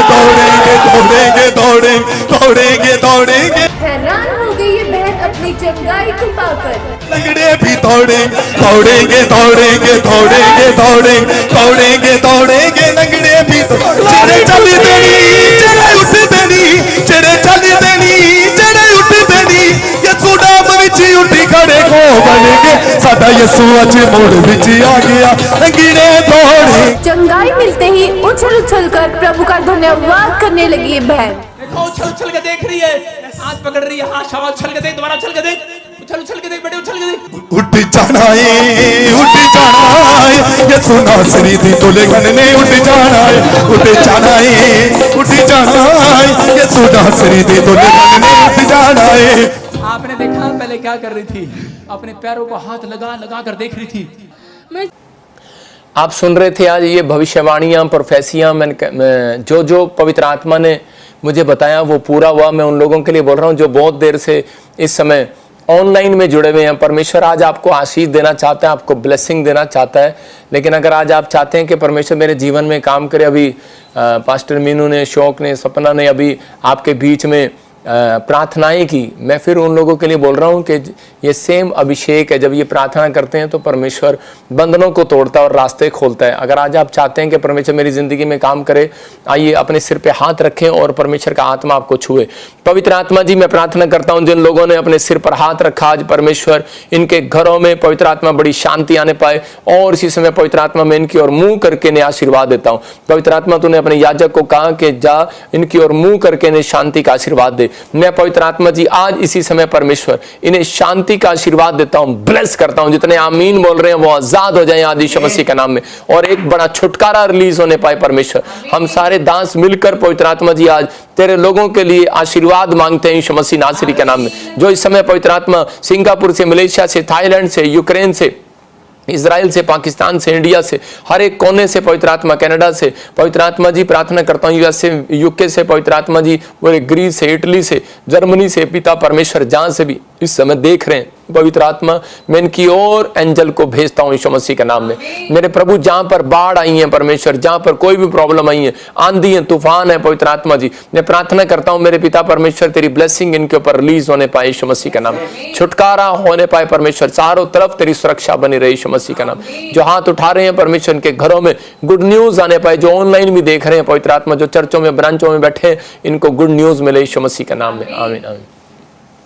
दौड़ेंगे दौड़ेंगे दौड़ेंगे दौड़ेंगे दौड़ेंगे। हैरान हो गई ये बहन अपनी चंगाई को पाकर। लंगड़े भी दौड़ेंगे दौड़ेंगे दौड़ेंगे दौड़ेंगे दौड़ेंगे दौड़ेंगे दौड़ेंगे लंगड़े भी चढ़े चली देनी चढ़े उठ देनी चढ़े चली देनी चढ़े उठ देनी यसू नाम विच उठी खड़े को बनेंगे साडा यसू अज मोड़ विच आ गया लंगड़े दौड़े। चंगाई मिलते ही उछल उछल कर प्रभु का धन्यवाद करने लगी ये बहन। देखो उछल उछल के देख रही है, हाथ पकड़ रही है, हाँ शाबाश, उछल के देख, दोबारा उछल के देख, उछल उछल के देख बेटे, उछल के देख। उठ जाना है यसू नासरी दी तोले गनने उठ जाना है उठ जाना है यसू नासरी दी तोले गनने उठ जाना है। आपने देखा पहले क्या कर रही थी, अपने पैरों को हाथ लगा लगा कर देख रही थी। आप सुन रहे थे आज ये भविष्यवाणियाँ, प्रोफेसियाँ, जो पवित्र आत्मा ने मुझे बताया वो पूरा हुआ। मैं उन लोगों के लिए बोल रहा हूँ जो बहुत देर से इस समय ऑनलाइन में जुड़े हुए हैं। परमेश्वर आज आपको आशीष देना चाहता है, आपको ब्लेसिंग देना चाहता है। लेकिन अगर आज आप चाहते हैं कि परमेश्वर मेरे जीवन में काम करे, अभी पास्टर मीनू ने, शौक ने, सपना ने अभी आपके बीच में प्रार्थनाएं की, मैं फिर उन लोगों के लिए बोल रहा हूं कि ये सेम अभिषेक है। जब ये प्रार्थना करते हैं तो परमेश्वर बंधनों को तोड़ता है और रास्ते खोलता है। अगर आज आप चाहते हैं कि परमेश्वर मेरी ज़िंदगी में काम करे, आइए अपने सिर पे हाथ रखें और परमेश्वर का आत्मा आपको छुए। पवित्र आत्मा जी, मैं प्रार्थना करता हूं जिन लोगों ने अपने सिर पर हाथ रखा, आज परमेश्वर इनके घरों में पवित्र आत्मा बड़ी शांति आने पाए। और इसी समय पवित्र आत्मा में इनकी ओर मुँह करके इन्हें आशीर्वाद देता हूँ। पवित्र आत्मा तूने अपने याजक को कहा कि जा इनकी ओर मुँह करके इन्हें शांति का आशीर्वाद दे। मैं पवित्र आत्मा जी आज इसी समय परमेश्वर इन्हें शांति का आशीर्वाद देता हूं, ब्लेस करता हूं। जितने आमीन बोल रहे हैं वो आजाद हो जाएं आदि यीशु मसीह के नाम में, और एक बड़ा छुटकारा रिलीज होने पाए। परमेश्वर हम सारे दास मिलकर पवित्र आत्मा जी आज तेरे लोगों के लिए आशीर्वाद मांगते हैं यीशु मसीह नासरी के नाम में। जो इस समय पवित्र आत्मा सिंगापुर से, मलेशिया से, थाईलैंड से, यूक्रेन से, इजराइल से, पाकिस्तान से, इंडिया से, हर एक कोने से पवित्र आत्मा, कनाडा से पवित्र आत्मा जी प्रार्थना करता हूँ, यूएस से, यूके से पवित्र आत्मा जी, पूरे ग्रीस से, इटली से, जर्मनी से, पिता परमेश्वर जहाँ से भी इस समय देख रहे हैं पवित्र आत्मा, मैं इनकी ओर एंजल को भेजता हूँ यीशु मसीह के नाम में। मेरे प्रभु जहाँ पर बाढ़ आई है परमेश्वर, जहाँ पर कोई भी प्रॉब्लम आई है, आंधी है, तूफान है, पवित्र आत्मा जी मैं प्रार्थना करता हूँ मेरे पिता परमेश्वर तेरी ब्लेसिंग इनके ऊपर रिलीज होने पाए यीशु मसीह का नाम, छुटकारा होने पाए परमेश्वर, चारों तरफ तेरी सुरक्षा बनी रहे यीशु मसीह का नाम। जो हाथ उठा रहे हैं परमेश्वर इनके घरों में गुड न्यूज आने पाए, जो ऑनलाइन भी देख रहे हैं पवित्र आत्मा, जो चर्चों में, ब्रांचों में बैठे, इनको गुड न्यूज मिले यीशु मसीह के नाम में। आमीन आमीन।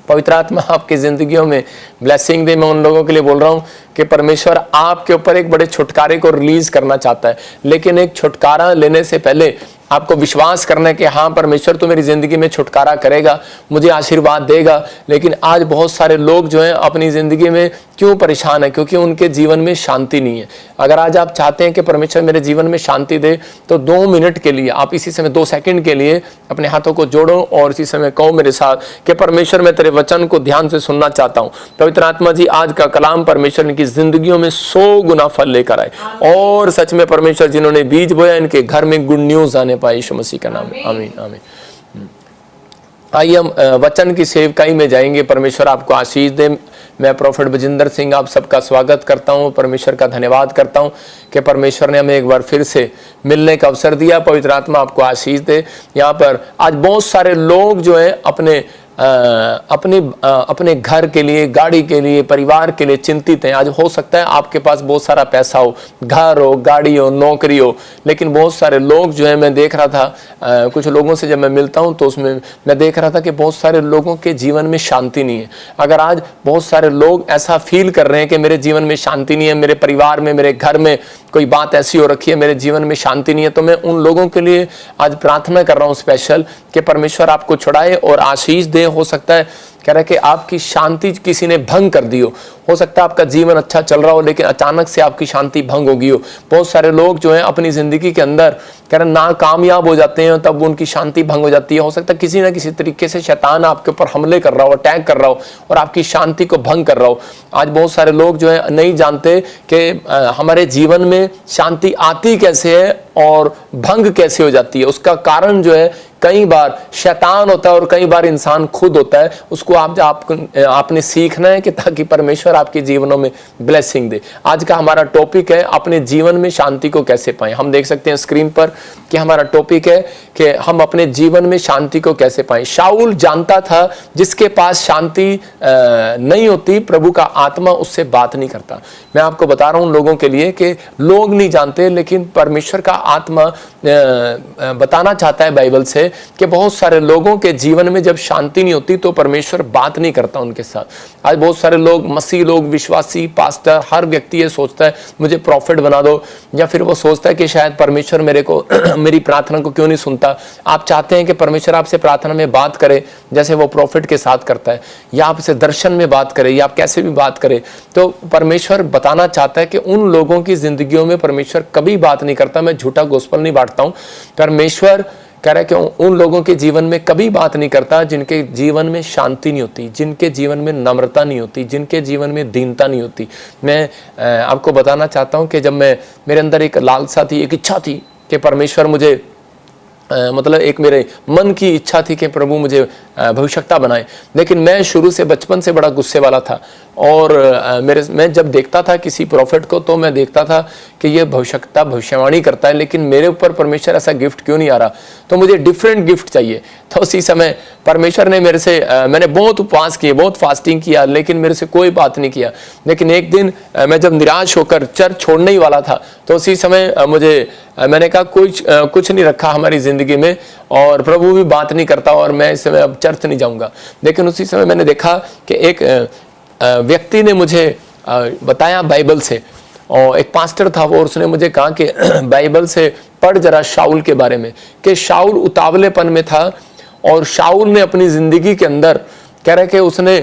पवित्र आत्मा आपकी जिंदगियों में ब्लेसिंग दे। मैं उन लोगों के लिए बोल रहा हूं कि परमेश्वर आपके ऊपर एक बड़े छुटकारे को रिलीज करना चाहता है, लेकिन एक छुटकारा लेने से पहले आपको विश्वास करना है कि हाँ परमेश्वर तो मेरी जिंदगी में छुटकारा करेगा, मुझे आशीर्वाद देगा। लेकिन आज बहुत सारे लोग जो हैं अपनी जिंदगी में क्यों परेशान है? क्योंकि उनके जीवन में शांति नहीं है। अगर आज आप चाहते हैं कि परमेश्वर मेरे जीवन में शांति दे, तो 2 मिनट के लिए आप इसी समय 2 सेकंड के लिए अपने हाथों को जोड़ो और इसी समय कहो मेरे साथ कि परमेश्वर मैं तेरे वचन को ध्यान से सुनना चाहता हूँ। पवित्र आत्मा जी आज का कलाम परमेश्वर इनकी जिंदगियों में 100 गुना फल लेकर आए, और सच में परमेश्वर जिन्होंने बीज बोया इनके घर में गुड न्यूज आने पाए यीशु मसीह का नाम। आमीन आमीन। आइए हम वचन की सेवकाई में जाएंगे। परमेश्वर आपको आशीष दे। मैं प्रोफेट बजिंदर सिंह आप सबका स्वागत करता हूं, परमेश्वर का धन्यवाद करता हूं कि परमेश्वर ने हमें एक बार फिर से मिलने का अवसर दिया। पवित्र आत्मा आपको आशीष दे। यहाँ पर आज बहुत सारे लोग जो हैं अपने घर के लिए, गाड़ी के लिए, परिवार के लिए चिंतित हैं। आज हो सकता है आपके पास बहुत सारा पैसा हो, घर हो, गाड़ी हो, नौकरी हो, लेकिन बहुत सारे लोग जो है, मैं देख रहा था कुछ लोगों से जब मैं मिलता हूं तो उसमें मैं देख रहा था कि बहुत सारे लोगों के जीवन में शांति नहीं है। अगर आज बहुत सारे लोग ऐसा फील कर रहे हैं कि मेरे जीवन में शांति नहीं है, मेरे परिवार में, मेरे घर में कोई बात ऐसी हो रखी है, मेरे जीवन में शांति नहीं है, तो मैं उन लोगों के लिए आज प्रार्थना कर रहा हूं स्पेशल कि परमेश्वर आपको छुड़ाए और आशीष दे। हो सकता है कह रहा है कि आपकी शांति किसी ने भंग कर दी हो सकता है आपका जीवन अच्छा चल रहा हो लेकिन अचानक से आपकी शांति भंग होगी हो। बहुत सारे लोग जो हैं अपनी जिंदगी के अंदर कह रहे नाकामयाब हो जाते हैं, तब उनकी शांति भंग हो जाती है। हो सकता है किसी ना किसी तरीके से शैतान आपके ऊपर हमले कर रहा हो, अटैक कर रहा हो और आपकी शांति को भंग कर रहा हो। आज बहुत सारे लोग जो है नहीं जानते कि हमारे जीवन में शांति आती कैसे है और भंग कैसे हो जाती है, उसका कारण जो है कई बार शैतान होता है और कई बार इंसान खुद होता है। उसको आपने सीखना है कि ताकि परमेश्वर आपके जीवनों में ब्लेसिंग दे। आज का हमारा टॉपिक है अपने जीवन में शांति को कैसे पाएं। हम देख सकते हैं स्क्रीन पर कि हमारा टॉपिक है कि हम अपने जीवन में शांति को कैसे पाएं। शाऊल जानता था जिसके पास शांति नहीं होती, प्रभु का आत्मा उससे बात नहीं करता। मैं आपको बता रहा हूं लोगों के लिए कि लोग नहीं जानते, लेकिन परमेश्वर का आत्मा बताना चाहता है बाइबल से कि बहुत सारे लोगों के जीवन में जब शांति नहीं होती तो परमेश्वर बात नहीं करता उनके साथ। आज बहुत सारे लोग, मसीह लोग, विश्वासी, पास्टर, हर व्यक्ति ये सोचता है मुझे प्रॉफिट बना दो, या फिर वो सोचता है कि शायद परमेश्वर मेरे को मेरी प्रार्थना को क्यों नहीं सुनता। आप चाहते हैं कि परमेश्वर आपसे प्रार्थना में बात करे जैसे वो प्रॉफिट के साथ करता है, या आपसे दर्शन में बात करे, या आप कैसे भी बात करे। तो परमेश्वर बताना चाहता है कि उन लोगों की जिंदगियों में परमेश्वर कभी बात नहीं करता। मैं झूठा गोस्पल नहीं बांटता हूं। परमेश्वर कह रहा है कि उन लोगों के जीवन में कभी बात नहीं करता जिनके जीवन में शांति नहीं होती, जिनके जीवन में नम्रता नहीं होती, जिनके जीवन में दीनता नहीं होती। मैं आपको बताना चाहता हूं कि जब मेरे अंदर एक लालसा थी, एक इच्छा थी कि परमेश्वर मुझे मतलब एक मेरे मन की इच्छा थी कि प्रभु मुझे भविष्यवक्ता बनाए, लेकिन मैं शुरू से बचपन से बड़ा गुस्से वाला था। और मैं जब देखता था किसी प्रॉफिट को तो मैं देखता था कि ये भविष्यवक्ता भविष्यवाणी करता है, लेकिन मेरे ऊपर परमेश्वर ऐसा गिफ्ट क्यों नहीं आ रहा, तो मुझे डिफरेंट गिफ्ट चाहिए। तो उसी समय परमेश्वर ने मेरे से मैंने बहुत उपवास किए, बहुत फास्टिंग किया, लेकिन मेरे से कोई बात नहीं किया। लेकिन एक दिन मैं जब निराश होकर चर्च छोड़ने ही वाला था तो उसी समय मैंने कहा कुछ नहीं रखा हमारी जिंदगी में और प्रभु भी बात नहीं करता और मैं इस समय अब चर्च नहीं जाऊंगा। लेकिन उसी समय मैंने देखा कि एक व्यक्ति ने मुझे बताया बाइबल से, और एक पास्टर था वो, और उसने मुझे कहा कि बाइबल से पढ़ जरा शाऊल के बारे में, कि शाऊल उतावलेपन में था और शाऊल ने अपनी जिंदगी के अंदर कह रहे कि उसने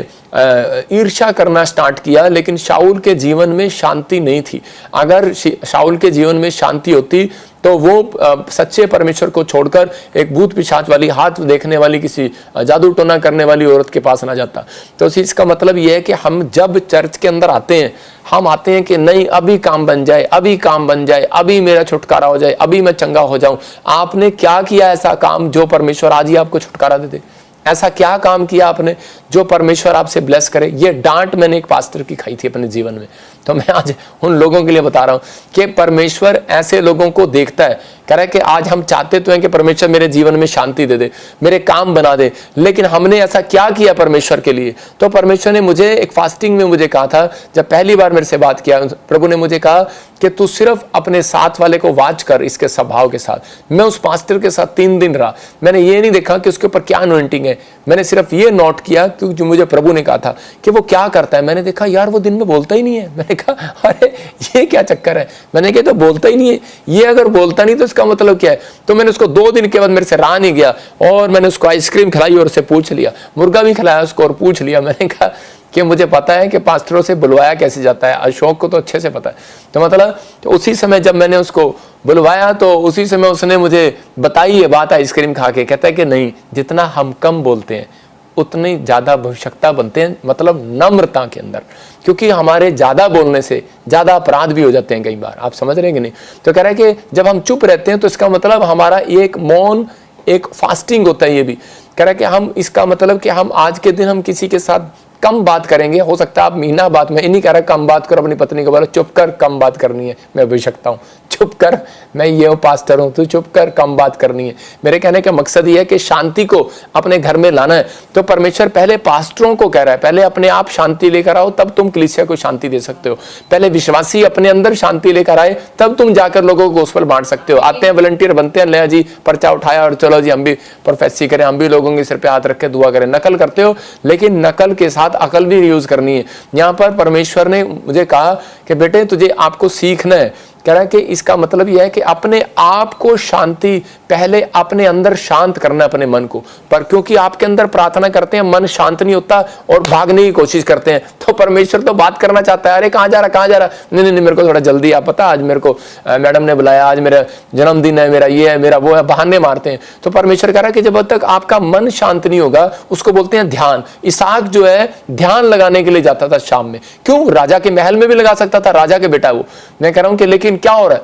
ईर्ष्या करना स्टार्ट किया, लेकिन शाऊल के जीवन में शांति नहीं थी। अगर शाऊल के जीवन में शांति होती तो वो सच्चे परमेश्वर को छोड़कर एक भूत पिशाच वाली, हाथ देखने वाली, किसी जादू टोना करने वाली औरत के पास ना जाता। तो इसका मतलब यह है कि हम जब चर्च के अंदर आते हैं, हम आते हैं कि नहीं अभी काम बन जाए, अभी काम बन जाए, अभी मेरा छुटकारा हो जाए, अभी मैं चंगा हो जाऊं। आपने क्या किया ऐसा काम जो परमेश्वर आज ही आपको छुटकारा दे दे? ऐसा क्या काम किया आपने जो परमेश्वर आपसे ब्लेस करे? ये डांट मैंने एक पास्टर की खाई थी अपने जीवन में। तो मैं आज उन लोगों के लिए बता रहा हूं कि परमेश्वर ऐसे लोगों को देखता है। कह रहा है कि आज हम चाहते तो हैं कि परमेश्वर मेरे जीवन में शांति दे दे, मेरे काम बना दे, लेकिन हमने ऐसा क्या किया परमेश्वर के लिए? तो परमेश्वर ने मुझे एक फास्टिंग में मुझे कहा था, जब पहली बार मेरे से बात किया, प्रभु ने मुझे कहा कि तू सिर्फ अपने साथ वाले को वाच कर इसके स्वभाव के साथ। मैं उस पास्टर के साथ 3 दिन रहा। मैंने ये नहीं देखा कि उसके ऊपर क्या अनॉइंटिंग है, मैंने सिर्फ ये नोट किया कि जो मुझे प्रभु ने कहा था कि वो क्या करता है। मैंने देखा यार वो दिन में बोलता ही नहीं है। मैंने कहा अरे ये क्या चक्कर है? मैंने कहा तो बोलता ही नहीं है, ये अगर बोलता नहीं तो इसका मतलब क्या है? तो मैंने उसको 2 दिन के बाद मेरे से रहा नहीं गया और मैंने उसको आइसक्रीम खिलाई और उससे पूछ लिया, मुर्गा भी खिलाया उसको और पूछ लिया। मैंने कहा कि मुझे पता है कि पास्टरों से बुलवाया कैसे जाता है, अशोक को तो अच्छे से पता है। तो मतलब तो उसी समय जब मैंने उसको बुलवाया तो उसी समय उसने मुझे बताई ये बात आइसक्रीम खा के। कहता है कि नहीं, जितना हम कम बोलते हैं उतनी ज्यादा भविष्यवक्ता बनते हैं, मतलब नम्रता के अंदर, क्योंकि हमारे ज्यादा बोलने से ज्यादा अपराध भी हो जाते हैं कई बार। आप समझ रहे हैं कि नहीं? तो कह रहा है कि जब हम चुप रहते हैं तो इसका मतलब हमारा एक मौन, एक फास्टिंग होता है। ये भी कह रहा है कि हम, इसका मतलब कि हम आज के दिन हम किसी के साथ कम बात करेंगे। हो सकता है आप महीना बात, मैं नहीं कह रहा कम बात करो, अपनी पत्नी को बोलो चुप कर, कम बात करनी है। मैं भविष्यवक्ता हूँ, चुप कर, मैं ये हूँ पास्टर हूँ, तू चुप कर, कम बात करनी है। मेरे कहने का मकसद ये है कि शांति को अपने घर में लाना है। तो परमेश्वर पहले पास्टरों को कह रहा है, पहले अपने आप शांति लेकर आओ, तब तुम कलीसिया को शांति दे सकते हो। पहले विश्वासी अपने अंदर शांति लेकर आए, तब तुम जाकर लोगों को गोस्पेल बांट सकते हो। आते हैं वॉलंटियर बनते हैं, ले जी पर्चा उठाया और चलो जी हम भी प्रोफेसी करें, हम भी लोगों के सिर पे हाथ रख के दुआ करें। नकल करते हो, लेकिन नकल के साथ अकल भी यूज करनी है। यहाँ पर परमेश्वर ने मुझे कहा कि बेटे तुझे आपको सीखना है। कह रहा है कि इसका मतलब यह है कि अपने आप को शांति, पहले अपने अंदर शांत करना है अपने मन को। पर क्योंकि आपके अंदर प्रार्थना करते हैं, मन शांत नहीं होता और भागने की कोशिश करते हैं, तो परमेश्वर तो बात करना चाहता है। अरे कहाँ जा रहा, कहाँ जा रहा? नहीं, मेरे को थोड़ा जल्दी, आप पता आज मेरे को मैडम ने बुलाया, आज मेरा जन्मदिन है, मेरा ये है, मेरा वो है, बहाने मारते हैं। तो परमेश्वर कह रहा है कि जब तक आपका मन शांत नहीं होगा, उसको बोलते हैं ध्यान। इसहाक जो है ध्यान लगाने के लिए जाता था शाम में। क्यों? राजा के महल में भी लगा सकता था, राजा के बेटा वो। मैं कह रहा हूं कि लेकिन क्या हो रहा है,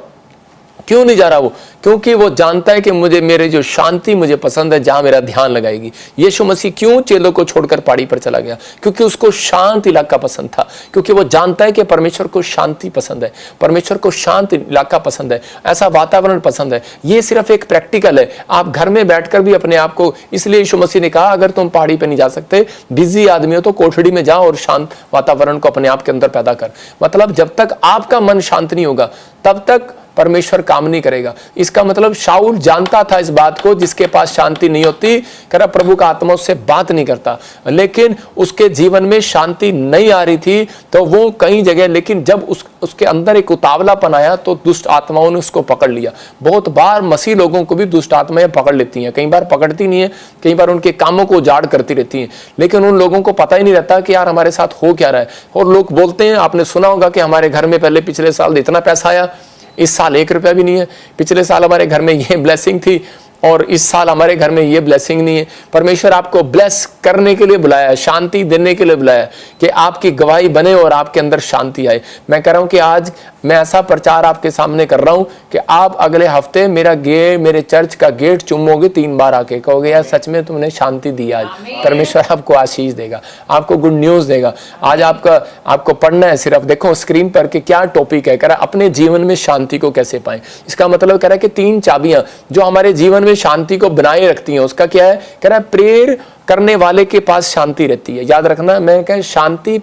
क्यों नहीं जा रहा वो? क्योंकि वो जानता है कि मुझे मेरे जो शांति मुझे पसंद है, जहां मेरा ध्यान लगाएगी। यीशु मसीह क्यों चेलों को छोड़कर पहाड़ी पर चला गया? क्योंकि उसको शांत इलाका पसंद था, क्योंकि वो जानता है कि परमेश्वर को शांति पसंद है, परमेश्वर को शांत इलाका पसंद है, ऐसा वातावरण पसंद है। ये सिर्फ एक प्रैक्टिकल है। आप घर में बैठकर भी अपने आप को, इसलिए यीशु मसीह ने कहा अगर तुम पहाड़ी पे नहीं जा सकते, बिजी आदमी हो, तो कोठड़ी में जाओ और शांत वातावरण को अपने आप के अंदर पैदा कर। मतलब जब तक आपका मन शांत नहीं होगा तब तक परमेश्वर काम नहीं करेगा। इसका मतलब शाऊल जानता था इस बात को, जिसके पास शांति नहीं होती, करा प्रभु का आत्मा उससे बात नहीं करता, लेकिन उसके जीवन में शांति नहीं आ रही थी, तो वो कई जगह, लेकिन जब उसके अंदर एक उतावलापन आया तो दुष्ट आत्माओं ने उसको पकड़ लिया। बहुत बार मसीह लोगों को भी दुष्ट आत्माएं पकड़ लेती हैं, कई बार पकड़ती नहीं है, कई बार उनके कामों को उजाड़ करती रहती हैं, लेकिन उन लोगों को पता ही नहीं रहता कि यार हमारे साथ हो क्या रहा है। और लोग बोलते हैं, आपने सुना होगा कि हमारे घर में पहले पिछले साल इतना पैसा आया, इस साल 1 रुपया भी नहीं है, पिछले साल हमारे घर में ये ब्लेसिंग थी और इस साल हमारे घर में ये ब्लेसिंग नहीं है। परमेश्वर आपको ब्लेस करने के लिए बुलाया है, शांति देने के लिए बुलाया है कि आपकी गवाही बने और आपके अंदर शांति आए। मैं कह रहा हूं कि आज मैं ऐसा प्रचार आपके सामने कर रहा हूं कि आप अगले हफ्ते मेरे चर्च का गेट चुमोगे 3 बार आके, कहोगे यार सच में तुमने शांति दी। आज परमेश्वर आपको आशीष देगा, आपको गुड न्यूज देगा। आज आपको पढ़ना है, सिर्फ देखो स्क्रीन पर कि क्या टॉपिक है। कह रहा अपने जीवन में शांति को कैसे पाएं। इसका मतलब कह रहा है कि 3 चाबियां जो हमारे जीवन में शांति को बनाए रखती हैं, उसका क्या है? कह रहा है प्रेयर करने वाले के पास शांति रहती है। याद रखना, मैं कह शांति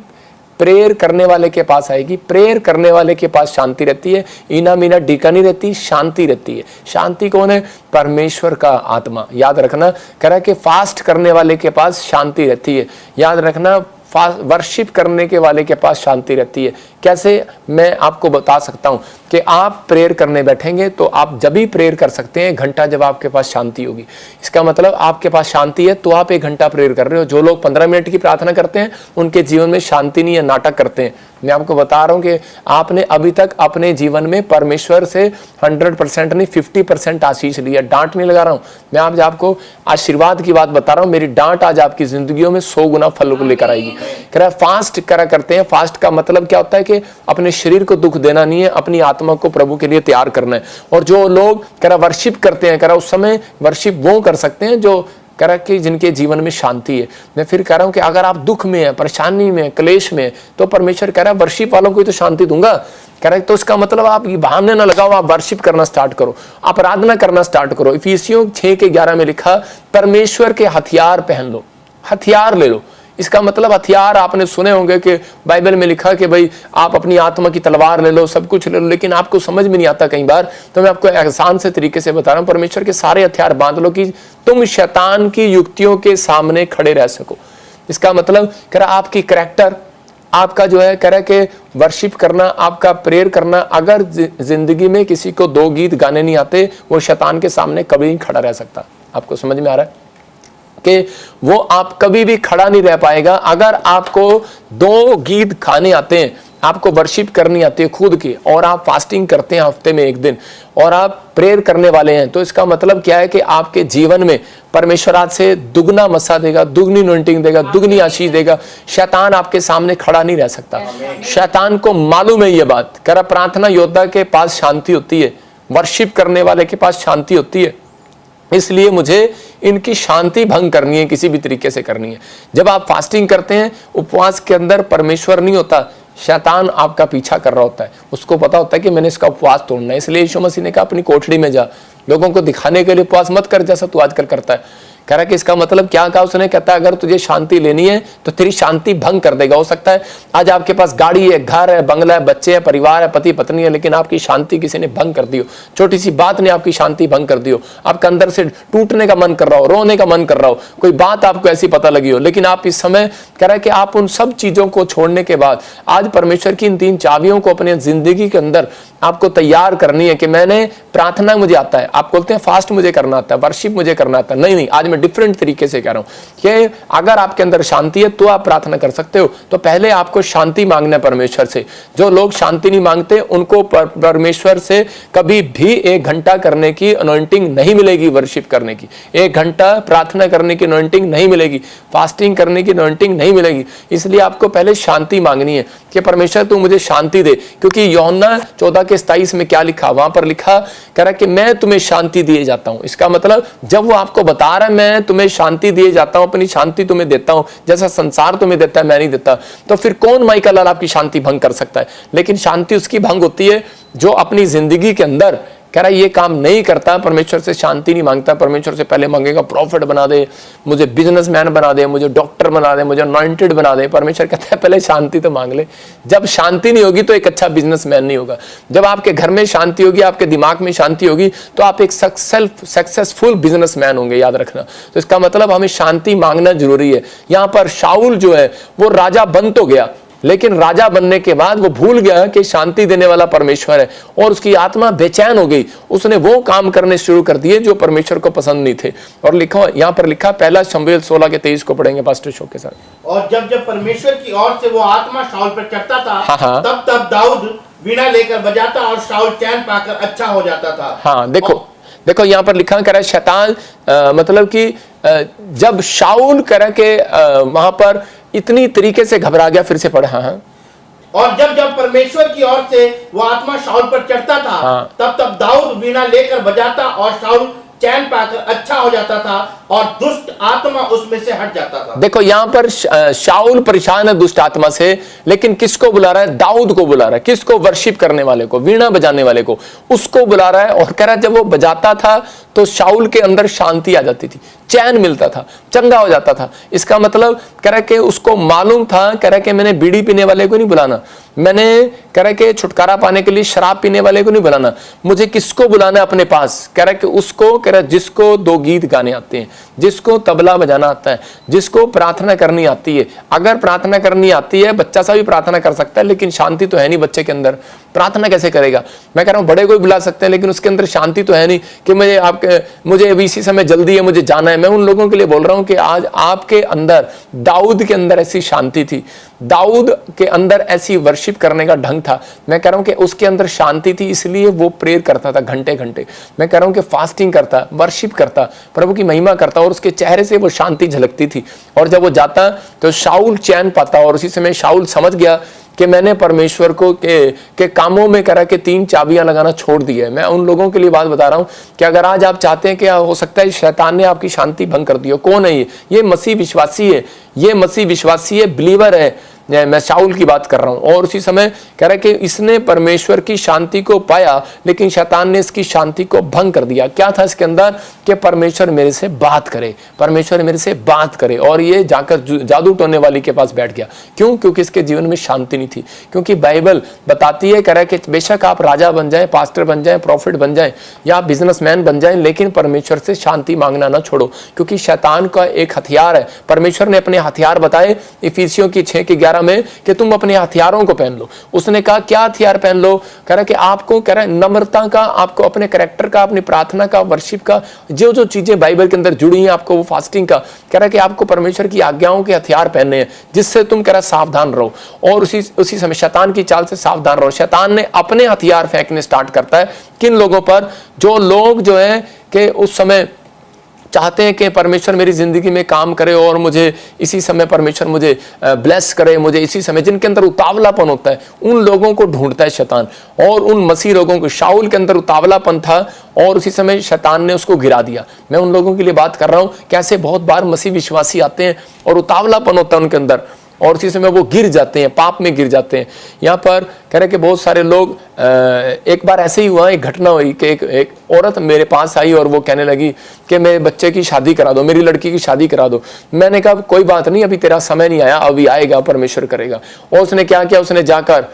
प्रेयर करने वाले के पास आएगी, प्रेयर करने वाले के पास शांति रहती है। इना मीना डीका नहीं रहती, शांति रहती है। शांति कौन है? परमेश्वर का आत्मा। याद रखना, कह रहा है कि फास्ट करने वाले के पास शांति रहती है। याद रखना, वर्शिप करने के वाले के पास शांति रहती है। कैसे? मैं आपको बता सकता हूं कि आप प्रेयर करने बैठेंगे तो आप जब भी प्रेयर कर सकते हैं 1 घंटा जब आपके पास शांति होगी। इसका मतलब आपके पास शांति है तो आप 1 घंटा प्रेयर कर रहे हो। जो लोग 15 मिनट की प्रार्थना करते हैं उनके जीवन में शांति नहीं है, नाटक करते हैं। मैं आपको बता रहा हूं कि आपने अभी तक अपने जीवन में परमेश्वर से 100% नहीं 50% आशीष लिया। डांट नहीं लगा रहा हूं मैं, आज आपको आशीर्वाद की बात बता रहा हूं। मेरी डांट आज आपकी जिंदगियों में 100 गुना फल को लेकर आएगी। कह रहा है फास्ट करा करते हैं। फास्ट का मतलब क्या होता है कि अपने शरीर को दुख देना नहीं है, अपनी आत्मा को प्रभु के लिए तैयार करना है। और जो लोग कह रहा वर्शिप करते हैं, कह रहा उस समय वर्शिप वो कर सकते हैं जो कह रहा कि जिनके जीवन में शांति है। मैं फिर कह रहा हूं कि अगर आप दुख में है, परेशानी में, क्लेश में, तो परमेश्वर कह रहा है वर्शिप वालों को तो शांति दूंगा। कह रहा है तो इसका मतलब आप ये बहाने ना लगाओ, आप वर्शिप करना स्टार्ट करो, आराधना करना स्टार्ट करो। इफिसियों 6:11 में लिखा, परमेश्वर के हथियार पहन लो, हथियार ले लो। इसका मतलब हथियार आपने सुने होंगे कि बाइबल में लिखा कि भाई आप अपनी आत्मा की तलवार ले लो, सब कुछ ले लो, लेकिन आपको समझ में नहीं आता कई बार। तो मैं आपको आसान से तरीके से बता रहा हूं, परमेश्वर के सारे हथियार बांध लो कि तुम शैतान की युक्तियों के सामने खड़े रह सको। इसका मतलब कह रहा आपकी करैक्टर, आपका जो है कह रहा कि वर्शिप करना, आपका प्रेयर करना, अगर जिंदगी में किसी को 2 गीत गाने नहीं आते, वो शैतान के सामने कभी नहीं खड़ा रह सकता। आपको समझ में आ रहा है कि वो आप कभी भी खड़ा नहीं रह पाएगा। अगर आपको 2 गीत खाने आते हैं, आपको वर्शिप करनी आती है खुद की, और आप फास्टिंग करते हैं हफ्ते में 1 दिन, और आप प्रेयर करने वाले हैं, तो इसका मतलब क्या है कि आपके जीवन में परमेश्वर आज से दुगना मसा देगा, दुगनी अनॉइंटिंग देगा, दुगनी आशीष देगा। शैतान आपके सामने खड़ा नहीं रह सकता। शैतान को मालूम है ये बात। कह रहा प्रार्थना योद्धा के पास शांति होती है, वर्शिप करने वाले के पास शांति होती है, इसलिए मुझे इनकी शांति भंग करनी है, किसी भी तरीके से करनी है। जब आप फास्टिंग करते हैं, उपवास के अंदर परमेश्वर नहीं होता, शैतान आपका पीछा कर रहा होता है। उसको पता होता है कि मैंने इसका उपवास तोड़ना है, इसलिए यीशु मसीह ने कहा अपनी कोठड़ी में जा, लोगों को दिखाने के लिए उपवास मत कर जैसा तू आजकल करता है। कह रहा कि इसका मतलब क्या कहा उसने? कहता है अगर तुझे शांति लेनी है तो तेरी शांति भंग कर देगा। हो सकता है आज आपके पास गाड़ी है, घर है, बंगला है, बच्चे है, परिवार है, पति पत्नी है, लेकिन आपकी शांति किसी ने भंग कर दी हो। छोटी सी बात ने आपकी शांति भंग कर दी हो, आपका अंदर से टूटने का मन कर रहा हो, रोने का मन कर रहा हो, कोई बात आपको ऐसी पता लगी हो, लेकिन आप इस समय कह रहा है कि आप उन सब चीजों को छोड़ने के बाद आज परमेश्वर की इन 3 चाबियों को अपने जिंदगी के अंदर आपको तैयार करनी है कि मैंने प्रार्थना मुझे आता है। आप बोलते हैं फास्ट मुझे करना आता है, वर्शिप मुझे करना आता है। नहीं, आज मैं डिफरेंट तरीके से कह रहा हूं कि अगर आपके अंदर शांति है तो आप प्रार्थना कर सकते हो। तो पहले आपको शांति मांगना है परमेश्वर से। जो लोग शांति नहीं मांगते उनको परमेश्वर से कभी भी 1 घंटा करने की अनॉइंटिंग नहीं मिलेगी, वर्शिप करने की 1 घंटा प्रार्थना करने की अनॉइंटिंग नहीं मिलेगी, फास्टिंग करने की अनॉइंटिंग नहीं मिलेगी। इसलिए आपको पहले शांति मांगनी है कि परमेश्वर तू मुझे शांति दे। क्योंकि यूहन्ना 14:27 में क्या लिखा, वहां पर लिखा कह रहा कि मैं तुम्हें शांति दिए जाता हूं। इसका मतलब जब वो आपको बता रहा है मैं तुम्हें शांति दिए जाता हूं, अपनी शांति तुम्हें देता हूं, जैसा संसार तुम्हें देता है मैं नहीं देता, तो फिर कौन माइकल लाल आपकी शांति भंग कर सकता है। लेकिन शांति उसकी भंग होती है जो अपनी जिंदगी के अंदर कह रहा ये काम नहीं करता, परमेश्वर से शांति नहीं मांगता, परमेश्वर से पहले मांगेगा प्रॉफिट बना दे, मुझे बिजनेसमैन बना दे, मुझे डॉक्टर बना दे, मुझे अनॉइंटेड बना दे। परमेश्वर कहता है पहले शांति तो मांग ले। जब शांति नहीं होगी तो एक अच्छा बिजनेसमैन नहीं होगा। जब आपके घर में शांति होगी, आपके दिमाग में शांति होगी, तो आप एक सक्सेसफुल बिजनेसमैन होंगे, याद रखना। तो इसका मतलब हमें शांति मांगना जरूरी है। यहाँ पर शाऊल जो है वो राजा बन तो गया, लेकिन राजा बनने के बाद वो भूल गया कि शांति देने वाला परमेश्वर है और उसकी आत्मा बेचैन हो गई। उसने वो काम करने शुरू कर दिए जो परमेश्वर को पसंद नहीं थे। और लिखा यहाँ पर लिखा 1 शमूएल 16:23 को पढ़ेंगे पास्टर शो के साथ। और जब परमेश्वर की ओर से वो आत्मा शाऊल पर चढ़ता था, हाँ। तब दाऊद वीणा लेकर बजाता और शाऊल चैन पाकर अच्छा हो जाता था। हाँ, देखो यहाँ पर लिखा कह रहा है शैतान मतलब कि जब शाऊल कह रहा के वहां पर इतनी तरीके से घबरा गया। फिर से पढ़ा। हाँ। और जब परमेश्वर की ओर से वो आत्मा शाऊल पर चढ़ता था, हाँ। तब दाऊद वीणा लेकर बजाता और शाऊल चैन पाकर अच्छा हो जाता था और दुष्ट आत्मा उसमें से हट जाता था। देखो यहाँ पर शाऊल परेशान है दुष्ट आत्मा से, लेकिन किसको बुला रहा है? दाऊद को बुला रहा है। किसको? वर्शिप करने वाले को, वीणा बजाने वाले को, उसको बुला रहा है। और कह रहा है जब वो बजाता था तो शाऊल के अंदर शांति आ जाती थी, चैन मिलता था, चंगा हो जाता था। इसका मतलब कह रहा है कि उसको मालूम था, कह रहा है कि मैंने बीड़ी पीने वाले को नहीं बुलाना, मैंने कह रहा है कि छुटकारा पाने के लिए शराब पीने वाले को नहीं बुलाना, मुझे किसको बुलाना है अपने पास? कह रहा है कि उसको, कह रहा है जिसको 2 गीत गाने आते हैं, जिसको तबला बजाना आता है, जिसको प्रार्थना करनी आती है। अगर प्रार्थना करनी आती है, बच्चा सा भी प्रार्थना कर सकता है, लेकिन शांति तो है नहीं बच्चे के अंदर, प्रार्थना कैसे करेगा? मैं कह रहा हूं बड़े को भी बुला सकते हैं, लेकिन उसके अंदर शांति तो है नहीं कि मुझे अभी इसी समय जल्दी है, मुझे जाना है। मैं उन लोगों के लिए बोल रहा हूं कि आज आपके अंदर, दाऊद के अंदर ऐसी शांति थी, दाऊद के अंदर ऐसी वर्शिप करने का ढंग था। मैं कह रहा हूं कि उसके अंदर शांति थी, इसलिए वो प्रेयर करता था घंटे घंटे। मैं कह रहा हूं कि फास्टिंग करता, वर्शिप करता, प्रभु की महिमा करता, और उसके चेहरे से वो शांति झलकती थी। और जब वो जाता तो शाऊल चैन पाता, और उसी समय शाऊल समझ गया कि मैंने परमेश्वर को के कामों में करा के 3 चाबियां लगाना छोड़ दी है। मैं उन लोगों के लिए बात बता रहा हूं कि अगर आज आप चाहते हैं कि हो सकता है शैतान ने आपकी शांति भंग कर दी हो। कौन है ये मसीह विश्वासी है, ये मसीह विश्वासी है, बिलीवर है। मैं शाऊल की बात कर रहा हूं। और उसी समय कह रहा है कि इसने परमेश्वर की शांति को पाया, लेकिन शैतान ने इसकी शांति को भंग कर दिया। क्या था इसके अंदर? कि परमेश्वर मेरे से बात करे, परमेश्वर मेरे से बात करे। और ये जाकर जादू टोने वाली के पास बैठ गया। क्यों? क्योंकि इसके जीवन में शांति नहीं थी। क्योंकि बाइबल बताती है, कह रहा है कि बेशक आप राजा बन जाए, पास्टर बन जाए, प्रॉफिट बन जाए, या बिजनेसमैन बन जाए, लेकिन परमेश्वर से शांति मांगना ना छोड़ो। क्योंकि शैतान का एक हथियार है। परमेश्वर ने अपने हथियार बताए इफिसियों की 6:11 में कि तुम अपने हथियारों को पहन लो। उसने कहा क्या हथियार पहन लो? कह रहा कि आपको, कह रहा है नम्रता का, आपको अपने कैरेक्टर का, अपनी प्रार्थना का, वर्शिप का, जो जो चीजें बाइबल के अंदर जुड़ी हैं, आपको वो फास्टिंग का, कह रहा है कि आपको परमेश्वर की आज्ञाओं के हथियार पहनने हैं, जिससे तुम, कह रहा सावधान रहो। और उसी समय शैतान की चाल से सावधान रहो। शैतान ने अपने हथियार फेंकने स्टार्ट करता है किन लोगों पर? जो लोग जो है कि उस समय चाहते हैं कि परमेश्वर मेरी जिंदगी में काम करे और मुझे इसी समय परमेश्वर मुझे ब्लेस करे, मुझे इसी समय, जिनके अंदर उतावलापन होता है, उन लोगों को ढूंढता है शैतान। और उन मसीह लोगों को, शाऊल के अंदर उतावलापन था और उसी समय शैतान ने उसको गिरा दिया। मैं उन लोगों के लिए बात कर रहा हूं, कैसे बहुत बार मसीह विश्वासी आते हैं और उतावलापन होता है उनके अंदर, और उसी समय वो गिर जाते हैं, पाप में गिर जाते हैं। यहाँ पर कह रहे कि बहुत सारे लोग, एक बार ऐसे ही हुआ, एक घटना हुई कि एक औरत मेरे पास आई और वो कहने लगी कि मेरे बच्चे की शादी करा दो, मेरी लड़की की शादी करा दो। मैंने कहा कोई बात नहीं, अभी तेरा समय नहीं आया, अभी आएगा, परमेश्वर करेगा। और उसने क्या किया? उसने जाकर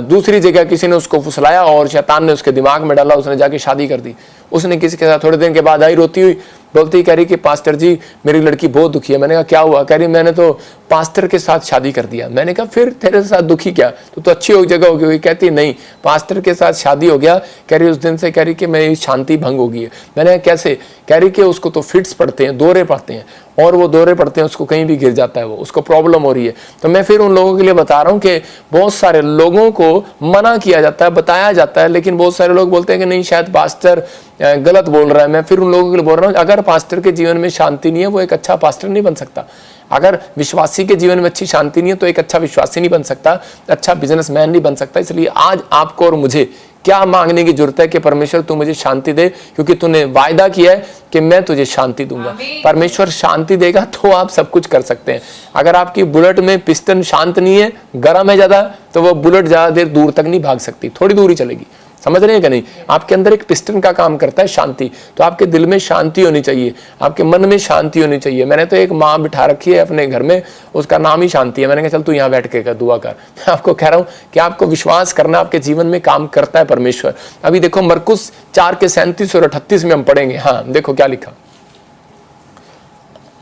दूसरी जगह किसी ने उसको फुसलाया और शैतान ने उसके दिमाग में डाला, उसने जाके शादी कर दी। उसने किसी के साथ थोड़े दिन के बाद आई, रोती हुई, बोलती, कह रही कि पास्टर जी मेरी लड़की बहुत दुखी है। मैंने कहा क्या हुआ? कह रही मैंने तो पास्टर के साथ शादी कर दिया। मैंने कहा फिर तेरे साथ दुखी क्या? तो अच्छी हो जगह होगी? वो कहती नहीं, पास्टर के साथ शादी हो गया, कह रही उस दिन से कह रही कि मेरी शांति भंग हो गई है। मैंने कैसे? कह रही कि उसको तो फिट्स पड़ते हैं, दौरे पड़ते हैं, और वो दौरे पड़ते हैं, उसको कहीं भी गिर जाता है, वो उसको प्रॉब्लम हो रही है। तो मैं फिर उन लोगों के लिए बता रहा हूँ कि बहुत सारे लोगों को मना किया जाता है, बताया जाता है, लेकिन बहुत सारे लोग बोलते हैं कि नहीं शायद पास्टर गलत बोल रहा है। मैं फिर उन लोगों के लिए बोल रहा हूँ, अगर पास्टर के जीवन में शांति नहीं है, वो एक अच्छा पास्टर नहीं बन सकता। अगर विश्वासी के जीवन में अच्छी शांति नहीं है, तो एक अच्छा विश्वासी नहीं बन सकता, अच्छा बिजनेसमैन नहीं बन सकता। इसलिए आज आपको और मुझे क्या मांगने की जरूरत है कि परमेश्वर तू मुझे शांति दे, क्योंकि तूने वायदा किया है कि मैं तुझे शांति दूंगा। परमेश्वर शांति देगा तो आप सब कुछ कर सकते हैं। अगर आपकी बुलेट में पिस्टन शांत नहीं है, गर्म है ज्यादा, तो वो बुलेट ज्यादा देर दूर तक नहीं भाग सकती, थोड़ी दूर ही चलेगी। समझ रहे हैं कि नहीं? आपके अंदर एक पिस्टन का काम करता है शांति। तो आपके दिल में शांति होनी चाहिए, आपके मन में शांति होनी चाहिए। मैंने तो एक माँ बिठा रखी है अपने घर में, उसका नाम ही शांति है। मैंने कहा चल तू यहाँ बैठ के कर दुआ कर। मैं आपको कह रहा हूँ कि आपको विश्वास करना, आपके जीवन में काम करता है परमेश्वर। अभी देखो मरकुस 4:37 और 38 में हम पढ़ेंगे। हाँ देखो क्या लिखा।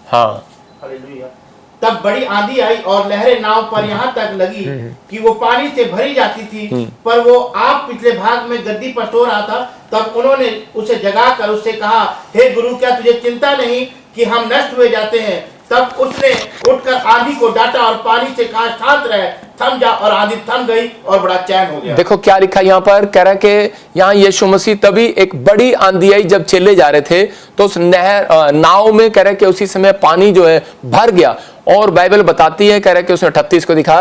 हाँ, हालेलुया। तब बड़ी आंधी आई और लहरें नाव पर यहाँ तक लगी कि वो पानी से भरी जाती थी, पर वो आप पिछले भाग में गद्दी पर सो रहा था। तब उन्होंने उसे जगाकर उससे कहा, हे गुरु, क्या तुझे चिंता नहीं कि हम नष्ट हुए जाते हैं? तब उसने उठकर आंधी को डांटा और पानी से कहा, शांत रह, थम जा, और आंधी थम गई और बड़ा चैन हो गया। देखो क्या लिखा यहाँ पर, कह रहा है कि यहाँ यीशु मसीह तभी एक बड़ी आंधी आई जब चले जा रहे थे, तो उस नाव में कह रहा है कि उसी समय पानी जो है भर गया। और बाइबल बताती है, कह रहा है कि उसने 38 को दिखा,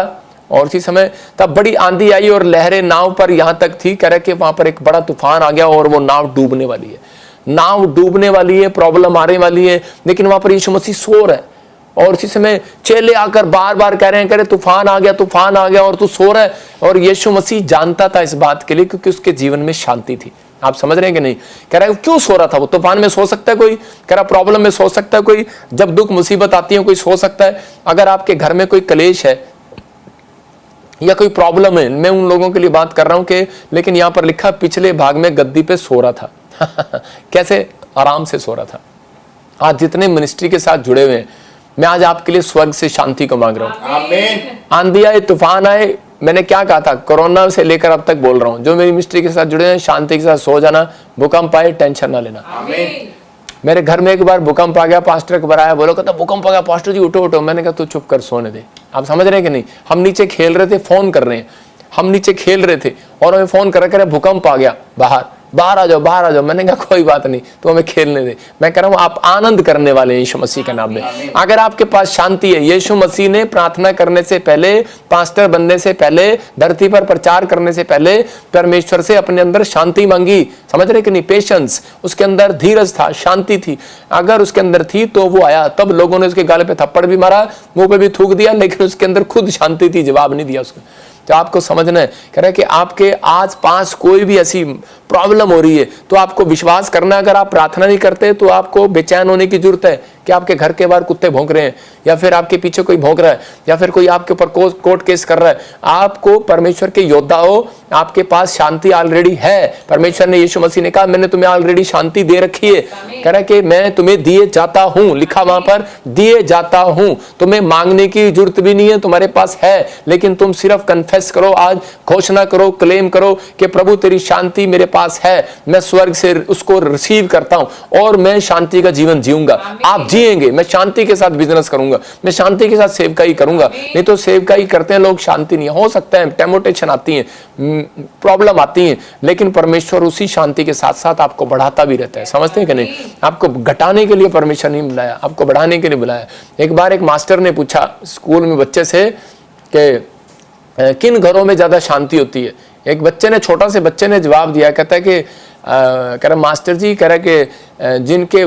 और उसी समय तब बड़ी आंधी आई और लहरें नाव पर यहाँ तक थी। कह रहा है कि वहां पर एक बड़ा तूफान आ गया और वो नाव डूबने वाली है, नाव डूबने वाली है, प्रॉब्लम आने वाली है। लेकिन वहां पर यीशु मसीह सो रहा है, और उसी समय चेले आकर बार बार कह रहे हैं, कह रहे तूफान आ गया, तूफान आ गया, और तू सो रहा है। और यीशु मसीह जानता था इस बात के लिए, क्योंकि उसके जीवन में शांति थी। आप समझ रहे हैं कि नहीं? कह रहा है क्यों सो रहा था वो? तूफान में सो सकता है कोई? कह रहा प्रॉब्लम में सो सकता है कोई? जब दुख मुसीबत आती है कोई सो सकता है? अगर आपके घर में कोई कलेश है या कोई प्रॉब्लम है, मैं उन लोगों के लिए बात कर रहा हूं कि, लेकिन यहां पर लिखा पिछले भाग में गद्दी पे सो रहा था। कैसे? आराम से सो रहा था। आज जितने मिनिस्ट्री के साथ जुड़े हुए हैं, मैं आज आपके लिए स्वर्ग से शांति को मांग रहा हूं। आमीन। आंधी आए, तूफान आए, मैंने क्या कहा था, कोरोना से लेकर अब तक बोल रहा हूं, जो मेरी मिनिस्ट्री के साथ जुड़े हैं, शांति के साथ सो जाना, भूकंप आए टेंशन ना लेना। आमीन। मेरे घर में एक बार भूकंप आ गया, पास्टर को बुलाया, बोलो कहता भूकंप आ गया, पास्टर जी उठो उठो। मैंने कहा तू चुप कर, सोने दे। आप समझ रहे हैं कि नहीं? हम नीचे खेल रहे थे, फोन कर रहे हैं, हम नीचे खेल रहे थे और हमें फोन कर रहे भूकंप आ गया, बाहर बाहर आ जाओ, बाहर आ जाओ। मैंने कहा कोई बात नहीं, तो हमें खेलने दे। मैं कह रहा हूं आप आनंद करने वाले हैं यीशु मसीह के नाम में। अगर आपके पास शांति है, यीशु मसीह ने प्रार्थना करने से पहले, पास्टर बनने से पहले, धरती पर प्रचार करने से पहले परमेश्वर से अपने अंदर शांति मांगी। समझ रहे कि नहीं? पेशेंस, उसके अंदर धीरज था, शांति थी। अगर उसके अंदर थी तो वो आया। तब लोगों ने उसके गाल पे थप्पड़ भी मारा, मुंह पे भी थूक दिया, लेकिन उसके अंदर खुद शांति थी, जवाब नहीं दिया उसको। तो आपको समझना है, कह रहा है कि आपके आज पास कोई भी ऐसी प्रॉब्लम हो रही है तो आपको विश्वास करना है। अगर आप प्रार्थना नहीं करते तो आपको बेचैन होने की जरूरत है कि आपके घर के बाहर कुत्ते भौंक रहे हैं, या फिर आपके पीछे कोई भौंक रहा है, या फिर कोई आपके ऊपर कोर्ट केस कर रहा है। आपको परमेश्वर के योद्धा हो, आपके पास शांति ऑलरेडी है। परमेश्वर ने, यीशु मसीह ने कहा मैंने तुम्हें ऑलरेडी शांति दे रखी है। कह रहा है कि मैं तुम्हें दिए जाता हूं, लिखा वहां पर दिए जाता हूं। तुम्हें मांगने की जरूरत भी नहीं है, तुम्हारे पास है, लेकिन तुम सिर्फ कन्फेस करो, आज घोषणा करो, क्लेम करो कि प्रभु तेरी शांति मेरे पास है, मैं स्वर्ग से उसको रिसीव करता हूं और मैं शांति का जीवन जीऊंगा। आप जिएंगे, मैं शांति के साथ बिजनेस करूंगा, मैं शांति के साथ सेवकाई करूंगा। नहीं तो सेवकाई करते हैं लोग, शांति नहीं। हो सकता है टेम्पटेशन आती है, प्रॉब्लम आती है, लेकिन परमेश्वर उसी शांति के साथ साथ आपको बढ़ाता भी रहता है। समझते हैं कि नहीं? आपको घटाने के लिए परमेश्वर नहीं बुलाया, आपको बढ़ाने के लिए बुलाया। एक बार एक मास्टर ने पूछा स्कूल में बच्चे से कि किन घरों में ज्यादा शांति होती है। एक बच्चे ने, छोटा से बच्चे ने जवाब दिया, कहता है कि कह रहा मास्टर जी, कह रहा कि जिनके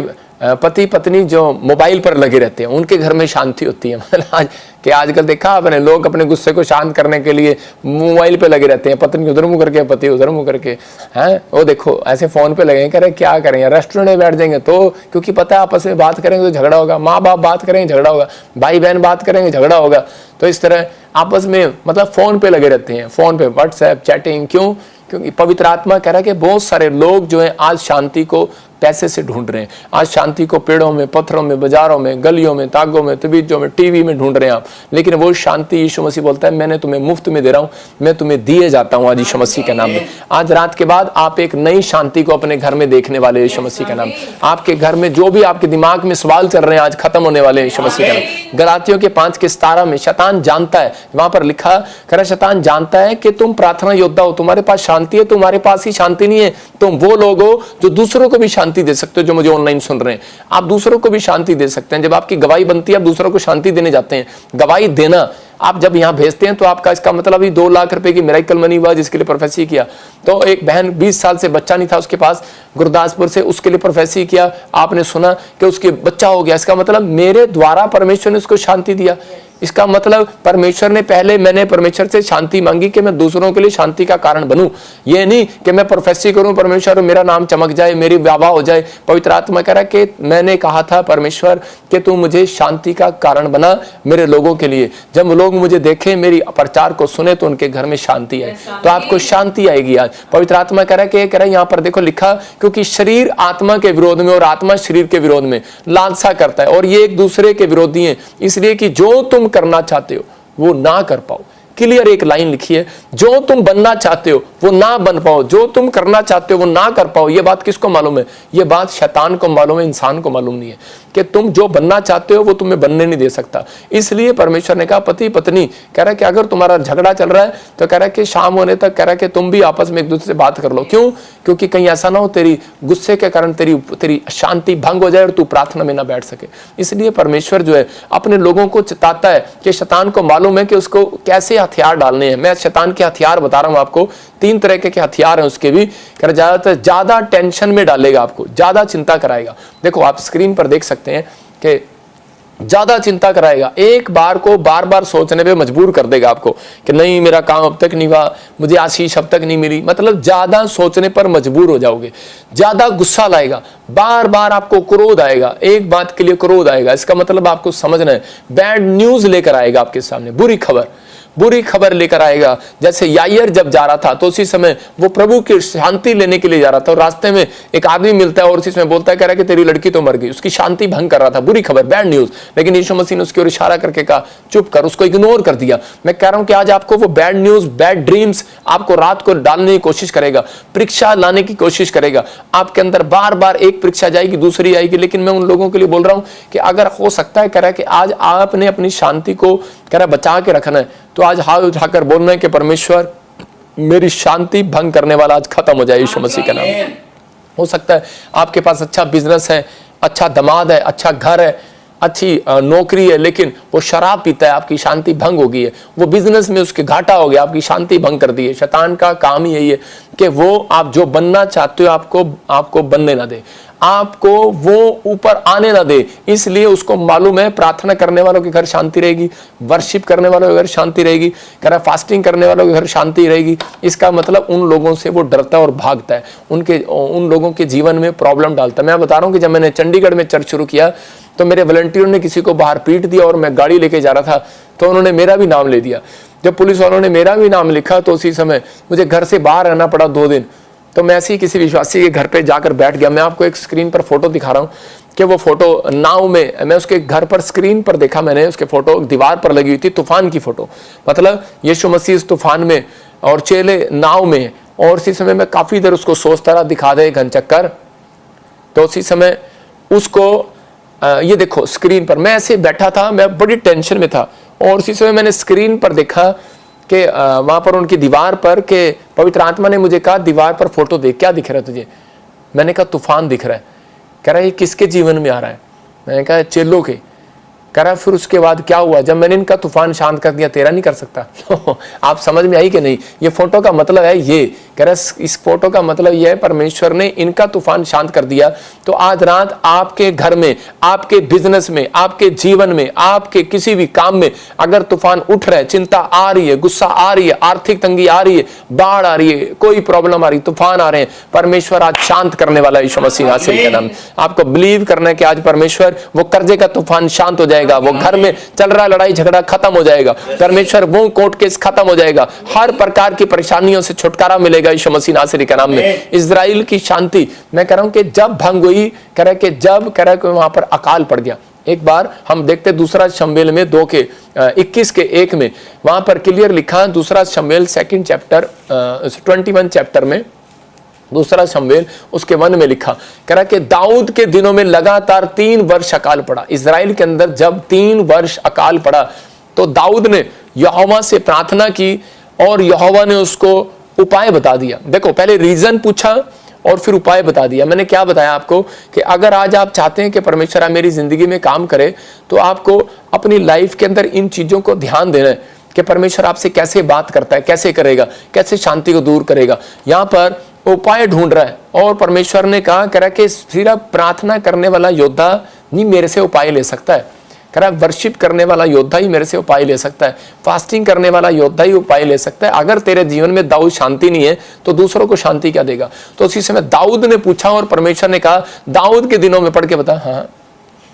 पति पत्नी जो मोबाइल पर लगे रहते हैं उनके घर में शांति होती है। मतलब आज कि आजकल देखा आपने, लोग अपने गुस्से को शांत करने के लिए मोबाइल पे लगे रहते हैं, पत्नी उधर मुंह करके, पति उधर मुंह करके, हैं वो देखो ऐसे फोन पे लगे। कह रहे क्या करेंगे, रेस्टोरेंट में बैठ जाएंगे तो, क्योंकि पता है आपस में बात करेंगे तो झगड़ा होगा, माँ बाप बात करेंगे झगड़ा होगा, भाई बहन बात करेंगे झगड़ा होगा। तो इस तरह आपस में मतलब फोन पे लगे रहते हैं, फोन पे व्हाट्सएप चैटिंग। क्यों? क्योंकि पवित्र आत्मा कह रहा है कि बहुत सारे लोग जो हैं आज शांति को पैसे से ढूंढ रहे हैं। आज शांति को पेड़ों में, पत्थरों में, बाजारों में, गलियों में, तागों में, तबीजों में, टीवी में ढूंढ रहे हैं आप। लेकिन वो शांति यीशु मसीह बोलता है मैंने तुम्हें मुफ्त में दे रहा हूं, मैं तुम्हें दिए जाता हूं आज यीशु मसीह के नाम में। आज रात के बाद आप एक नई शांति को अपने घर में देखने वाले यीशु मसीह के नाम। आपके घर में जो भी आपके दिमाग में सवाल चल रहे हैं आज खत्म होने वाले यीशु मसीह के नाम। गलातियों के 5:17 में शैतान जानता है, वहां पर लिखा कर शैतान जानता है कि तुम प्रार्थना योद्धा हो, तुम्हारे पास शांति है, तुम्हारे पास ही शांति नहीं है। तुम वो लोग हो जो दूसरों को भी शांति दे सकते हो। जो मुझे ऑनलाइन सुन रहे हैं, आप दूसरों को भी शांति दे सकते हैं। जब आपकी गवाही बनती है आप दूसरों को शांति देने जाते हैं। गवाही देना आप जब यहां भेजते हैं तो आपका इसका मतलब अभी 2 लाख रुपए की मिरेकल मनी हुआ जिसके लिए प्रोफेसी किया। तो एक बहन 20 साल से बच्चा नहीं था उसके पास, गुरदासपुर से, उसके लिए प्रोफेसी किया, आपने सुना कि उसके बच्चा हो गया। इसका मतलब मेरे द्वारा परमेश्वर ने उसको शांति दिया। इसका मतलब परमेश्वर ने पहले, मैंने परमेश्वर से शांति मांगी कि मैं दूसरों के लिए शांति का कारण बनूं। ये नहीं कि मैं प्रोफेसी करूं परमेश्वर मेरा नाम चमक जाए, मेरी वाहवाह हो जाए। पवित्र आत्मा कह रहा है कि मैंने कहा था परमेश्वर कि तू मुझे शांति का कारण बना मेरे लोगों के लिए। जब लोग मुझे देखें, मेरी प्रचार को सुने तो उनके घर में शांति आए। तो आपको शांति आएगी आज। पवित्र आत्मा कह रहा है कि यहाँ पर देखो लिखा, क्योंकि शरीर आत्मा के विरोध में और आत्मा शरीर के विरोध में लालसा करता है और ये एक दूसरे के विरोधी हैं, इसलिए कि जो तुम करना चाहते हो वो ना कर पाओ। क्लियर एक लाइन लिखी है, जो तुम बनना चाहते हो वो ना बन पाओ, जो तुम करना चाहते हो वो ना कर पाओ। ये बात किसको मालूम है? ये बात शैतान को मालूम है, इंसान को मालूम नहीं है कि तुम जो बनना चाहते हो वो तुम्हें बनने नहीं दे सकता। इसलिए परमेश्वर ने कहा पति पत्नी, कह रहा है कि अगर तुम्हारा झगड़ा चल रहा है तो कह रहा है कि शाम होने तक कह रहा है कि तुम भी आपस में एक दूसरे से बात कर लो। क्यों? क्योंकि कहीं ऐसा ना हो तेरी गुस्से के कारण तेरी शांति भंग हो जाए और तू प्रार्थना में ना बैठ सके। इसलिए परमेश्वर जो है अपने लोगों को चिताता है कि शैतान को मालूम है कि उसको कैसे हथियार डालने हैं। मैं शैतान के हथियार बता रहा हूं आपको, 3 तरह के हथियार हैं उसके भी। ज्यादातर ज्यादा टेंशन में डालेगा आपको, ज्यादा चिंता कराएगा। देखो आप स्क्रीन पर देख सकते हैं कि ज्यादा चिंता कराएगा, एक बार को बार बार सोचने पे मजबूर कर देगा आपको कि नहीं मेरा काम अब तक नहीं हुआ, मुझे आशीष अब तक नहीं मिली। मतलब ज्यादा सोचने पर मजबूर हो जाओगे, ज्यादा गुस्सा लाएगा, बार बार आपको क्रोध आएगा, एक बात के लिए क्रोध आएगा। इसका मतलब आपको समझना है बैड न्यूज लेकर आएगा आपके सामने, बुरी खबर लेकर आएगा। जैसे यायर जब जा रहा था तो उसी समय वो प्रभु की शांति लेने के लिए जा रहा था और रास्ते में एक आदमी मिलता है और उसी समय बोलता है, कह रहा है कि तेरी लड़की तो मर गई। उसकी शांति भंग कर रहा था, बुरी खबर, बैड न्यूज। लेकिन यीशु मसीह ने उसकी ओर इशारा करके कहा चुप कर, उसको इग्नोर कर दिया। मैं कह रहा हूं कि आज आपको वो बैड न्यूज, बैड ड्रीम्स आपको रात को डालने की कोशिश करेगा, परीक्षा लाने की कोशिश करेगा। आपके अंदर बार बार एक परीक्षा जाएगी, दूसरी आएगी। लेकिन मैं उन लोगों के लिए बोल रहा हूं कि अगर हो सकता है, कह रहा है कि आज आपने अपनी शांति को कह रहा बचा के रखना है, तो आज हाथ उठाकर बोलना है कि परमेश्वर मेरी शांति भंग करने वाला आज खत्म हो जाए यीशु मसीह के नाम। हो सकता है आपके पास अच्छा बिजनेस है, अच्छा दामाद है, अच्छा घर है, अच्छी नौकरी है, लेकिन वो शराब पीता है, आपकी शांति भंग हो गई है। वो बिजनेस में उसके घाटा हो गया, आपकी शांति भंग कर दी है। शैतान का काम ही यही है कि वो आप जो बनना चाहते हो आपको बनने ना दे, आपको वो ऊपर आने ना दे। इसलिए उसको मालूम है प्रार्थना करने वालों के घर शांति रहेगी, वर्शिप करने वालों के घर शांति रहेगी, फास्टिंग करने वालों के घर शांति रहेगी। इसका मतलब उन लोगों से वो डरता है और भागता है, उन लोगों के जीवन में प्रॉब्लम डालता है। मैं बता रहा हूं कि जब मैंने चंडीगढ़ में चर्च शुरू किया तो मेरे वॉलंटियरों ने किसी को बाहर पीट दिया और मैं गाड़ी लेके जा रहा था तो उन्होंने मेरा भी नाम ले दिया। जब पुलिस वालों ने मेरा भी नाम लिखा तो उसी समय मुझे घर से बाहर रहना पड़ा 2 दिन। तो मैं ऐसे ही किसी विश्वासी के घर पे जाकर बैठ गया। मैं आपको एक स्क्रीन पर फोटो दिखा रहा हूँ कि वो फोटो नाव में, मैं उसके घर पर स्क्रीन पर देखा, मैंने उसके फोटो दीवार पर लगी हुई थी, तूफान की फोटो। मतलब यीशु मसीह इस तूफान में और चेले नाव में, और उसी समय मैं काफी देर उसको सोचता रहा, दिखा दे घन चक्कर। तो उसी समय उसको ये देखो स्क्रीन पर मैं ऐसे बैठा था, मैं बड़ी टेंशन में था और उसी समय मैंने स्क्रीन पर देखा कि वहां पर उनकी दीवार पर के पवित्र आत्मा ने मुझे कहा दीवार पर फोटो देख, क्या दिख रहा है तुझे? मैंने कहा तूफान दिख रहा है। कह रहा है ये किसके जीवन में आ रहा है? मैंने कहा चेलों के। कह रहा है फिर उसके बाद क्या हुआ? जब मैंने इनका तूफान शांत कर दिया, तेरा नहीं कर सकता। आप समझ में आई कि नहीं? ये फोटो का मतलब है ये, कह रहा है इस फोटो का मतलब ये है परमेश्वर ने इनका तूफान शांत कर दिया। तो आज रात आपके घर में, आपके बिजनेस में, आपके जीवन में, आपके किसी भी काम में अगर तूफान उठ रहा है, चिंता आ रही है, गुस्सा आ रही है, आर्थिक तंगी आ रही है, बाढ़ आ रही है, कोई प्रॉब्लम आ रही है, तूफान आ रहे हैं, परमेश्वर आज शांत करने वाला यीशु मसीह नासरी के नाम। आपको बिलीव करना है कि आज परमेश्वर वो कर्जे का तूफान शांत हो जाएगा। जाएगा, वो घर में चल रहा लड़ाई झगड़ा खत्म हो जाएगा, परमेश्वर वो कोर्ट केस खत्म हो जाएगा, हर प्रकार की परेशानियों से छुटकारा मिलेगा यीशु मसीह नासरी के नाम में। इजराइल की शांति मैं कह रहा हूं कि जब भंग हुई, कह रहा कि जब कह रहा कि वहां पर अकाल पड़ गया। एक बार हम देखते दूसरा शमूएल में 2:21 में वहां पर क्लियर लिखा, दूसरा शमूएल 2 चैप्टर 21 चैप्टर में दूसरा शमूएल उसके 1 में लिखा, कह रहा कि दाऊद के दिनों में लगातार 3 वर्ष अकाल पड़ा। इजराइल के अंदर जब 3 वर्ष अकाल पड़ा तो दाऊद ने यहोवा से प्रार्थना की और यहोवा ने उसको उपाय बता दिया। देखो पहले रीजन पूछा और फिर उपाय बता दिया। मैंने क्या बताया आपको कि अगर आज आप चाहते हैं कि परमेश्वर आप मेरी जिंदगी में काम करे तो आपको अपनी लाइफ के अंदर इन चीजों को ध्यान देना है कि परमेश्वर आपसे कैसे बात करता है, कैसे करेगा, कैसे शांति को दूर करेगा। यहाँ पर उपाय ढूंढ रहा है और परमेश्वर ने कहा, कह रहा कि सिर्फ प्रार्थना करने वाला योद्धा नहीं मेरे से उपाय ले सकता है, कह रहा वर्शिप करने वाला योद्धा ही मेरे से उपाय ले सकता है, फास्टिंग करने वाला योद्धा ही उपाय ले सकता है। अगर तेरे जीवन में दाऊद शांति नहीं है तो दूसरों को शांति क्या देगा। तो उसी समय दाऊद ने पूछा और परमेश्वर ने कहा, दाऊद के दिनों में पढ़ के बता। हाँ,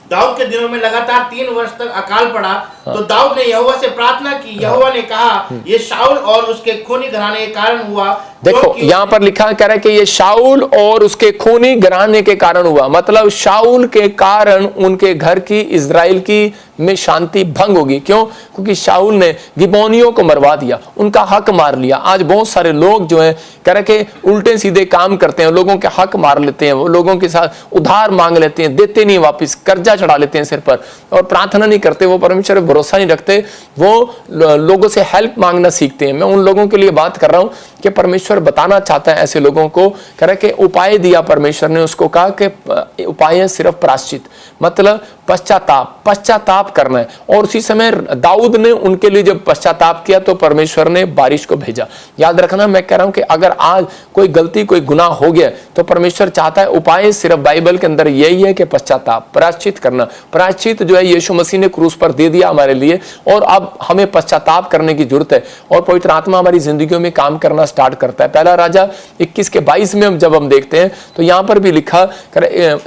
दाऊद के दिनों में लगातार 3 वर्ष तक अकाल पड़ा। तो दाऊद ने यहोवा से प्रार्थना की। यहोवा ने कहा, ये शाऊल और उसके खूनी घराने के कारण हुआ। देखो यहाँ पर लिखा कह रहा है कि ये शाऊल और उसके खूनी घराने के कारण हुआ, मतलब शाऊल के कारण उनके घर की, इजराइल की में शांति भंग होगी। क्यों? क्योंकि शाऊल ने गिबोनियों को मरवा दिया, उनका हक मार लिया। आज बहुत सारे लोग जो है कह रहे कि उल्टे सीधे काम करते हैं, लोगों के हक मार लेते हैं, वो लोगों के साथ उधार मांग लेते हैं, देते नहीं वापिस, कर्जा चढ़ा लेते हैं सिर पर और प्रार्थना नहीं करते, वो परमेश्वर पर भरोसा नहीं रखते, वो लोगों से हेल्प मांगना सीखते हैं। मैं उन लोगों के लिए बात कर रहा हूँ कि परमेश्वर बताना चाहता है ऐसे लोगों को, कह रहा कि उपाय दिया परमेश्वर ने, उसको कहा कि उपाय सिर्फ प्रायश्चित, मतलब पश्चाताप करना है। और उसी समय दाऊद ने उनके लिए जब पश्चाताप किया तो परमेश्वर ने बारिश को भेजा। याद रखना, मैं कह रहा हूं कि अगर आज कोई गलती, कोई गुनाह हो गया तो परमेश्वर चाहता है, उपाय सिर्फ बाइबल के अंदर यही है कि पश्चाताप, प्रायश्चित करना। प्रायश्चित जो है यीशु मसीह ने क्रूस पर दे दिया हमारे लिए और अब हमें पश्चाताप करने की जरूरत है और पवित्र आत्मा हमारी जिंदगियों में काम करना स्टार्ट करता है। पहला राजा 21:22 में जब हम देखते हैं तो यहां पर भी लिखा,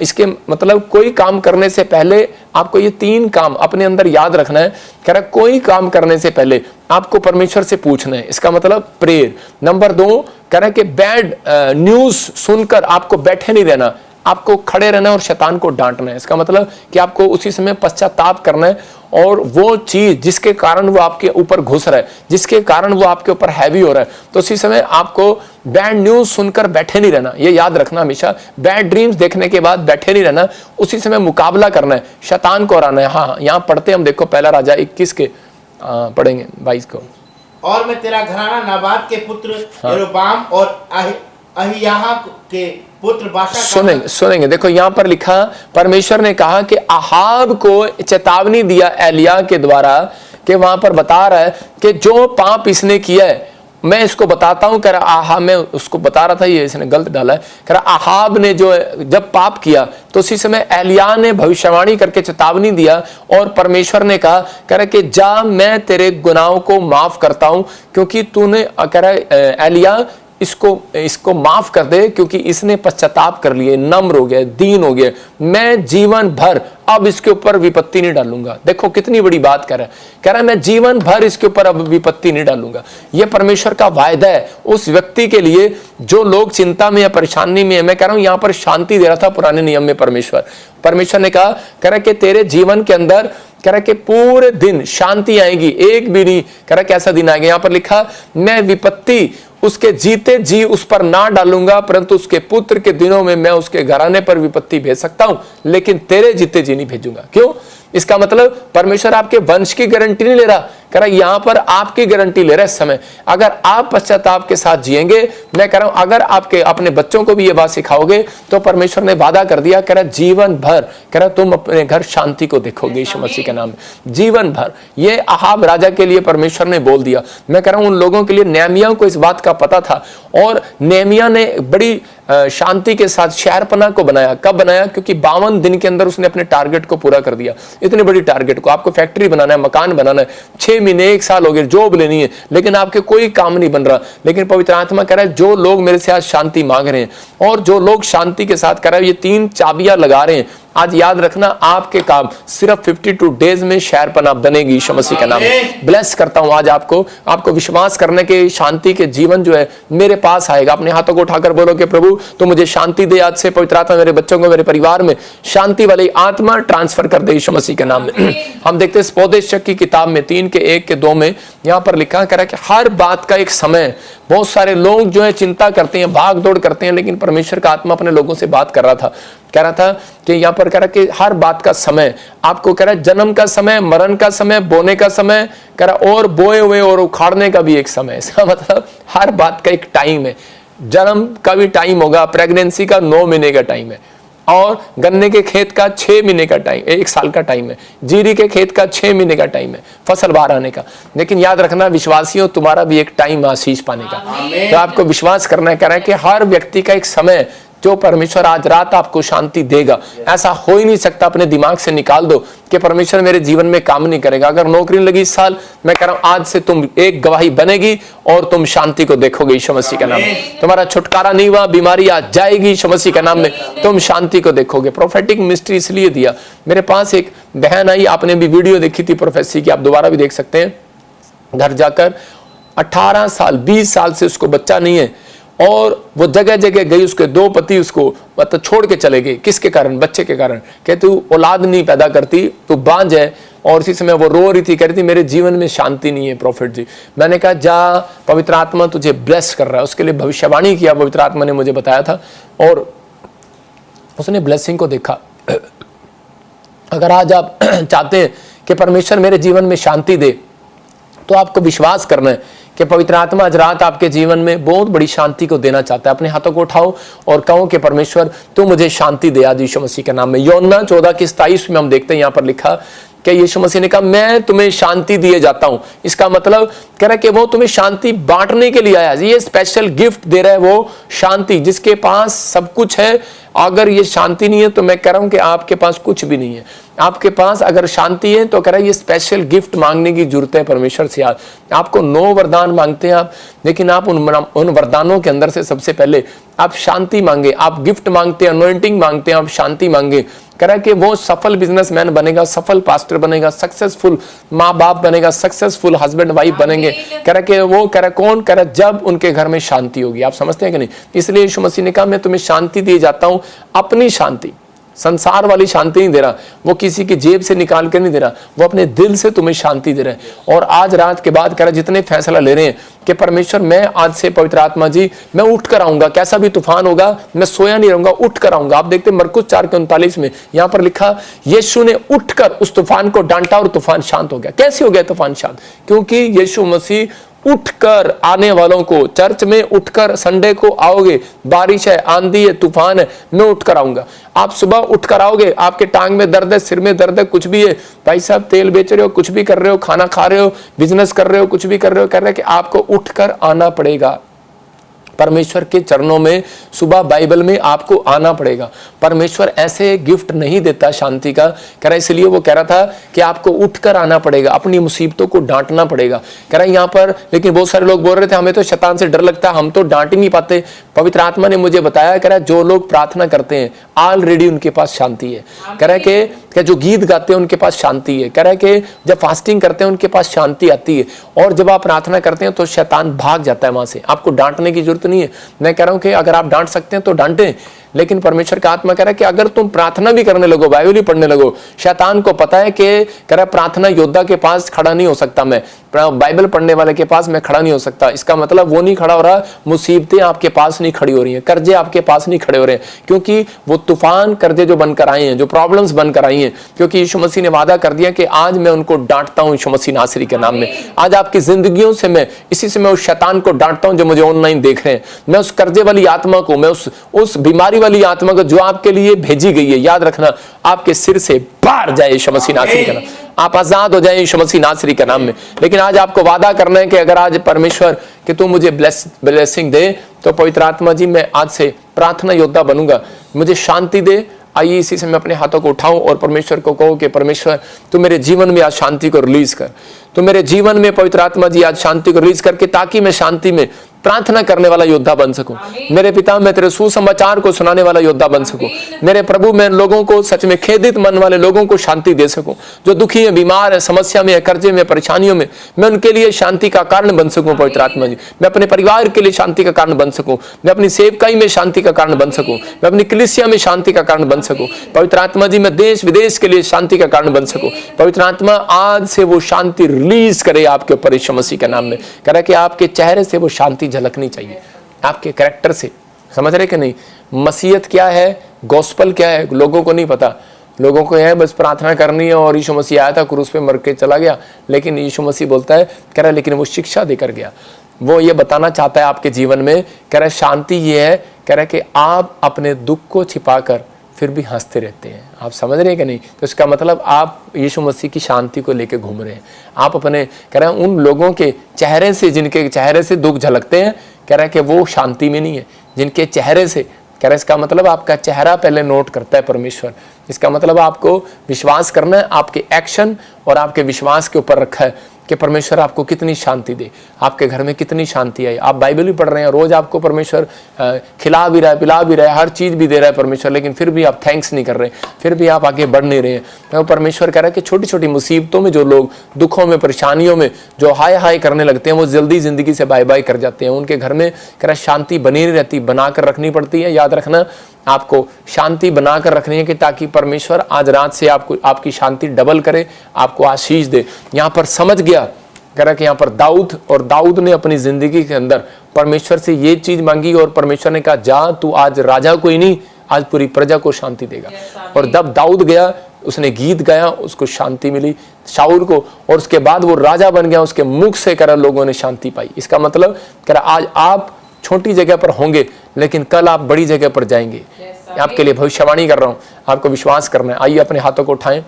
इसके मतलब कोई काम करने से पहले आपको ये 3 काम अपने अंदर याद रखना है। कह रहा कोई काम करने से पहले आपको परमेश्वर से पूछना है, इसका मतलब प्रेयर। नंबर 2 कह रहा है कि बैड न्यूज सुनकर आपको बैठे नहीं रहना, आपको खड़े रहना और शैतान को डांटना है। इसका मतलब कि आपको उसी समय पश्चाताप करना है और वो चीज जिसके कारण वो आपके ऊपर घुस रहा है, जिसके कारण वो आपके ऊपर हैवी हो रहा है, तो उसी समय आपको बैड न्यूज सुनकर बैठे नहीं रहना। ये याद रखना हमेशा, बैड ड्रीम्स देखने के बाद बैठे नहीं रहना, उसी समय मुकाबला करना है, शैतान को हराना है। हाँ, यहाँ पढ़ते हम देखो पहला राजा 21 के पढ़ेंगे 22 को। और मैं तेरा घराना नाबाद के पुत्र यरोबाम और अहिय्याह के पुत्र बाशा सुनेंगे। देखो यहाँ पर लिखा, परमेश्वर ने कहा कि अहाब को चेतावनी दिया एलिया के द्वारा, कि वहां पर बता रहा है कि जो पाप इसने किया है मैं इसको बताता हूं। कह रहा आहा, मैं उसको बता रहा था, ये इसने गलत डाला है। कह रहा अहाब ने जो जब पाप किया तो उसी समय एलिया ने भविष्यवाणी करके चेतावनी दिया और परमेश्वर ने कहा, कह रहा कि जा मैं तेरे गुनाहों को माफ करता हूं क्योंकि तूने, कह रहा एलिया इसको माफ कर दे क्योंकि इसने पश्चाताप कर लिए, नम्र हो गया, दीन हो गया, मैं जीवन भर अब इसके ऊपर विपत्ति नहीं डालूंगा। देखो कितनी बड़ी बात कर रहा है, कह रहा है मैं जीवन भर इसके ऊपर अब विपत्ति नहीं डालूंगा। यह परमेश्वर का वायदा है उस व्यक्ति के लिए जो लोग चिंता में या परेशानी में है। मैं कह रहा हूं यहां पर शांति दे रहा था पुराने नियम में परमेश्वर ने कहा, कह रहा कि तेरे जीवन के अंदर, कह रहा कि पूरे दिन शांति आएगी, एक भी नहीं, कह रहा कैसा दिन आएगा। यहां पर लिखा, मैं विपत्ति उसके जीते जी उस पर ना डालूंगा, परंतु उसके पुत्र के दिनों में मैं उसके घराने पर विपत्ति भेज सकता हूं, लेकिन तेरे जीते जी नहीं भेजूंगा। क्यों? इसका मतलब परमेश्वर आपके वंश की गारंटी नहीं ले रहा, कह रहा यहां पर आपकी गारंटी ले रहा है इस समय। अगर आप पश्चाताप के साथ जिएंगे, मैं कह रहा हूं अगर आपके अपने बच्चों को भी ये बात सिखाओगे तो परमेश्वर ने वादा कर दिया, कह रहा जीवन भर, कह रहा तुम अपने घर शांति को देखोगे यीशु मसीह के नाम में, जीवन भर। ये अहाब राजा के लिए परमेश्वर ने बोल दिया। मैं कह रहा हूं उन लोगों के लिए, नेहमिया को इस बात का पता था और नेहमिया ने बड़ी शांति के साथ शहरपनाह को बनाया। कब बनाया? क्योंकि 52 दिन के अंदर उसने अपने टारगेट को पूरा कर दिया। इतनी बड़ी टारगेट को, आपको फैक्ट्री बनाना है, मकान बनाना है, 6 महीने 1 साल हो गए, जॉब लेनी है, लेकिन आपके कोई काम नहीं बन रहा। लेकिन पवित्र आत्मा कह रहा है जो लोग मेरे से आज शांति मांग रहे हैं और जो लोग शांति के साथ कह रहे हैं, ये 3 चाबियां लगा रहे हैं आज याद रखना, आपके काम सिर्फ 52 डेज में शहरपना बनेगी यीशु मसीह के नाम में। ब्लेस करता हूं आज आपको विश्वास करने के शांति के जीवन जो है मेरे पास आएगा। अपने हाथों को उठाकर बोलो कि प्रभु तो मुझे शांति दे, आज से पवित्र आत्मा मेरे बच्चों को, मेरे परिवार में शांति वाली आत्मा ट्रांसफर कर दे यीशु मसीह के नाम में। हम देखते हैं उपदेशक की किताब में 3:1-2 में यहां पर लिखा कह रहा है कि हर बात का एक समय। बहुत सारे लोग जो है चिंता करते हैं, भाग दौड़ करते हैं, लेकिन परमेश्वर का आत्मा अपने लोगों से बात कर रहा था, कह रहा था कि यहां पर कह रहा कि हर बात का समय आपको, कह रहा जन्म का समय, मरण का समय, बोने का समय, कह रहा और बोए हुए और उखाड़ने का भी एक समय। इसका मतलब हर बात का एक टाइम है। जन्म का भी टाइम होगा, प्रेगनेंसी का 9 महीने का टाइम है, और गन्ने के खेत का 6 महीने का टाइम, 1 साल का टाइम है, जीरी के खेत का 6 महीने का टाइम है, फसल बाहर आने का। लेकिन याद रखना विश्वासियों, तुम्हारा भी एक टाइम आशीष पाने का। तो आपको विश्वास करना है कि हर व्यक्ति का एक समय जो परमेश्वर आज रात आपको शांति देगा। ऐसा हो ही नहीं सकता, अपने दिमाग से निकाल दो कि परमेश्वर मेरे जीवन में काम नहीं करेगा। अगर नौकरी लगी इस साल, मैं कह रहा हूं आज से तुम एक गवाही बनेगी और तुम शांति को देखोगे यीशु मसीह के नाम में। तुम्हारा छुटकारा नहीं हुआ, बीमारी आज जाएगी यीशु मसीह के नाम में, तुम शांति को देखोगे। प्रोफेटिक मिस्ट्री इसलिए दिया, मेरे पास एक बहन आई, आपने भी वीडियो देखी थी प्रोफेसी की, आप दोबारा भी देख सकते हैं। घर जाकर 18 साल 20 साल से उसको बच्चा नहीं है, और वो जगह जगह गई, उसके 2 पति उसको मतलब छोड़ के चले गए। किसके कारण? बच्चे के कारण। कहते तू औलाद नहीं पैदा करती, तू बांझ है। और इसी समय वो रो रही थी, कह रही थी मेरे जीवन में शांति नहीं है प्रॉफिट जी। मैंने कहा जा, पवित्र आत्मा तुझे ब्लेस कर रहा है। उसके लिए भविष्यवाणी किया, पवित्र आत्मा ने मुझे बताया था, और उसने ब्लेसिंग को देखा। अगर आज आप चाहते हैं कि परमेश्वर मेरे जीवन में शांति दे, तो आपको विश्वास करना है कि पवित्र आत्मा आज रात आपके जीवन में बहुत बड़ी शांति को देना चाहता है। अपने हाथों को उठाओ और कहो कि परमेश्वर तू मुझे शांति दे आज यीशु मसीह के नाम में। यूहन्ना 14:27 में हम देखते हैं, यहाँ पर लिखा कि यीशु मसीह ने कहा मैं तुम्हें शांति दिए जाता हूं। इसका मतलब कह रहा है कि वो तुम्हें शांति बांटने के लिए आया। ये स्पेशल गिफ्ट दे रहा है वो शांति, जिसके पास सब कुछ है। अगर ये शांति नहीं है तो मैं कह रहा हूं कि आपके पास कुछ भी नहीं है। आपके पास अगर शांति है तो कह रहा है ये स्पेशल गिफ्ट मांगने की जरूरत है परमेश्वर से। आज आपको 9 वरदान मांगते हैं आप, लेकिन आप उन वरदानों के अंदर से सबसे पहले आप शांति मांगे। आप गिफ्ट मांगते हैं, अनॉइंटिंग मांगते हैं, आप शांति मांगे। कह रहा है कि वो सफल बिजनेसमैन बनेगा, सफल पास्टर बनेगा, सक्सेसफुल माँ बाप बनेगा, सक्सेसफुल हस्बैंड वाइफ बनेंगे। कह रहा है कि वो, कह रहा कौन? कह रहा जब उनके घर में शांति होगी। आप समझते हैं कि नहीं? इसलिए यीशु मसीह ने कहा मैं तुम्हें शांति दिए जाता हूं, अपनी शांति, संसार वाली शांति नहीं दे रहा, वो किसी की जेब से निकाल कर नहीं दे रहा, वो अपने दिल से तुम्हें शांति दे रहा है। और आज रात के बाद कह रहा जितने फैसला ले रहे हैं कि परमेश्वर मैं आज से पवित्र आत्मा जी मैं उठ कर आऊंगा, कैसा भी तूफान होगा मैं सोया नहीं रहूंगा, उठ कर आऊंगा। आप देखते मरकुस 4:39 में यहां पर लिखा यीशु ने उठकर उस तूफान को डांटा और तूफान शांत हो गया। कैसे हो गया तूफान शांत? क्योंकि यीशु मसीह उठकर आने वालों को, चर्च में उठकर संडे को आओगे, बारिश है, आंधी है, तूफान है, मैं उठकर आऊंगा। आप सुबह उठकर आओगे, आपके टांग में दर्द है, सिर में दर्द है, कुछ भी है, भाई साहब तेल बेच रहे हो, कुछ भी कर रहे हो, खाना खा रहे हो, बिजनेस कर रहे हो, कुछ भी कर रहे हो, कर रहे हो कि आपको उठकर आना पड़ेगा परमेश्वर के चरणों में। सुबह बाइबल में आपको आना पड़ेगा। परमेश्वर ऐसे गिफ्ट नहीं देता शांति का, कह रहा इसलिए वो कह रहा था कि आपको उठकर आना पड़ेगा, अपनी मुसीबतों को डांटना पड़ेगा। कह रहा यहाँ पर, लेकिन बहुत सारे लोग बोल रहे थे हमें तो शैतान से डर लगता है, हम तो डांट ही नहीं पाते। पवित्र आत्मा ने मुझे बताया, कह रहा जो लोग प्रार्थना करते हैं ऑलरेडी उनके पास शांति है। कह रहा है कि जो गीत गाते हैं उनके पास शांति है। कह रहा है कि जब फास्टिंग करते हैं उनके पास शांति आती है, और जब आप प्रार्थना करते हैं तो शैतान भाग जाता है वहां से। आपको डांटने की जरूरत नहीं है। मैं कह रहा हूं कि अगर आप डांट सकते हैं तो डांटें, लेकिन परमेश्वर का आत्मा कह रहा है कि अगर तुम प्रार्थना भी करने लगो, बाइबल भी पढ़ने लगो, शैतान को पता है कि कह रहा प्रार्थना योद्धा के पास खड़ा नहीं हो सकता, मैं बाइबल पढ़ने वाले के पास मैं खड़ा नहीं हो सकता। इसका मतलब वो नहीं खड़ा हो रहा, मुसीबतें आपके पास नहीं खड़ी हो रही हैं, कर्जे आपके पास नहीं खड़े हो रहे हैं, क्योंकि वो तूफान कर्जे जो बनकर आए हैं, जो प्रॉब्लम्स बनकर आई हैं, क्योंकि यीशु मसीह ने वादा कर दिया कि आज मैं उनको डांटता हूं यीशु मसीह नासरी के नाम में। आज आपकी जिंदगियों से मैं इसी से मैं उस शैतान को डांटता हूं जो मुझे ऑनलाइन देख रहे हैं। मैं उस कर्जे वाली आत्मा को, मैं उस बीमारी वाली आत्मा को जो आपके लिए भेजी गई है, याद रखना आपके सिर से बाहर जाए यीशु मसीह नासरी का नाम। आप आजाद हो जाए यीशु मसीह नासरी के नाम में। लेकिन आज आपको वादा करना है कि अगर आज परमेश्वर कि तू मुझे ब्लेसिंग दे, तो पवित्र आत्मा जी मैं आज से प्रार्थना योद्धा बनूंगा, मुझे शांति दे। आइए इसी से मैं अपने हाथों को उठाऊं और परमेश्वर को कहूं कि परमेश्वर तू मेरे जीवन में आज शांति को रिलीज कर, तू मेरे जीवन में पवित्र आत्मा जी आज शांति को रिलीज करके, ताकि मैं शांति में प्रार्थना करने वाला योद्धा बन सकूं। मेरे पिता, मैं तेरे सुसमाचार को सुनाने वाला योद्धा बन सकूं। मेरे प्रभु, मैं लोगों को, सच में खेदित मन वाले लोगों को शांति दे सकूं, जो दुखी है, बीमार है, समस्या में है, कर्जे में, परेशानियों में, मैं उनके लिए शांति का कारण बन सकूं। पवित्र आत्मा जी, मैं अपने परिवार के लिए शांति का कारण बन सकूं, मैं अपनी सेवकाई में शांति का कारण बन सकूं, मैं अपनी कलीसिया में शांति का कारण बन सकूं। पवित्र आत्मा जी, मैं देश विदेश के लिए शांति का कारण बन सकूं। पवित्र आत्मा आज से वो शांति रिलीज करे आपके ऊपर यीशु मसीह के नाम में। कह रहा है कि आपके चेहरे से वो शांति झलकनी चाहिए, आपके कैरेक्टर से। समझ रहे कि नहीं? मसीहत क्या है, गॉस्पल क्या है, लोगों को नहीं पता। लोगों को है बस प्रार्थना करनी है, और यीशु मसीह आया था, क्रूस पे मर के चला गया। लेकिन यीशु मसीह बोलता है, कह रहा है लेकिन वो शिक्षा देकर गया। वो ये बताना चाहता है आपके जीवन में, कह रहा है शांति ये है, कह रहा है कि आप अपने दुख को छिपाकर फिर भी हंसते रहते हैं। आप समझ रहे हैं कि नहीं? तो इसका मतलब आप यीशु मसीह की शांति को लेकर घूम रहे हैं। आप अपने, कह रहे हैं उन लोगों के चेहरे से, जिनके चेहरे से दुख झलकते हैं, कह रहा है कि वो शांति में नहीं है। जिनके चेहरे से, कह रहा है इसका मतलब आपका चेहरा पहले नोट करता है परमेश्वर। इसका मतलब आपको विश्वास करना है, आपके एक्शन और आपके विश्वास के ऊपर रखा है कि परमेश्वर आपको कितनी शांति दे, आपके घर में कितनी शांति आई। आप बाइबल भी पढ़ रहे हैं, रोज आपको परमेश्वर खिला भी रहा है, पिला भी रहा है, हर चीज़ भी दे रहा है परमेश्वर, लेकिन फिर भी आप थैंक्स नहीं कर रहे, फिर भी आप आगे बढ़ नहीं रहे हैं। तो परमेश्वर कह रहा है कि छोटी छोटी मुसीबतों में जो लोग, दुखों में, परेशानियों में जो हाय हाय करने लगते हैं, वो जल्दी जिंदगी से बाय बाय कर जाते हैं। उनके घर में कह रहा है शांति बनी नहीं रहती, बनाकर रखनी पड़ती है। याद रखना, आपको शांति बनाकर रखनी है कि ताकि परमेश्वर आज रात से आपको, आपकी शांति डबल करे, आपको आशीष दे। यहाँ पर समझ गया, कह रहा कि यहाँ पर दाऊद, और दाऊद ने अपनी जिंदगी के अंदर परमेश्वर से ये चीज मांगी, और परमेश्वर ने कहा जा तू आज राजा को ही नहीं, आज पूरी प्रजा को शांति देगा। और जब दाऊद गया, उसने गीत गाया, उसको शांति मिली शाऊल को, और उसके बाद वो राजा बन गया। उसके मुख से कह रहा लोगों ने शांति पाई। इसका मतलब कह रहा आज आप छोटी जगह पर होंगे, लेकिन कल आप बड़ी जगह पर जाएंगे। आपके लिए भविष्यवाणी कर रहा हूं, आपको विश्वास करना है। आइए अपने हाथों को उठाएं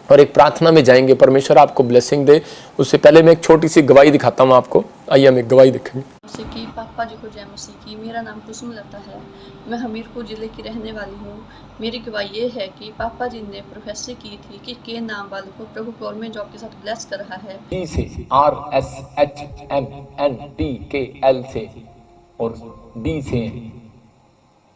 और एक प्रार्थना में जाएंगे। परमेश्वर आपको ब्लेसिंग दे। उससे पहले मैं एक छोटी सी गवाही दिखाता हूं आपको। आइए हम एक गवाही देखेंगे। मसीह की, पापा जी को जय मसीह की। मेरा नाम कुसुम लता है, मैं हमीरपुर ज़िले की रहने वाली हूँ। मेरी गवाही ये है कि पापा जी ने प्रोफेसर की थी कि के नाम वालों को प्रभु गवर्नमेंट जॉब के साथ ब्लेस कर रहा है। डी से RSHMNTKL से और डी से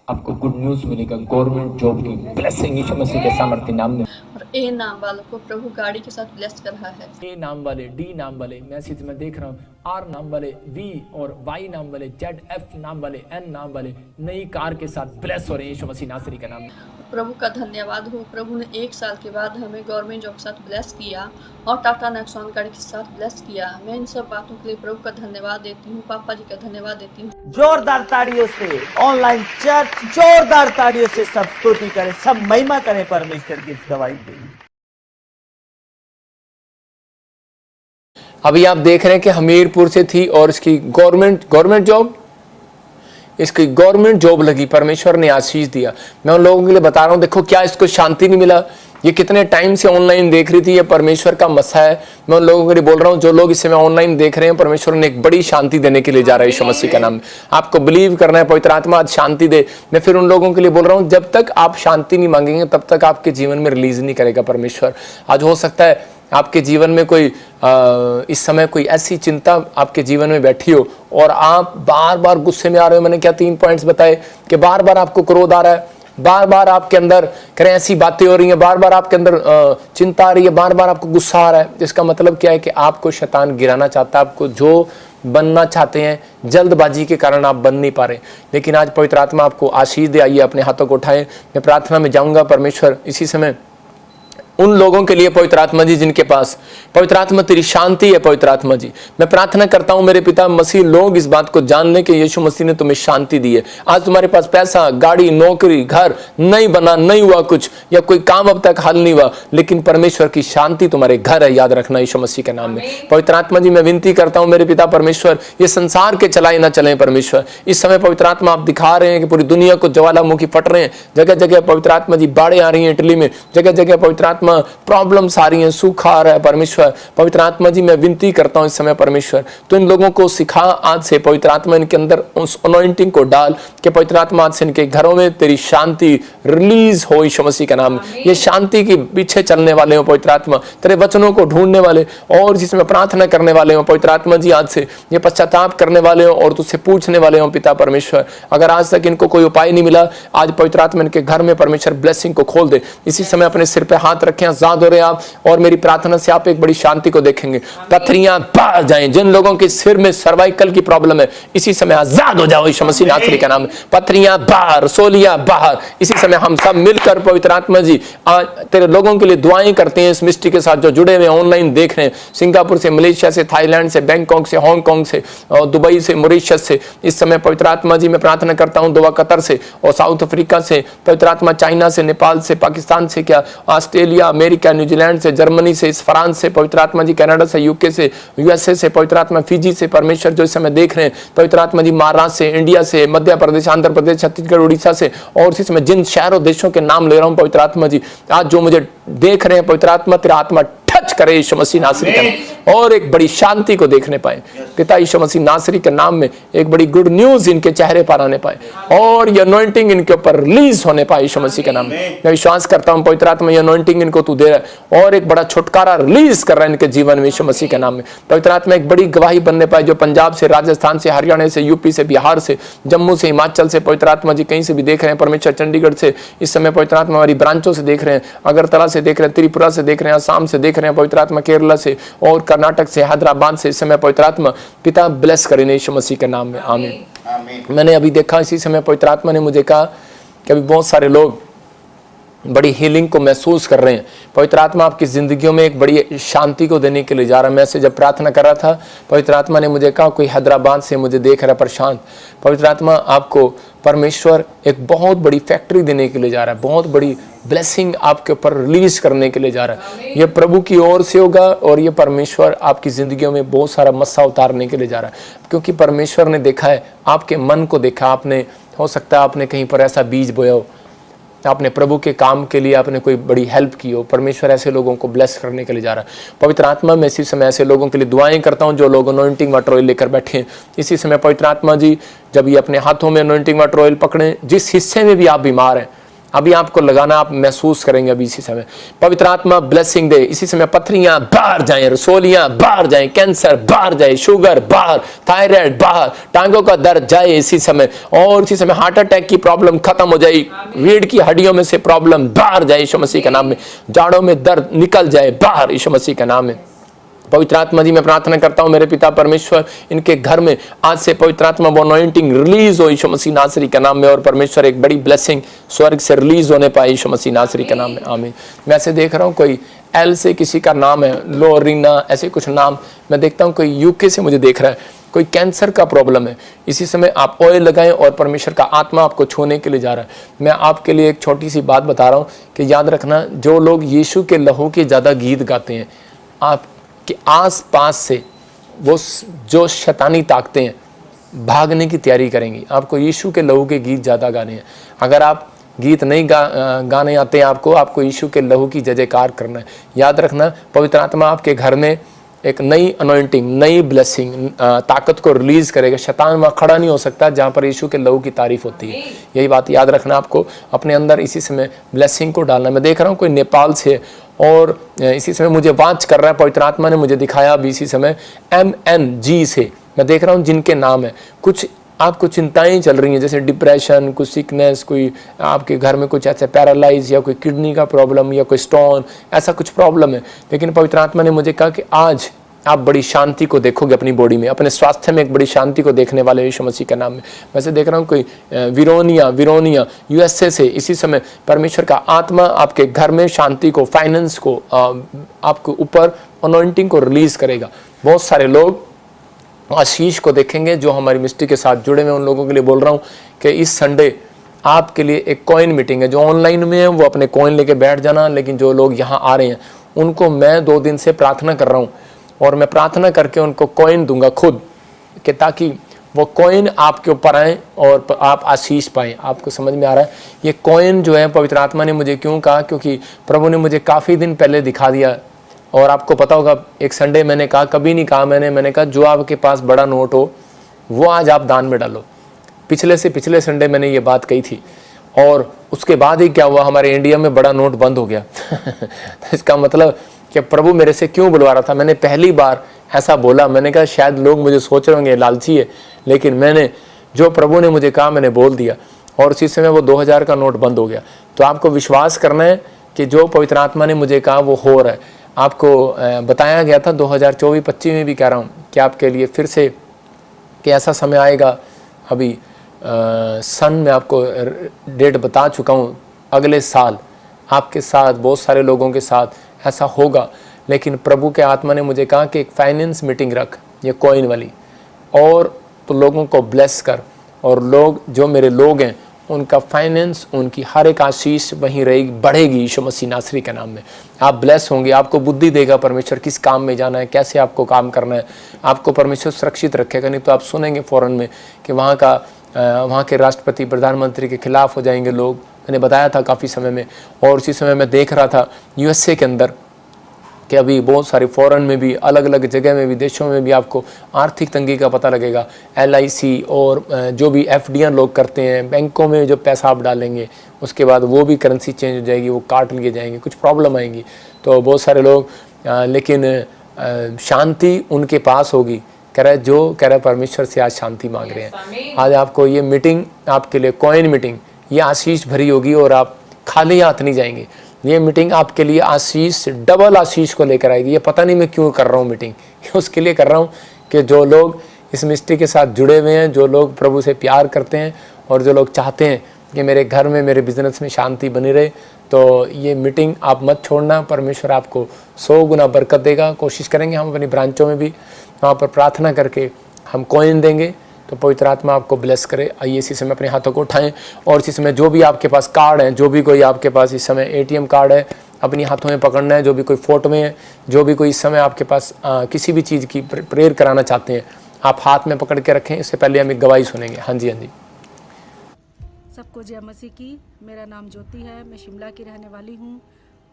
आपको गुड न्यूज मिलेगा, गवर्नमेंट जॉब की ब्लेसिंग यीशु मसीह के सामर्थ्य नाम में। और ए नाम वालों को प्रभु गाड़ी के साथ ब्लेस कर रहा है। ए नाम वाले, डी नाम वाले, मैसेज में देख रहा हूँ, आर नाम वाले, वी और वाई नाम वाले, ZF नाम वाले, एन नाम वाले नई कार के साथ ब्लेस हो रहे हैं यीशु मसीह नासरी का नाम में। प्रभु का धन्यवाद हो। प्रभु ने 1 साल के बाद हमें गवर्नमेंट जॉब के साथ ब्लेस किया और टाटा नेक्सॉन गाड़ी के साथ ब्लेस किया। मैं इन सब बातों के लिए प्रभु का धन्यवाद देती हूँ, पापा जी का धन्यवाद देती हूँ। जोरदार ताड़ियों से ऑनलाइन चर्च, जोरदार ताड़ियों से सब स्तुति करें, सब महिमा करें परमेश्वर की दवाई के। अभी आप देख रहे हैं कि हमीरपुर से थी और इसकी गवर्नमेंट जॉब, इसकी गवर्नमेंट जॉब लगी। परमेश्वर ने आशीष दिया। मैं उन लोगों के लिए बता रहा हूं, देखो क्या इसको शांति नहीं मिला। ये कितने टाइम से ऑनलाइन देख रही थी, ये परमेश्वर का मसा है। मैं उन लोगों के लिए बोल रहा हूं, जो लोग इस समय ऑनलाइन देख रहे हैं, परमेश्वर ने एक बड़ी शांति देने के लिए जा रहा है यीशु मसीह का नाम में। आपको बिलीव करना है, पवित्र आत्मा आज शांति दे। मैं फिर उन लोगों के लिए बोल रहा हूं, जब तक आप शांति नहीं मांगेंगे तब तक आपके जीवन में रिलीज नहीं करेगा परमेश्वर। आज हो सकता है आपके जीवन में कोई इस समय कोई ऐसी चिंता आपके जीवन में बैठी हो और आप बार बार गुस्से में आ रहे हो। मैंने क्या 3 पॉइंट्स बताए कि बार बार आपको क्रोध आ रहा है, बार बार आपके अंदर करें ऐसी बातें हो रही हैं, बार बार आपके अंदर चिंता आ रही है, बार बार आपको गुस्सा आ रहा है। इसका मतलब क्या है कि आपको शैतान गिराना चाहता है। आपको जो बनना चाहते हैं, जल्दबाजी के कारण आप बन नहीं पा रहे। लेकिन आज पवित्र आत्मा आपको आशीष दे। आइए अपने हाथों को उठाएं। मैं प्रार्थना में जाऊंगा। परमेश्वर इसी समय उन लोगों के लिए पवित्र आत्मा जी जिनके पास पवित्र आत्मा तेरी शांति है, पवित्र आत्मा जी मैं प्रार्थना करता हूं मेरे पिता मसीह, लोग इस बात को जान लें कि यीशु मसीह ने तुम्हें शांति दी है। आज तुम्हारे पास पैसा, गाड़ी, नौकरी, घर नहीं बना, नहीं हुआ कुछ, या कोई काम अब तक हल नहीं हुआ, लेकिन परमेश्वर की शांति तुम्हारे घर है। याद रखना यीशु मसीह के नाम में। पवित्र आत्मा जी मैं विनती करता हूं मेरे पिता परमेश्वर, ये संसार के चलाए ना चले परमेश्वर। इस समय पवित्र आत्मा आप दिखा रहे हैं कि पूरी दुनिया को ज्वालामुखी फट रहे हैं, जगह जगह पवित्र आत्मा जी बाढ़ें आ रही हैं। इटली में जगह जगह पवित्र आत्मा आत्मा प्रॉब्लम्स आ रही हैं, सूखा आ रहा है परमेश्वर, पवित्र आत्मा जी मैं विनती करता हूँ इस समय परमेश्वर तो इन लोगों को सिखा आज से, पवित्र आत्मा इनके अंदर उस अनॉइंटिंग को डाल कि पवित्र आत्मा आज से इनके घरों में तेरी शांति रिलीज हो यीशु मसीह के नाम में। ये शांति के पीछे चलने वाले हो पवित्र आत्मा, तेरे वचनों को ढूंढने वाले और जिसमें प्रार्थना करने वाले हो पवित्र आत्मा जी, आज से ये पश्चाताप करने वाले हो और तुझसे पूछने वाले हो पिता परमेश्वर। अगर आज तक इनको कोई उपाय नहीं मिला, आज पवित्र आत्मा इनके घर में परमेश्वर ब्लेसिंग को खोल दे। इसी समय अपने सिर पे हाथ रखें, आजाद हो रहे आप, और मेरी प्रार्थना से आप एक बड़ी शांति को देखेंगे। पथरियां बाहर जाएं, जिन लोगों के सिर में सर्वाइकल की प्रॉब्लम है इसी समय आजाद हो जाओ यीशु मसीह नासरी के नाम में। पथरियां बाहर, सोलियां बाहर, इसी समय हम सब मिलकर पवित्र आत्मा जी आज तेरे लोगों के लिए दुआएं करते हैं इस मिस्ट्री के साथ जो जुड़े हुए ऑनलाइन देख रहे हैं, सिंगापुर से, मलेशिया से, थाईलैंड से, बैंकॉक से, हांगकांग से, और दुबई से, मॉरिशस से। इस समय पवित्र आत्मा जी मैं प्रार्थना करता हूं दोहा कतर से और साउथ अफ्रीका से, पवित्र आत्मा चाइना से, नेपाल से, पाकिस्तान से, क्या ऑस्ट्रेलिया, अमेरिका, न्यूजीलैंड से, जर्मनी से, फ्रांस से, पवित्र आत्मा जी कनाडा से, यूके से, यूएसए से, पवित्र आत्मा फिजी से परमेश्वर जो इस समय देख रहे हैं, पवित्र आत्मा जी महाराष्ट्र से, इंडिया से, मध्य प्रदेश, आंध्र प्रदेश, छत्तीसगढ़, उड़ीसा से, और इस समय जिन शहरों देशों के नाम ले रहा हूं पवित्र आत्मा जी, आज जो मुझे देख रहे हैं पवित्र आत्मा, तेरा आत्मा टच करे यीशु मसीह नासरी का, और एक बड़ी शांति को देखने पाए पिता यीशु मसीह नासरी के नाम में। एक बड़ी गुड न्यूज इनके चेहरे पर आने पाए और ये अनॉइंटिंग इनके ऊपर रिलीज होने पाए यीशु मसीह के नाम में। मैं विश्वास करता हूं पवित्र आत्मा ये अनॉइंटिंग इनको तू दे रहा है और एक बड़ा छुटकारा रिलीज कर रहा है इनके जीवन में यीशु मसीह के नाम में। पवित्र आत्मा एक बड़ी गवाही बनने पाए जो पंजाब से, राजस्थान से, हरियाणा से, यूपी से, बिहार से, जम्मू से, हिमाचल से, पवित्र आत्मा जी कहीं से भी देख रहे हैं परमेश्वर, चंडीगढ़ से इस समय पवित्र आत्मा हमारी ब्रांचों से देख रहे हैं, अगरतला से देख रहे हैं, त्रिपुरा से देख रहे हैं, आसाम से देख रहे हैं पवित्र आत्मा, केरला से और कर्नाटक से, हैदराबाद से इस समय पवित्र आत्मा पिता ब्लेस करें यीशु मसीह के नाम में, आमीन। मैंने अभी देखा इसी समय पवित्र आत्मा ने मुझे कहा कि अभी बहुत सारे लोग बड़ी हीलिंग को महसूस कर रहे हैं। पवित्र आत्मा आपकी जिंदगियों में एक बड़ी शांति को देने के लिए जा रहा है। मैं से जब प्रार्थना कर रहा था पवित्र आत्मा ने मुझे कहा कोई हैदराबाद से मुझे देख रहा है परेशान, पवित्र आत्मा आपको परमेश्वर एक बहुत बड़ी फैक्ट्री देने के लिए जा रहा है, बहुत बड़ी ब्लेसिंग आपके ऊपर रिलीज करने के लिए जा रहा है। ये प्रभु की ओर से होगा और ये परमेश्वर आपकी जिंदगियों में बहुत सारा मस्सा उतारने के लिए जा रहा है, क्योंकि परमेश्वर ने देखा है आपके मन को देखा। आपने हो सकता है आपने कहीं पर ऐसा बीज बोया हो, आपने प्रभु के काम के लिए आपने कोई बड़ी हेल्प की हो, परमेश्वर ऐसे लोगों को ब्लेस करने के लिए जा रहा है। पवित्र आत्मा में इसी समय ऐसे लोगों के लिए दुआएं करता हूं जो लोग अनॉइंटिंग वाटर ऑयल लेकर बैठे हैं। इसी समय पवित्र आत्मा जी जब ये अपने हाथों में अनॉइंटिंग वाटर ऑयल पकड़े, जिस हिस्से में भी आप बीमार हैं अभी आपको लगाना, आप महसूस करेंगे अभी इसी समय पवित्र आत्मा ब्लेसिंग दे। इसी समय पथरियां बाहर जाएं, रसोलियां बाहर जाएं, कैंसर बाहर जाए, शुगर बाहर, थायराइड बाहर, टांगों का दर्द जाए इसी समय, और इसी समय हार्ट अटैक की प्रॉब्लम खत्म हो जाए, रीढ़ की हड्डियों में से प्रॉब्लम बाहर जाए यीशु मसीह के नाम में, जाड़ों में दर्द निकल जाए बाहर यीशु मसीह के नाम में। पवित्र आत्मा जी मैं प्रार्थना करता हूं मेरे पिता परमेश्वर इनके घर में आज से पवित्र आत्मा वो अनॉइंटिंग रिलीज हो यीशु मसीह नासरी के नाम में, और परमेश्वर एक बड़ी ब्लेसिंग स्वर्ग से रिलीज होने पाए यीशु मसीह नासरी के नाम में, आमीन। मैं ऐसे देख रहा हूं कोई एल से किसी का नाम है, लोरीना ऐसे कुछ नाम मैं देखता हूं, कोई यूके से मुझे देख रहा है, कोई कैंसर का प्रॉब्लम है। इसी समय आप ऑयल लगाएं और परमेश्वर का आत्मा आपको छूने के लिए जा रहा है। मैं आपके लिए एक छोटी सी बात बता रहा हूं कि याद रखना, जो लोग यीशु के लहू के ज़्यादा गीत गाते हैं आप कि आस-पास से वो जो शैतानी ताकतें हैं भागने की तैयारी करेंगी। आपको यीशु के लहू के गीत ज़्यादा गाने हैं। अगर आप गीत नहीं गाने आते हैं आपको यीशु के लहू की जयकार करना है। याद रखना पवित्र आत्मा आपके घर में एक नई अनॉइंटिंग, नई ब्लेसिंग, ताकत को रिलीज करेगा। शैतान वहाँ खड़ा नहीं हो सकता जहाँ पर यीशु के लहू की तारीफ होती है। यही बात याद रखना, आपको अपने अंदर इसी समय ब्लेसिंग को डालना। मैं देख रहा हूँ कोई नेपाल से और इसी समय मुझे वाच कर रहा है, पवित्र आत्मा ने मुझे दिखाया अभी इसी समय MNG से मैं देख रहा हूँ जिनके नाम है। कुछ आपको चिंताएं चल रही हैं जैसे डिप्रेशन, कुछ सिकनेस, कोई आपके घर में कुछ ऐसे पैरालाइज या कोई किडनी का प्रॉब्लम या कोई स्टोन, ऐसा कुछ प्रॉब्लम है। लेकिन पवित्र आत्मा ने मुझे कहा कि आज आप बड़ी शांति को देखोगे अपनी बॉडी में, अपने स्वास्थ्य में एक बड़ी शांति को देखने वाले यीशु मसीह के नाम में। वैसे देख रहा हूँ कोई विरोनिया USA से इसी समय परमेश्वर का आत्मा आपके घर में शांति को, फाइनेंस को, आपके ऊपर अनॉइंटिंग को रिलीज करेगा। बहुत सारे लोग आशीष को देखेंगे जो हमारी मिस्ट्री के साथ जुड़े हुए, उन लोगों के लिए बोल रहा हूँ कि इस संडे आपके लिए एक कॉइन मीटिंग है। जो ऑनलाइन में है वो अपने कॉइन लेके बैठ जाना, लेकिन जो लोग यहाँ आ रहे हैं उनको मैं 2 दिन से प्रार्थना कर रहा हूँ और मैं प्रार्थना करके उनको कॉइन दूंगा खुद, कि ताकि वो कॉइन आपके ऊपर आए और आप आशीष पाएं। आपको समझ में आ रहा है? ये कॉइन जो है पवित्र आत्मा ने मुझे क्यों कहा, क्योंकि प्रभु ने मुझे काफ़ी दिन पहले दिखा दिया। और आपको पता होगा एक संडे मैंने कहा, कभी नहीं कहा मैंने कहा जो आपके पास बड़ा नोट हो वो आज आप दान में डालो। पिछले से पिछले संडे मैंने ये बात कही थी और उसके बाद ही क्या हुआ, हमारे इंडिया में बड़ा नोट बंद हो गया। तो इसका मतलब कि प्रभु मेरे से क्यों बुलवा रहा था। मैंने पहली बार ऐसा बोला, मैंने कहा शायद लोग मुझे सोच रहे होंगे लालची है, लेकिन मैंने जो प्रभु ने मुझे कहा मैंने बोल दिया और उसी समय वो 2000 का नोट बंद हो गया। तो आपको विश्वास करना है कि जो पवित्र आत्मा ने मुझे कहा वो हो रहा है। आपको बताया गया था 2024-25 में भी कह रहा हूँ कि आपके लिए फिर से कि ऐसा समय आएगा। अभी सन में आपको डेट बता चुका हूँ, अगले साल आपके साथ बहुत सारे लोगों के साथ ऐसा होगा। लेकिन प्रभु के आत्मा ने मुझे कहा कि एक फाइनेंस मीटिंग रख, ये कॉइन वाली, और तो लोगों को ब्लेस कर, और लोग जो मेरे लोग हैं उनका फाइनेंस, उनकी हर एक आशीष वहीं रहेगी, बढ़ेगी यीशु मसीह नासरी के नाम में। आप ब्लेस होंगे, आपको बुद्धि देगा परमेश्वर किस काम में जाना है, कैसे आपको काम करना है, आपको परमेश्वर सुरक्षित रखेगा। नहीं तो आप सुनेंगे फ़ौरन में कि वहाँ के राष्ट्रपति प्रधानमंत्री के खिलाफ हो जाएंगे लोग। मैंने बताया था काफ़ी समय में। और उसी समय मैं देख रहा था USA के अंदर कि अभी बहुत सारे फ़ॉरेन में भी, अलग अलग जगह में भी, देशों में भी आपको आर्थिक तंगी का पता लगेगा। LIC और जो भी FD लोग करते हैं, बैंकों में जो पैसा आप डालेंगे उसके बाद वो भी करेंसी चेंज हो जाएगी, वो काट लिए जाएंगे, कुछ प्रॉब्लम आएंगी। तो बहुत सारे लोग लेकिन शांति उनके पास होगी। कह रहा है परमेश्वर से आज शांति मांग रहे हैं। आज आपको ये मीटिंग आपके लिए कॉइन मीटिंग, ये आशीष भरी होगी और आप खाली हाथ नहीं जाएंगे। ये मीटिंग आपके लिए आशीष, डबल आशीष को लेकर आएगी। ये पता नहीं मैं क्यों कर रहा हूँ मीटिंग, उसके लिए कर रहा हूँ कि जो लोग इस मिनिस्ट्री के साथ जुड़े हुए हैं, जो लोग प्रभु से प्यार करते हैं और जो लोग चाहते हैं कि मेरे घर में, मेरे बिजनेस में शांति बनी रहे, तो ये मीटिंग आप मत छोड़ना। परमेश्वर आपको 100 गुना बरकत देगा। कोशिश करेंगे हम अपनी ब्रांचों में भी वहाँ पर प्रार्थना करके हम कॉइन देंगे, तो पवित्र आत्मा आपको ब्लेस करे। आइए इसी समय अपने हाथों को उठाएं और इसी समय जो भी आपके पास कार्ड हैं, जो भी कोई आपके पास इस समय ATM कार्ड है अपनी हाथों में पकड़ना है, जो भी कोई फोटो में है, जो भी कोई इस समय आपके पास किसी भी चीज़ की प्रेयर कराना चाहते हैं, आप हाथ में पकड़ के रखें। इससे पहले हम एक गवाही सुनेंगे। हाँ जी, हाँ जी। सबको जय मसीह की। मेरा नाम ज्योति है, मैं शिमला की रहने वाली हूँ।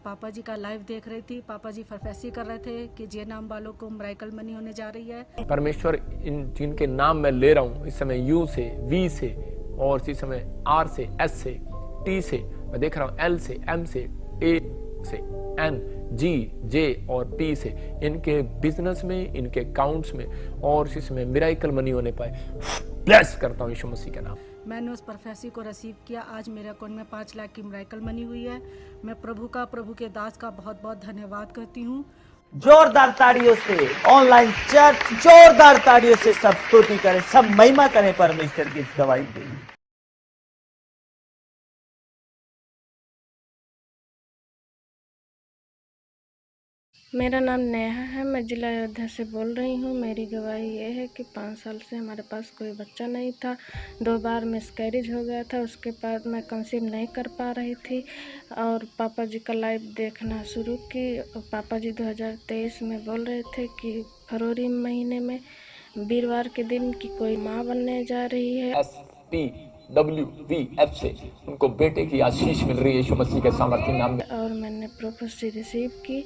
पापा जी का लाइव देख रही थी। पापा जी प्रोफेसी कर रहे थे कि जे नाम वालों को मिरेकल मनी होने जा रही है। परमेश्वर इन जिनके नाम मैं ले रहा हूँ इस समय, U से, V से, और इस समय R से, S से, T से, मैं देख रहा हूँ L से, M से, A से, N, G, J और P से, इनके बिजनेस में, इनके अकाउंट्स में और इस समय मिरेकल मनी होने पाए। ब्लेस करता हूँ यीशु मसीह का नाम। मैंने उस प्रोफेसी को रिसीव किया। आज मेरे अकाउंट में 5 लाख की मिरेकल मनी हुई है। मैं प्रभु के दास का बहुत बहुत धन्यवाद करती हूँ। जोरदार ताड़ियों से ऑनलाइन चर्च, जोरदार ताड़ियों से सब स्तुति करें, सब महिमा करें परमेश्वर की गवाही दें। मेरा नाम नेहा है, मैं जिला अयोध्या से बोल रही हूँ। मेरी गवाही ये है कि 5 साल से हमारे पास कोई बच्चा नहीं था। 2 बार मिसकैरेज हो गया था। उसके बाद मैं कंसीव नहीं कर पा रही थी और पापा जी का लाइव देखना शुरू की। पापा जी 2023 में बोल रहे थे कि फरवरी महीने में वीरवार के दिन की कोई माँ बनने जा रही है। SPWVF से उनको बेटे की आशीष मिल रही है यीशु मसीह के सामर्थ्य नाम में। और मैंने प्रोफेसी रिसीव की।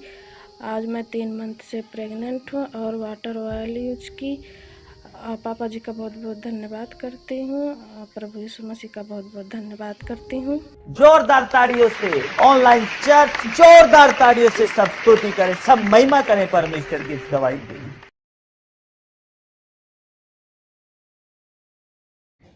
आज मैं 3 मंथ से प्रेग्नेंट हूँ और वाटर ऑयल यूज की। पापा जी का बहुत बहुत धन्यवाद करती हूँ। प्रभु यीशु मसीह का बहुत बहुत धन्यवाद करती हूँ। जोरदार ताड़ियों से ऑनलाइन चर्च, जोरदार ताड़ियों से सब स्तुति करें, सब महिमा करें परमेश्वर की गवाही दें।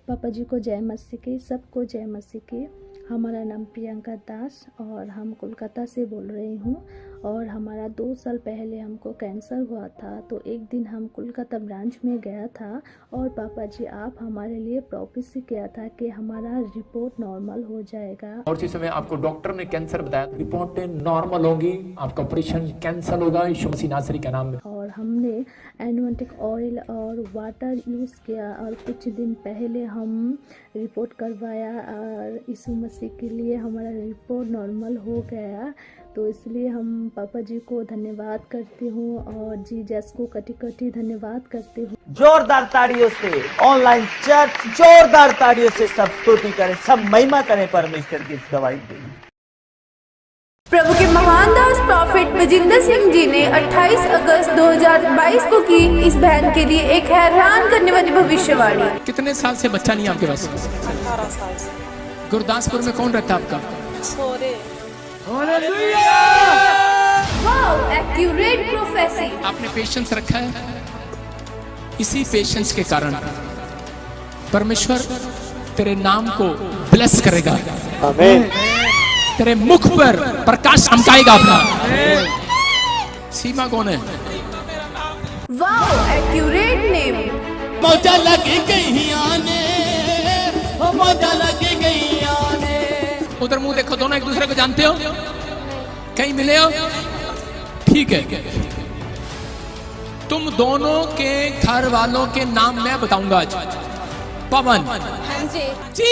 पापा जी को जय मसीह की, सबको जय मसीह की। हमारा नाम प्रियंका दास और हम कोलकाता से बोल रही हूँ। और हमारा 2 साल पहले हमको कैंसर हुआ था, तो एक दिन हम कोलकाता ब्रांच में गया था और पापा जी आप हमारे लिए प्रोफेसी किया था कि हमारा रिपोर्ट नॉर्मल हो जाएगा। और इस समय आपको डॉक्टर ने कैंसर बताया, रिपोर्ट नॉर्मल होगी, आपका ऑपरेशन कैंसिल होगा यीशु मसीह नासरी के नाम में। और हमने एनोंटिक ऑयल और वाटर यूज़ किया और कुछ दिन पहले हम रिपोर्ट करवाया और यीशु मसीह के लिए हमारा रिपोर्ट नॉर्मल हो गया। तो इसलिए हम पापा जी को धन्यवाद करती हूँ और जीजस को कटी कटी धन्यवाद करती हूँ। जोरदार ताड़ियों से ऑनलाइन चर्च जोरदार ताड़ियों से सब स्तुति करें, सब महिमा करें परमेश्वर की इस गवाही के लिए। प्रभु के महान दास प्रॉफिट बजिंदर सिंह जी ने 28 अगस्त 2022 को की इस बहन के लिए एक हैरान करने वाली भविष्यवाणी। कितने साल से बच्चा नहीं आपके पास? 18 साल से। गुरदासपुर में कौन रहता है आपका? सोरे। Wow, accurate prophecy. आपने पेशेंस रखा है, इसी पेशेंस के कारण परमेश्वर तेरे नाम को ब्लेस करेगा। आमीन। तेरे मुख पर प्रकाश चमकाएगा अपना। सीमा कौन है? Wow, accurate name. मौजा लगी गई आने, मौजा लगी गई आने। उधर मुंह देखो, दोनों एक दूसरे को जानते हो? कहीं मिले हो? ठीक है, तुम दोनों के घर वालों के नाम मैं बताऊंगा आज। पवन जी,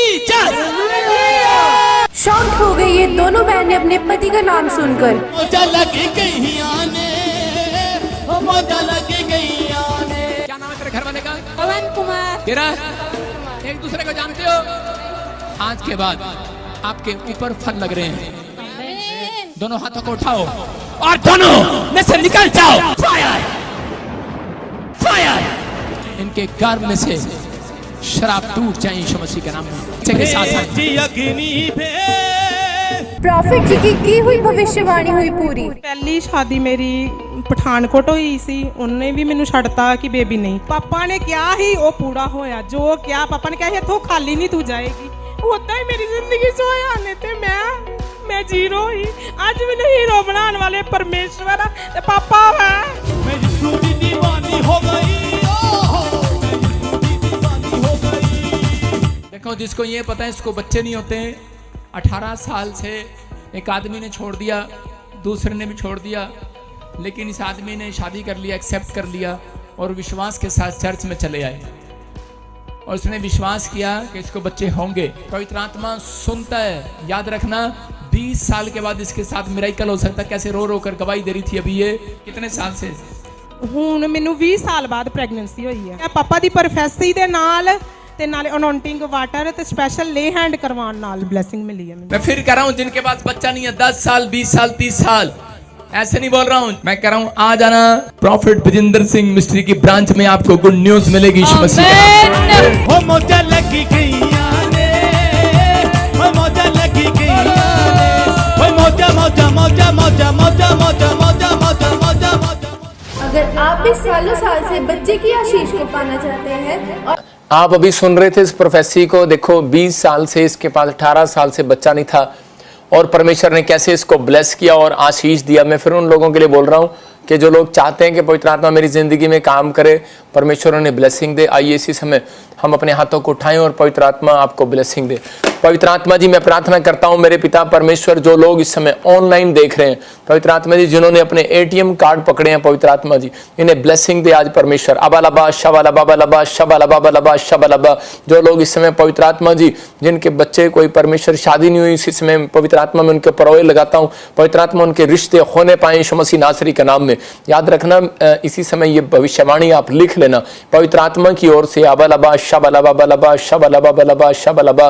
शॉक हो गई ये दोनों बहनें अपने पति का नाम सुनकर। मौजा लगी गई आने, मौजा लगी गई आने। क्या नाम है तेरे घर वाले का? पवन कुमार। तेरा? एक दूसरे को जानते हो? आज के बाद आपके ऊपर फल लग रहे हैं। दोनों हाथों को उठाओ और दोनों में से निकल जाओ। Fire, fire. इनके घर में से शराब टूट जाए यीशु मसीह के नाम में। प्रॉफिट जी की हुई भविष्यवाणी हुई पूरी। पहली शादी मेरी पठानकोट हुई सी, उन्होंने भी मैनू छड़ता कि बेबी नहीं। पापा ने क्या ही वो पूरा होया, जो क्या पापा ने कहा तो खाली नहीं तू जाएगी। होता ही मेरी जिंदगी से होया ने ते मैं जीरो ही। आज मैंने हीरो बनाने वाले परमेश्वर पापा है। मैं यीशु की दीवानी हो गई। देखो, जिसको ये पता है इसको बच्चे नहीं होते। 18 साल से एक आदमी ने छोड़ दिया, दूसरे ने भी छोड़ दिया, लेकिन इस आदमी ने शादी कर लिया, एक्सेप्ट कर लिया और विश्वास के साथ चर्च में चले आए और उसने विश्वास किया कि इसको बच्चे होंगे। पवित्र आत्मा सुनता है। याद रखना, 20 साल के बाद इसके साथ मिरेकल हो सकता है। कैसे रो रो कर गवाही दे रही थी अभी। ये कितने साल से? ਹੁਣ ਮੈਨੂੰ 20 ਸਾਲ ਬਾਅਦ ਪ੍ਰੈਗਨੈਂਸੀ ਹੋਈ ਹੈ। ਪਾਪਾ ਦੀ ਪ੍ਰੋਫੈਸੀ ਦੇ ਨਾਲ ਤੇ ਨਾਲੇ ਅਨੌਂਟਿੰਗ ਵਾਟਰ ਤੇ ਸਪੈਸ਼ਲ ਲੇ ਹੈਂਡ ਕਰਵਾਉਣ ਨਾਲ ਬਲੇਸਿੰਗ ਮਿਲੀ है। मैं फिर कह रहा हूँ, जिनके पास बच्चा नहीं है, 10 साल 20 साल 30 साल, ऐसे नहीं बोल रहा हूँ। मैं कह रहा हूँ, आ जाना प्रॉफिट बजिंदर सिंह मिस्ट्री की ब्रांच में, आपको गुड न्यूज मिलेगी यीशु मसीह के। मौजा लगी गई आने, मौजा लगी गई आने, मौजा मौजा मौजा मौजा मौजा मौजा मौजा मौजा मौजा मौजा। अगर आप भी सालों साल से बच्चे की आशीष को पाना चाहते हैं और आप अभी सुन रहे थे इस प्रोफेसी को। देखो, 20 साल से इसके पास 18 साल से बच्चा नहीं था और परमेश्वर ने कैसे इसको ब्लेस किया और आशीष दिया। मैं फिर उन लोगों के लिए बोल रहा हूँ कि जो लोग चाहते हैं कि पवित्र आत्मा मेरी ज़िंदगी में काम करे, परमेश्वर उन्हें ब्लेसिंग दे, आइए इसी समय हम अपने हाथों को उठाएं और पवित्र आत्मा आपको ब्लेसिंग दे। पवित्र आत्मा जी, मैं प्रार्थना करता हूं मेरे पिता परमेश्वर, जो लोग इस समय ऑनलाइन देख रहे हैं, पवित्र आत्मा जी, जिन्होंने अपने ATM कार्ड पकड़े हैं, पवित्र आत्मा जी इन्हें ब्लेसिंग दे आज परमेश्वर। अबालबा शबालबा शबालबा शबालबा। जो लोग इस समय पवित्र आत्मा जी, जिनके बच्चे कोई परमेश्वर शादी नहीं हुई, इसी समय पवित्र आत्मा में उनके परवाए लगाता हूँ, पवित्र आत्मा उनके रिश्ते होने पाए यीशु मसीह नासरी के नाम में। याद रखना, इसी समय ये भविष्यवाणी आप लिख लेना पवित्र आत्मा की ओर से। अबालबा शबालबा शबालबा शबालबा।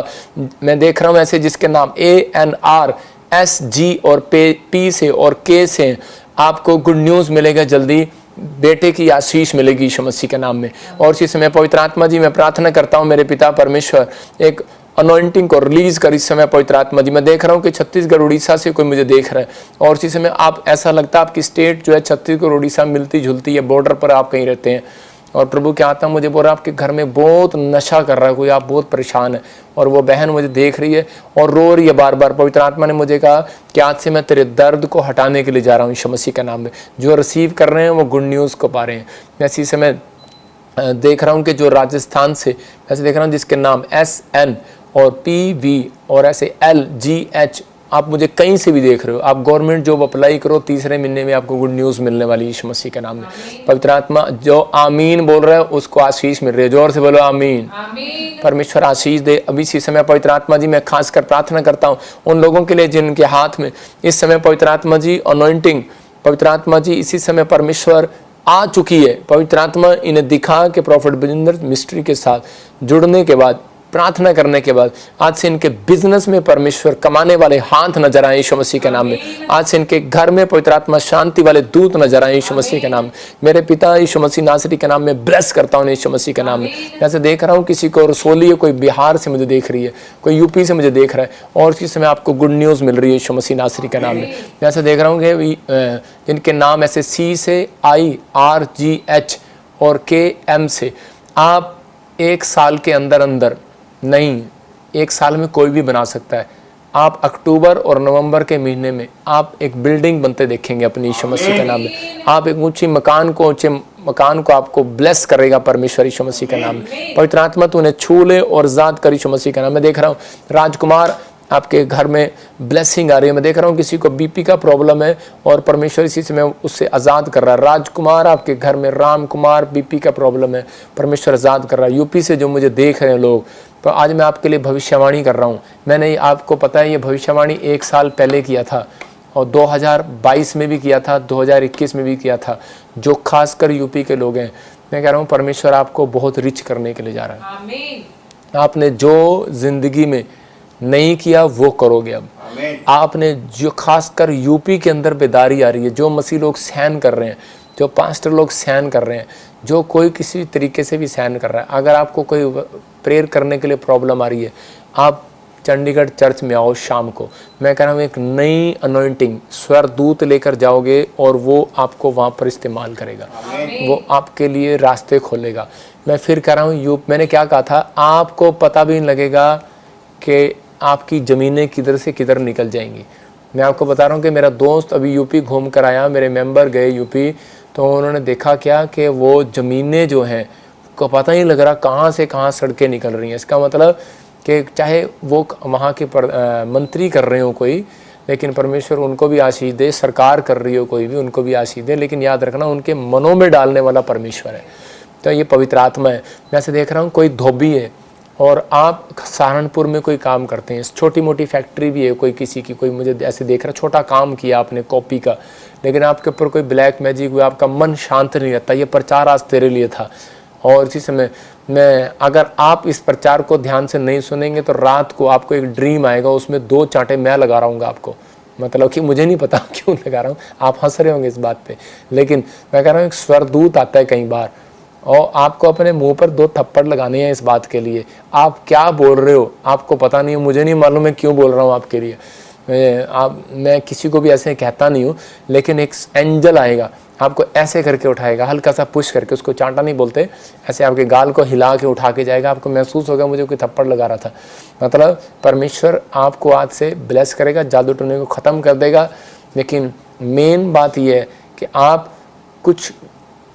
मैं देख रहा हूं ऐसे जिसके नाम ANRSG और P से और K से, आपको गुड न्यूज मिलेगा जल्दी, बेटे की आशीष मिलेगी यीशु मसीह के नाम में। और इसी समय पवित्र आत्मा जी, मैं प्रार्थना करता हूं मेरे पिता परमेश्वर, एक अनॉइंटिंग को रिलीज कर इस समय पवित्र आत्मा जी। मैं देख रहा हूं कि छत्तीसगढ़ उड़ीसा से कोई मुझे देख रहा है और इसी समय आप, ऐसा लगता है आपकी स्टेट जो है छत्तीसगढ़ उड़ीसा मिलती जुलती है, बॉर्डर पर आप कहीं रहते हैं और प्रभु के आत्मा मुझे बोल रहा है आपके घर में बहुत नशा कर रहा है कोई, आप बहुत परेशान है और वो बहन मुझे देख रही है और रो रही है बार बार। पवित्र आत्मा ने मुझे कहा कि आज से मैं तेरे दर्द को हटाने के लिए जा रहा हूँ यीशु मसीह के नाम में। जो रिसीव कर रहे हैं वो गुड न्यूज़ को पा रहे हैं। मैं इसी समय देख रहा हूँ कि जो राजस्थान से, ऐसे देख रहा हूँ जिसके नाम SN और PV और ऐसे LGH आप मुझे कहीं से भी देख रहे हो, आप गवर्नमेंट जॉब अप्लाई करो, तीसरे महीने में आपको गुड न्यूज़ मिलने वाली है यीशु मसीह के नाम में। पवित्र आत्मा जो आमीन बोल रहा है उसको आशीष मिल रही है। जोर से बोलो आमीन। परमेश्वर आशीष दे। अभी इसी समय पवित्र आत्मा जी मैं खासकर प्रार्थना करता हूँ उन लोगों के लिए जिनके हाथ में इस समय पवित्र आत्मा जी अनॉइंटिंग, पवित्र आत्मा जी इसी समय परमेश्वर आ चुकी है। पवित्र आत्मा इन्हें दिखा कि प्रॉफिट बजिंदर मिस्ट्री के साथ जुड़ने के बाद, प्रार्थना करने के बाद आज से इनके बिजनेस में परमेश्वर कमाने वाले हाथ नजर आए यीशु मसीह के नाम में। आज से इनके घर में पवित्र आत्मा शांति वाले दूत नजर आए यीशु मसीह के नाम में। मेरे पिता यीशु मसीह नासरी के नाम में ब्लेस करता हूँ यीशु मसीह के नाम में। जैसे देख रहा हूँ किसी को रसोली है, कोई बिहार से मुझे देख रही है, कोई यूपी से मुझे देख रहा है और इसी समय आपको गुड न्यूज़ मिल रही है यीशु मसीह नासरी के नाम में। जैसे देख रहा हूँ कि जिनके नाम ऐसे सी से IRGH और KM से, आप 1 साल के अंदर अंदर नहीं, 1 साल में कोई भी बना सकता है। आप अक्टूबर और नवंबर के महीने में आप एक बिल्डिंग बनते देखेंगे अपनी यीशु मसीह के नाम में। आप एक ऊंचे मकान को आपको ब्लेस करेगा परमेश्वर यीशु मसीह के नाम में। पवित्र आत्मा तू उन्हें छू ले और आजाद कर यीशु मसीह के नाम में। देख रहा हूँ राजकुमार आपके घर में ब्लेसिंग आ रही है। मैं देख रहा हूँ किसी को BP का प्रॉब्लम है और परमेश्वर इसी समय उससे आज़ाद कर रहा है। राजकुमार आपके घर में, राम कुमार BP का प्रॉब्लम है, परमेश्वर आज़ाद कर रहा है। यूपी से जो मुझे देख रहे हैं लोग, तो आज मैं आपके लिए भविष्यवाणी कर रहा हूँ। मैंने आपको पता है ये भविष्यवाणी 1 साल पहले किया था और 2022 में भी किया था, 2021 में भी किया था। जो खासकर यूपी के लोग हैं, मैं कह रहा हूँ परमेश्वर आपको बहुत रिच करने के लिए जा रहा है। आपने जो जिंदगी में नहीं किया वो करोगे अब। आपने जो खासकर यूपी के अंदर बेदारी आ रही है, जो मसीह लोग सहन कर रहे हैं, जो पास्टर लोग सहन कर रहे हैं, जो कोई किसी तरीके से भी सहन कर रहा है, अगर आपको कोई प्रेयर करने के लिए प्रॉब्लम आ रही है, आप चंडीगढ़ चर्च में आओ शाम को। मैं कह रहा हूँ एक नई अनॉइंटिंग स्वरदूत लेकर जाओगे और वो आपको वहाँ पर इस्तेमाल करेगा, वो आपके लिए रास्ते खोलेगा। मैं फिर कह रहा हूँ मैंने क्या कहा था, आपको पता भी नहीं लगेगा कि आपकी ज़मीनें किधर से किधर निकल जाएंगी। मैं आपको बता रहा हूँ कि मेरा दोस्त अभी यूपी घूम कर आया, मेरे मेंबर गए यूपी, तो उन्होंने देखा क्या कि वो ज़मीनें जो हैं को पता ही लग रहा कहाँ से कहाँ सड़कें निकल रही हैं। इसका मतलब कि चाहे वो वहाँ के मंत्री कर रहे हो कोई, लेकिन परमेश्वर उनको भी आशीष दे, सरकार कर रही हो कोई भी, उनको भी आशीष दे, लेकिन याद रखना उनके मनों में डालने वाला परमेश्वर है। तो ये पवित्र आत्मा है। मैं ऐसे देख रहा हूँ कोई धोबी है और आप सहारनपुर में कोई काम करते हैं, छोटी मोटी फैक्ट्री भी है कोई किसी की, कोई मुझे ऐसे देख रहा छोटा काम किया आपने कॉपी का, लेकिन आपके ऊपर कोई ब्लैक मैजिक हुआ, आपका मन शांत नहीं रहता। ये प्रचार आज तेरे लिए था। और इसी समय अगर आप इस प्रचार को ध्यान से नहीं सुनेंगे तो रात को आपको एक ड्रीम आएगा, उसमें 2 चांटे मैं लगा रहा हूँ आपको। मतलब कि मुझे नहीं पता क्यों लगा रहा हूँ, आप हंस रहे होंगे इस बात पे, लेकिन मैं कह रहा हूँ एक स्वरदूत आता है कई बार और आपको अपने मुंह पर 2 थप्पड़ लगाने हैं इस बात के लिए। आप क्या बोल रहे हो आपको पता नहीं है, मुझे नहीं मालूम मैं क्यों बोल रहा हूँ आपके लिए। मैं किसी को भी ऐसे कहता नहीं हूँ, लेकिन एक एंजल आएगा आपको ऐसे करके उठाएगा, हल्का सा पुश करके, उसको चांटा नहीं बोलते, ऐसे आपके गाल को हिला के उठा के जाएगा। आपको महसूस होगा मुझे कोई थप्पड़ लगा रहा था। मतलब परमेश्वर आपको आज से ब्लेस करेगा, जादू टोने को ख़त्म कर देगा। लेकिन मेन बात यह है कि आप कुछ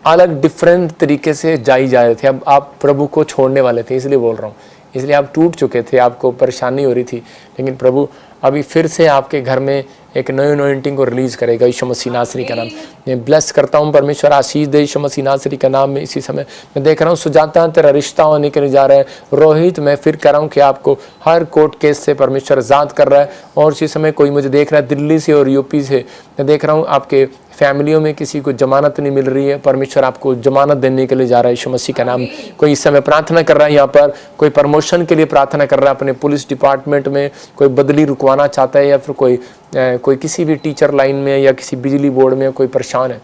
अलग डिफरेंट तरीके से जा रहे थे, अब आप प्रभु को छोड़ने वाले थे, इसलिए बोल रहा हूँ। इसलिए आप टूट चुके थे, आपको परेशानी हो रही थी, लेकिन प्रभु अभी फिर से आपके घर में एक नई अनॉइंटिंग को रिलीज करेगा यीशु मसीह नासरी का नाम। मैं ब्लेस करता हूँ, परमेश्वर आशीष दे यीशु मसीह नासरी का नाम में। इसी समय मैं देख रहा हूँ सुजाता तेरा रिश्ता होने के लिए जा रहा है। रोहित मैं फिर कह रहा हूँ कि आपको हर कोर्ट केस से परमेश्वर आज़ाद कर रहा है। और इसी समय कोई मुझे देख रहा है दिल्ली से और यूपी से, मैं देख रहा हूँ आपके फैमिलियों में किसी को जमानत नहीं मिल रही है, परमेश्वर आपको जमानत देने के लिए जा रहा है यीशु मसीह का नाम। कोई इस समय प्रार्थना कर रहा है, यहाँ पर कोई प्रमोशन के लिए प्रार्थना कर रहा है अपने पुलिस डिपार्टमेंट में, कोई बदली रुकवाना चाहता है, या फिर कोई किसी भी टीचर लाइन में या किसी बिजली बोर्ड में कोई परेशान है।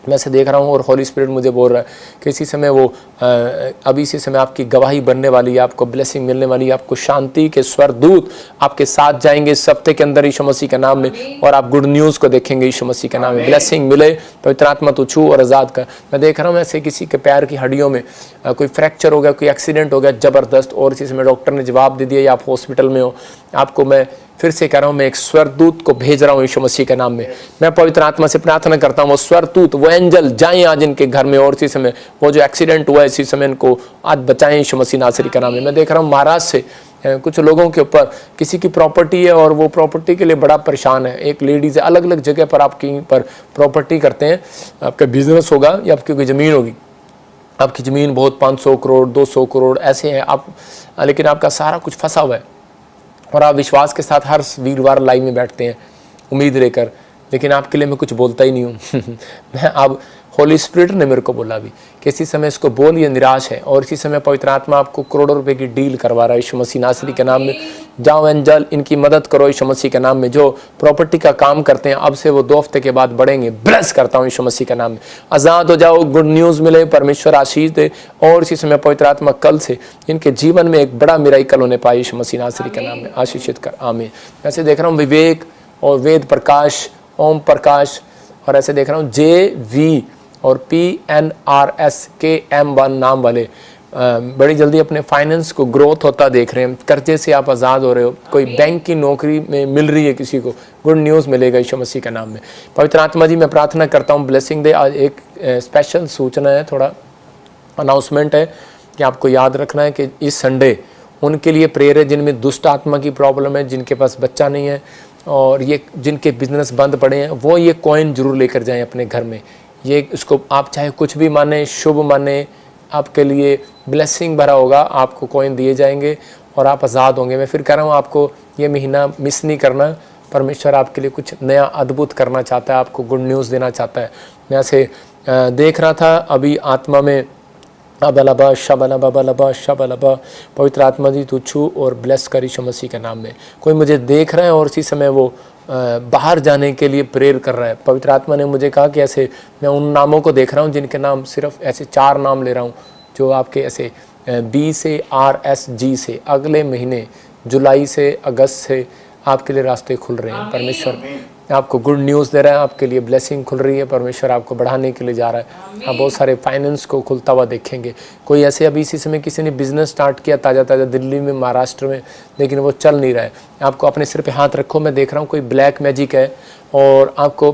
मैं से देख रहा हूँ और हॉली स्पिरिट मुझे बोल रहा है कि इसी समय वो अभी इसी समय आपकी गवाही बनने वाली है, आपको ब्लेसिंग मिलने वाली है, आपको शांति के स्वरदूत आपके साथ जाएंगे इस हफ्ते के अंदर यीशु मसीह के नाम में, और आप गुड न्यूज़ को देखेंगे यीशु मसीह के नाम में। ब्लेसिंग मिले, पवित्र आत्मा तो छू और आज़ाद कर। मैं देख रहा हूँ ऐसे किसी के पैर की हड्डियों में कोई फ्रैक्चर हो गया, कोई एक्सीडेंट हो गया ज़बरदस्त, और इसी समय डॉक्टर ने जवाब दे दिया या आप हॉस्पिटल में हो। आपको मैं फिर से कह रहा हूँ, मैं एक स्वरदूत को भेज रहा हूँ यीशु मसीह के नाम में। मैं पवित्र आत्मा से प्रार्थना करता हूँ वो स्वरदूत, वो एंजल जाएं आज इनके घर में, और इसी समय वो जो एक्सीडेंट हुआ है इसी समय इनको आज बचाएं यीशु मसीह नासरी के नाम में। मैं देख रहा हूँ महाराज से कुछ लोगों के ऊपर किसी की प्रॉपर्टी है और वो प्रॉपर्टी के लिए बड़ा परेशान है, एक लेडीज़ है, अलग अलग जगह पर आप कहीं पर प्रॉपर्टी करते हैं, आपका बिजनेस होगा या आपकी कोई ज़मीन होगी, आपकी ज़मीन बहुत 500 करोड़ 200 करोड़ ऐसे हैं आप, लेकिन आपका सारा कुछ फंसा हुआ है और आप विश्वास के साथ हर वीरवार लाइव में बैठते हैं उम्मीद लेकर, लेकिन आपके लिए मैं कुछ बोलता ही नहीं हूँ मैं अब होली स्पिरिट ने मेरे को बोला अभी कि इसी समय इसको बोल, ये निराश है, और इसी समय पवित्र आत्मा आपको करोड़ों रुपए की डील करवा रहा है यीशु मसीह नासरी के नाम में। जाओ एंजल, इनकी मदद करो यीशु मसीह के नाम में। जो प्रॉपर्टी का काम करते हैं अब से वो 2 हफ्ते के बाद बढ़ेंगे, ब्लेस करता हूँ यीशु मसीह के नाम में। आज़ाद हो जाओ, गुड न्यूज़ मिले, परमेश्वर आशीष दे, और इसी समय पवित्र आत्मा कल से इनके जीवन में एक बड़ा मिराकल होने पाए यीशु मसीह नासरी के नाम में, आशीषित कर, आमीन। ऐसे देख रहा हूँ विवेक और वेद प्रकाश, ओम प्रकाश, और ऐसे देख रहा हूँ JV और PNRSKM1 नाम वाले बड़ी जल्दी अपने फाइनेंस को ग्रोथ होता देख रहे हैं, कर्जे से आप आज़ाद हो रहे हो, कोई बैंक की नौकरी में मिल रही है किसी को, गुड न्यूज़ मिलेगा यीशु मसीह के नाम में। पवित्र आत्मा जी मैं प्रार्थना करता हूँ ब्लेसिंग दे। आज एक स्पेशल सूचना है, थोड़ा अनाउंसमेंट है कि आपको याद रखना है कि इस संडे उनके लिए प्रेयर है जिनमें दुष्ट आत्मा की प्रॉब्लम है, जिनके पास बच्चा नहीं है और ये जिनके बिजनेस बंद पड़े हैं, वो ये कॉइन जरूर लेकर जाएं अपने घर में। ये इसको आप चाहे कुछ भी माने, शुभ माने, आपके लिए ब्लेसिंग भरा होगा, आपको कॉइन दिए जाएंगे और आप आज़ाद होंगे। मैं फिर कह रहा हूँ आपको ये महीना मिस नहीं करना, परमेश्वर आपके लिए कुछ नया अद्भुत करना चाहता है, आपको गुड न्यूज़ देना चाहता है। मैं ऐसे देख रहा था अभी आत्मा में, अबलबा शबलबा शबलबा, पवित्र आत्मा जी तू छू और ब्लेस कर यीशु मसीह के नाम में। कोई मुझे देख रहा है और इसी समय वो बाहर जाने के लिए प्रेयर कर रहा है। पवित्र आत्मा ने मुझे कहा कि ऐसे मैं उन नामों को देख रहा हूँ जिनके नाम, सिर्फ ऐसे 4 नाम ले रहा हूँ जो आपके ऐसे B से RSG से अगले महीने जुलाई से अगस्त से आपके लिए रास्ते खुल रहे हैं। परमेश्वर आपको गुड न्यूज़ दे रहा है, आपके लिए ब्लेसिंग खुल रही है, परमेश्वर आपको बढ़ाने के लिए जा रहा है। आप बहुत सारे फाइनेंस को खुलता हुआ देखेंगे। कोई ऐसे अभी इसी समय किसी ने बिजनेस स्टार्ट किया ताज़ा दिल्ली में, महाराष्ट्र में, लेकिन वो चल नहीं रहा है। आपको अपने सिर पे हाथ रखो, मैं देख रहा हूँ कोई ब्लैक मैजिक है और आपको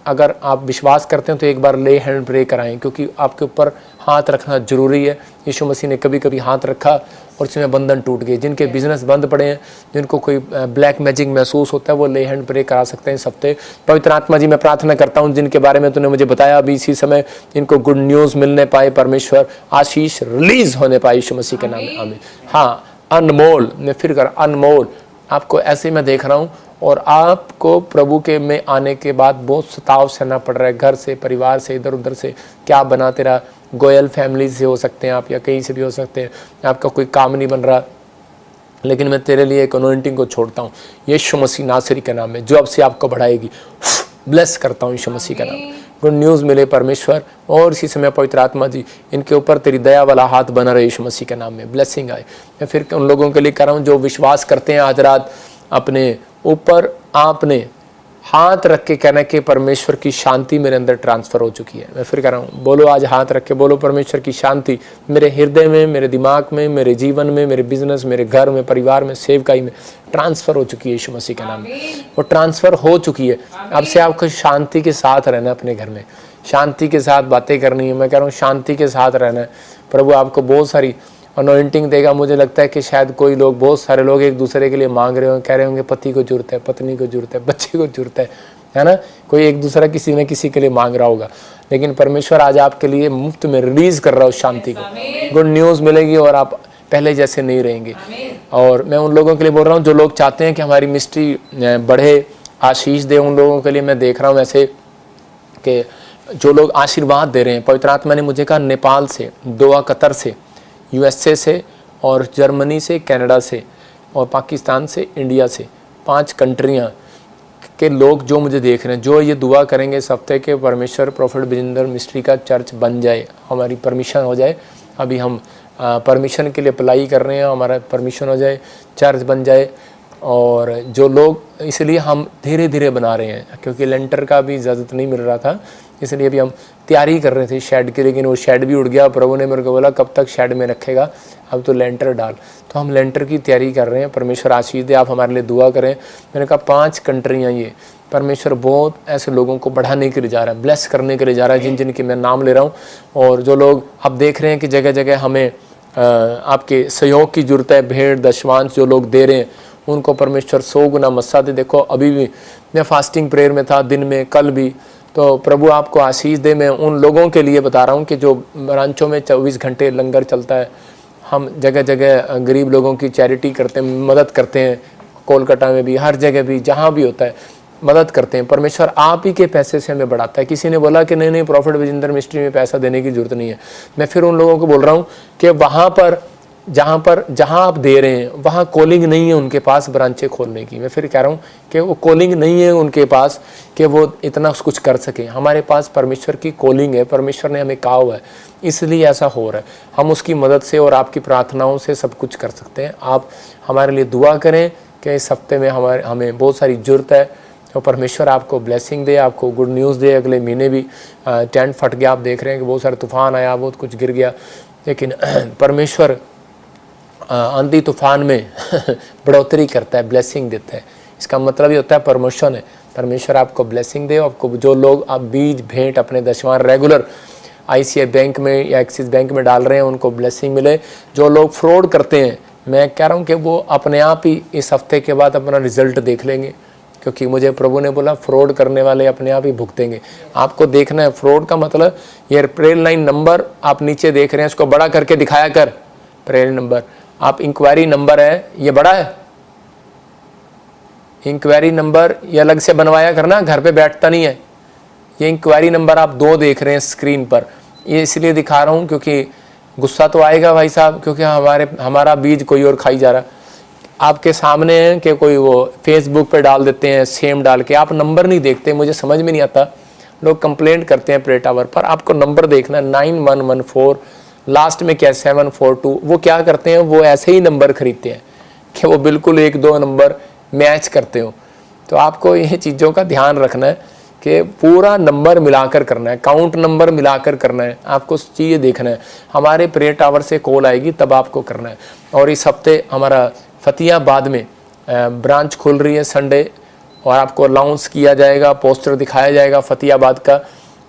अगर आप विश्वास करते हैं तो एक बार ले हैंड प्रे कराएं, क्योंकि आपके ऊपर हाथ रखना जरूरी है। यीशु मसीह ने कभी कभी हाथ रखा और इसमें बंधन टूट गए। जिनके बिजनेस बंद पड़े हैं, जिनको कोई ब्लैक मैजिक महसूस होता है, वो ले हैंड प्रे करा सकते हैं इस हफ्ते। पवित्र आत्मा जी मैं प्रार्थना करता हूँ जिनके बारे में तूने मुझे बताया अभी इसी समय, इनको गुड न्यूज़ मिलने पाए, परमेश्वर आशीष रिलीज होने पाए यीशु मसीह के नाम में, आमीन। हाँ, अनमोल, मैं फिर कर अनमोल, आपको ऐसे मैं देख रहा हूँ और आपको प्रभु के में आने के बाद बहुत सताव सहना पड़ रहा है, घर से, परिवार से, इधर उधर से। क्या बना तेरा, गोयल फैमिली से हो सकते हैं आप या कहीं से भी हो सकते हैं, आपका कोई काम नहीं बन रहा, लेकिन मैं तेरे लिए एक अनॉइंटिंग को छोड़ता हूँ यीशु मसीह नासरी के नाम में, जो अब से आपको बढ़ाएगी। ब्लेस करता हूँ यीशु मसीह का नाम। गुड न्यूज़ मिले परमेश्वर, और इसी समय पवित्र आत्मा जी इनके ऊपर तेरी दया वाला हाथ बना रहे यीशु मसीह के नाम में, ब्लेसिंग आए। मैं फिर उन लोगों के लिए कर रहा हूँ जो विश्वास करते हैं, आज रात अपने ऊपर आपने हाथ रख के कहना कि परमेश्वर की शांति मेरे अंदर ट्रांसफ़र हो चुकी है। मैं फिर कह रहा हूँ, बोलो आज हाथ रख के बोलो, परमेश्वर की शांति मेरे हृदय में, मेरे दिमाग में, मेरे जीवन में, मेरे बिजनेस, मेरे घर में, परिवार में, सेवकाई में ट्रांसफ़र हो चुकी है यीशु मसीह के नाम में। वो ट्रांसफ़र हो चुकी है। अब से आपको शांति के साथ रहना है, अपने घर में शांति के साथ बातें करनी है। मैं कह रहा हूँ शांति के साथ रहना है। प्रभु आपको बहुत सारी अनॉइंटिंग देगा। मुझे लगता है कि शायद कोई लोग, बहुत सारे लोग एक दूसरे के लिए मांग रहे होंगे, कह रहे होंगे पति को जरूरत है, पत्नी को जरूरत है, बच्चे को जरूरत है ना। कोई एक दूसरा किसी न किसी के लिए मांग रहा होगा, लेकिन परमेश्वर आज आपके लिए मुफ्त में रिलीज कर रहा हो शांति को। गुड न्यूज़ मिलेगी और आप पहले जैसे नहीं रहेंगे। और मैं उन लोगों के लिए बोल रहा हूँ जो लोग चाहते हैं कि हमारी मिनिस्ट्री बढ़े, आशीष दे, उन लोगों के लिए मैं देख रहा हूँ ऐसे कि जो लोग आशीर्वाद दे रहे हैं। पवित्र आत्मा ने मुझे कहा नेपाल से, दोहा कतर से, USA से और जर्मनी से, कनाडा से और पाकिस्तान से, इंडिया से, 5 कंट्रियां के लोग जो मुझे देख रहे हैं, जो ये दुआ करेंगे इस हफ्ते के परमेश्वर प्रॉफिट विजेंद्र मिस्ट्री का चर्च बन जाए, हमारी परमिशन हो जाए। अभी हम परमिशन के लिए अप्लाई कर रहे हैं, हमारा परमिशन हो जाए, चर्च बन जाए। और जो लोग, इसलिए हम धीरे धीरे बना रहे हैं क्योंकि लेंटर का भी इजाज़त नहीं मिल रहा था, इसलिए अभी हम तैयारी कर रहे थे शेड की, लेकिन वो शेड भी उड़ गया। प्रभु ने मेरे को बोला कब तक शेड में रखेगा, अब तो लेंटर डाल। तो हम लेंटर की तैयारी कर रहे हैं। परमेश्वर आशीष दे, आप हमारे लिए दुआ करें। मैंने कहा 5 कंट्रियाँ, ये परमेश्वर बहुत ऐसे लोगों को बढ़ाने के लिए जा रहा है, ब्लेस करने के लिए जा रहा है, जिन जिन के मैं नाम ले रहा हूँ। और जो लोग आप देख रहे हैं कि जगह जगह हमें आपके सहयोग की जरूरत है, भेंट दशमांश जो लोग दे रहे हैं उनको परमेश्वर 100 गुना मस्सा दे। देखो अभी भी मैं फास्टिंग प्रेयर में था, दिन में, कल भी, तो प्रभु आपको आशीष दे। मैं उन लोगों के लिए बता रहा हूँ कि जो ब्रांचों में 24 घंटे लंगर चलता है, हम जगह जगह गरीब लोगों की चैरिटी करते हैं, मदद करते हैं, कोलकाता में भी, हर जगह भी, जहाँ भी होता है मदद करते हैं। परमेश्वर आप ही के पैसे से हमें बढ़ाता है। किसी ने बोला कि नहीं प्रॉफिट विजेंद्र मिनिस्ट्री में पैसा देने की जरूरत नहीं है, मैं फिर उन लोगों को बोल रहा हूँ कि वहाँ पर जहाँ आप दे रहे हैं वहाँ कॉलिंग नहीं है उनके पास ब्रांचें खोलने की। मैं फिर कह रहा हूँ कि वो कॉलिंग नहीं है उनके पास कि वो इतना कुछ कर सकें। हमारे पास परमेश्वर की कॉलिंग है, परमेश्वर ने हमें कहा हुआ है, इसलिए ऐसा हो रहा है। हम उसकी मदद से और आपकी प्रार्थनाओं से सब कुछ कर सकते हैं। आप हमारे लिए दुआ करें कि इस हफ्ते में हमें बहुत सारी ज़रूरत है, तो परमेश्वर आपको ब्लेसिंग दे, आपको गुड न्यूज़ दे। अगले महीने भी टेंट फट गया, आप देख रहे हैं कि बहुत सारे तूफान आया, बहुत कुछ गिर गया, लेकिन परमेश्वर आंधी तूफान में बढ़ोतरी करता है, ब्लेसिंग देता है। इसका मतलब ये होता है प्रमोशन है। परमेश्वर आपको ब्लेसिंग दे। आपको जो लोग आप बीज भेंट अपने दशवां रेगुलर ICICI बैंक में या एक्सिस बैंक में डाल रहे हैं उनको ब्लेसिंग मिले। जो लोग फ्रॉड करते हैं, मैं कह रहा हूँ कि वो अपने आप ही इस हफ्ते के बाद अपना रिजल्ट देख लेंगे, क्योंकि मुझे प्रभु ने बोला फ्रॉड करने वाले अपने आप ही भुगतेंगे। आपको देखना है फ्रॉड का मतलब, ये प्रेयर लाइन नंबर आप नीचे देख रहे हैं, इसको बड़ा करके दिखाया कर। प्रेयर नंबर, आप इंक्वायरी नंबर है, ये बड़ा है इंक्वायरी नंबर, ये अलग से बनवाया करना, घर पे बैठता नहीं है। ये इंक्वायरी नंबर आप 2 देख रहे हैं स्क्रीन पर, ये इसलिए दिखा रहा हूँ क्योंकि गुस्सा तो आएगा भाई साहब, क्योंकि हमारा बीज कोई और खाई जा रहा। आपके सामने है कि कोई वो फेसबुक पे डाल देते हैं सेम डाल के, आप नंबर नहीं देखते। मुझे समझ में नहीं आता, लोग कंप्लेंट करते हैं प्रे टावर पर। आपको नंबर देखना है 9114, लास्ट में क्या 742। वो क्या करते हैं, वो ऐसे ही नंबर खरीदते हैं कि वो बिल्कुल 1-2 नंबर मैच करते हो। तो आपको ये चीज़ों का ध्यान रखना है कि पूरा नंबर मिलाकर करना है, काउंट नंबर मिलाकर करना है। आपको चीज़ें देखना है। हमारे प्रेयर टावर से कॉल आएगी तब आपको करना है। और इस हफ्ते हमारा फतेहाबाद में ब्रांच खुल रही है संडे, और आपको अनाउंस किया जाएगा, पोस्टर दिखाया जाएगा फतेहाबाद का।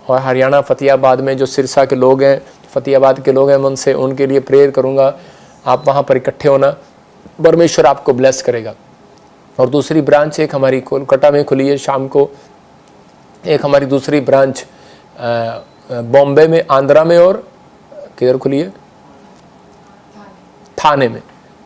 और हरियाणा फतेहाबाद में जो सिरसा के लोग हैं, फतेहाबाद के लोग हैं, मैं उनके लिए प्रेयर करूँगा। आप वहाँ पर इकट्ठे होना, परमेश्वर आपको ब्लेस करेगा। और दूसरी ब्रांच एक हमारी कोलकाता में खुली है शाम को, एक हमारी दूसरी ब्रांच बॉम्बे में, आंध्रा में, और किधर खुली है, थाने में,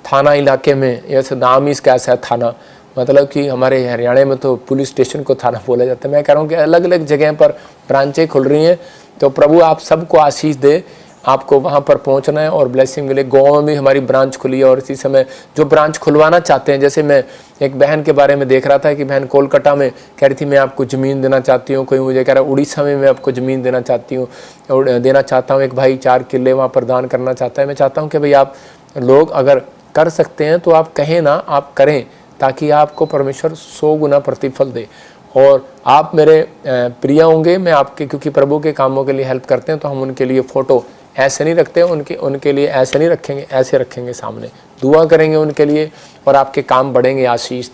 थाना इलाके में। ऐसे नाम ही इसका ऐसा है थाना, मतलब कि हमारे हरियाणा में तो पुलिस स्टेशन को थाना बोला जाता है। मैं कह रहा हूँ कि अलग अलग जगह पर ब्रांचें खुल रही हैं। तो प्रभु आप सबको आशीष दे, आपको वहाँ पर पहुँचना है और ब्लेसिंग मिले। गोवा में भी हमारी ब्रांच खुली है, और इसी समय जो ब्रांच खुलवाना चाहते हैं, जैसे मैं एक बहन के बारे में देख रहा था कि बहन कोलकाता में कह रही थी मैं आपको ज़मीन देना चाहती हूँ, कोई मुझे कह रहा है उड़ीसा में मैं आपको ज़मीन देना चाहती हूँ और देना चाहता हूँ। एक भाई 4 किले वहाँ प्रदान करना चाहता है। मैं चाहता हूँ कि भाई आप लोग अगर कर सकते हैं तो आप कहें ना, आप करें, ताकि आपको परमेश्वर 100 गुना प्रतिफल दे। और आप मेरे प्रिय होंगे, मैं आपके, क्योंकि प्रभु के कामों के लिए हेल्प करते हैं, तो हम उनके लिए फ़ोटो ऐसे नहीं रखते, उनके लिए ऐसे नहीं रखेंगे, ऐसे रखेंगे सामने, दुआ करेंगे उनके लिए, और आपके काम बढ़ेंगे, आशीष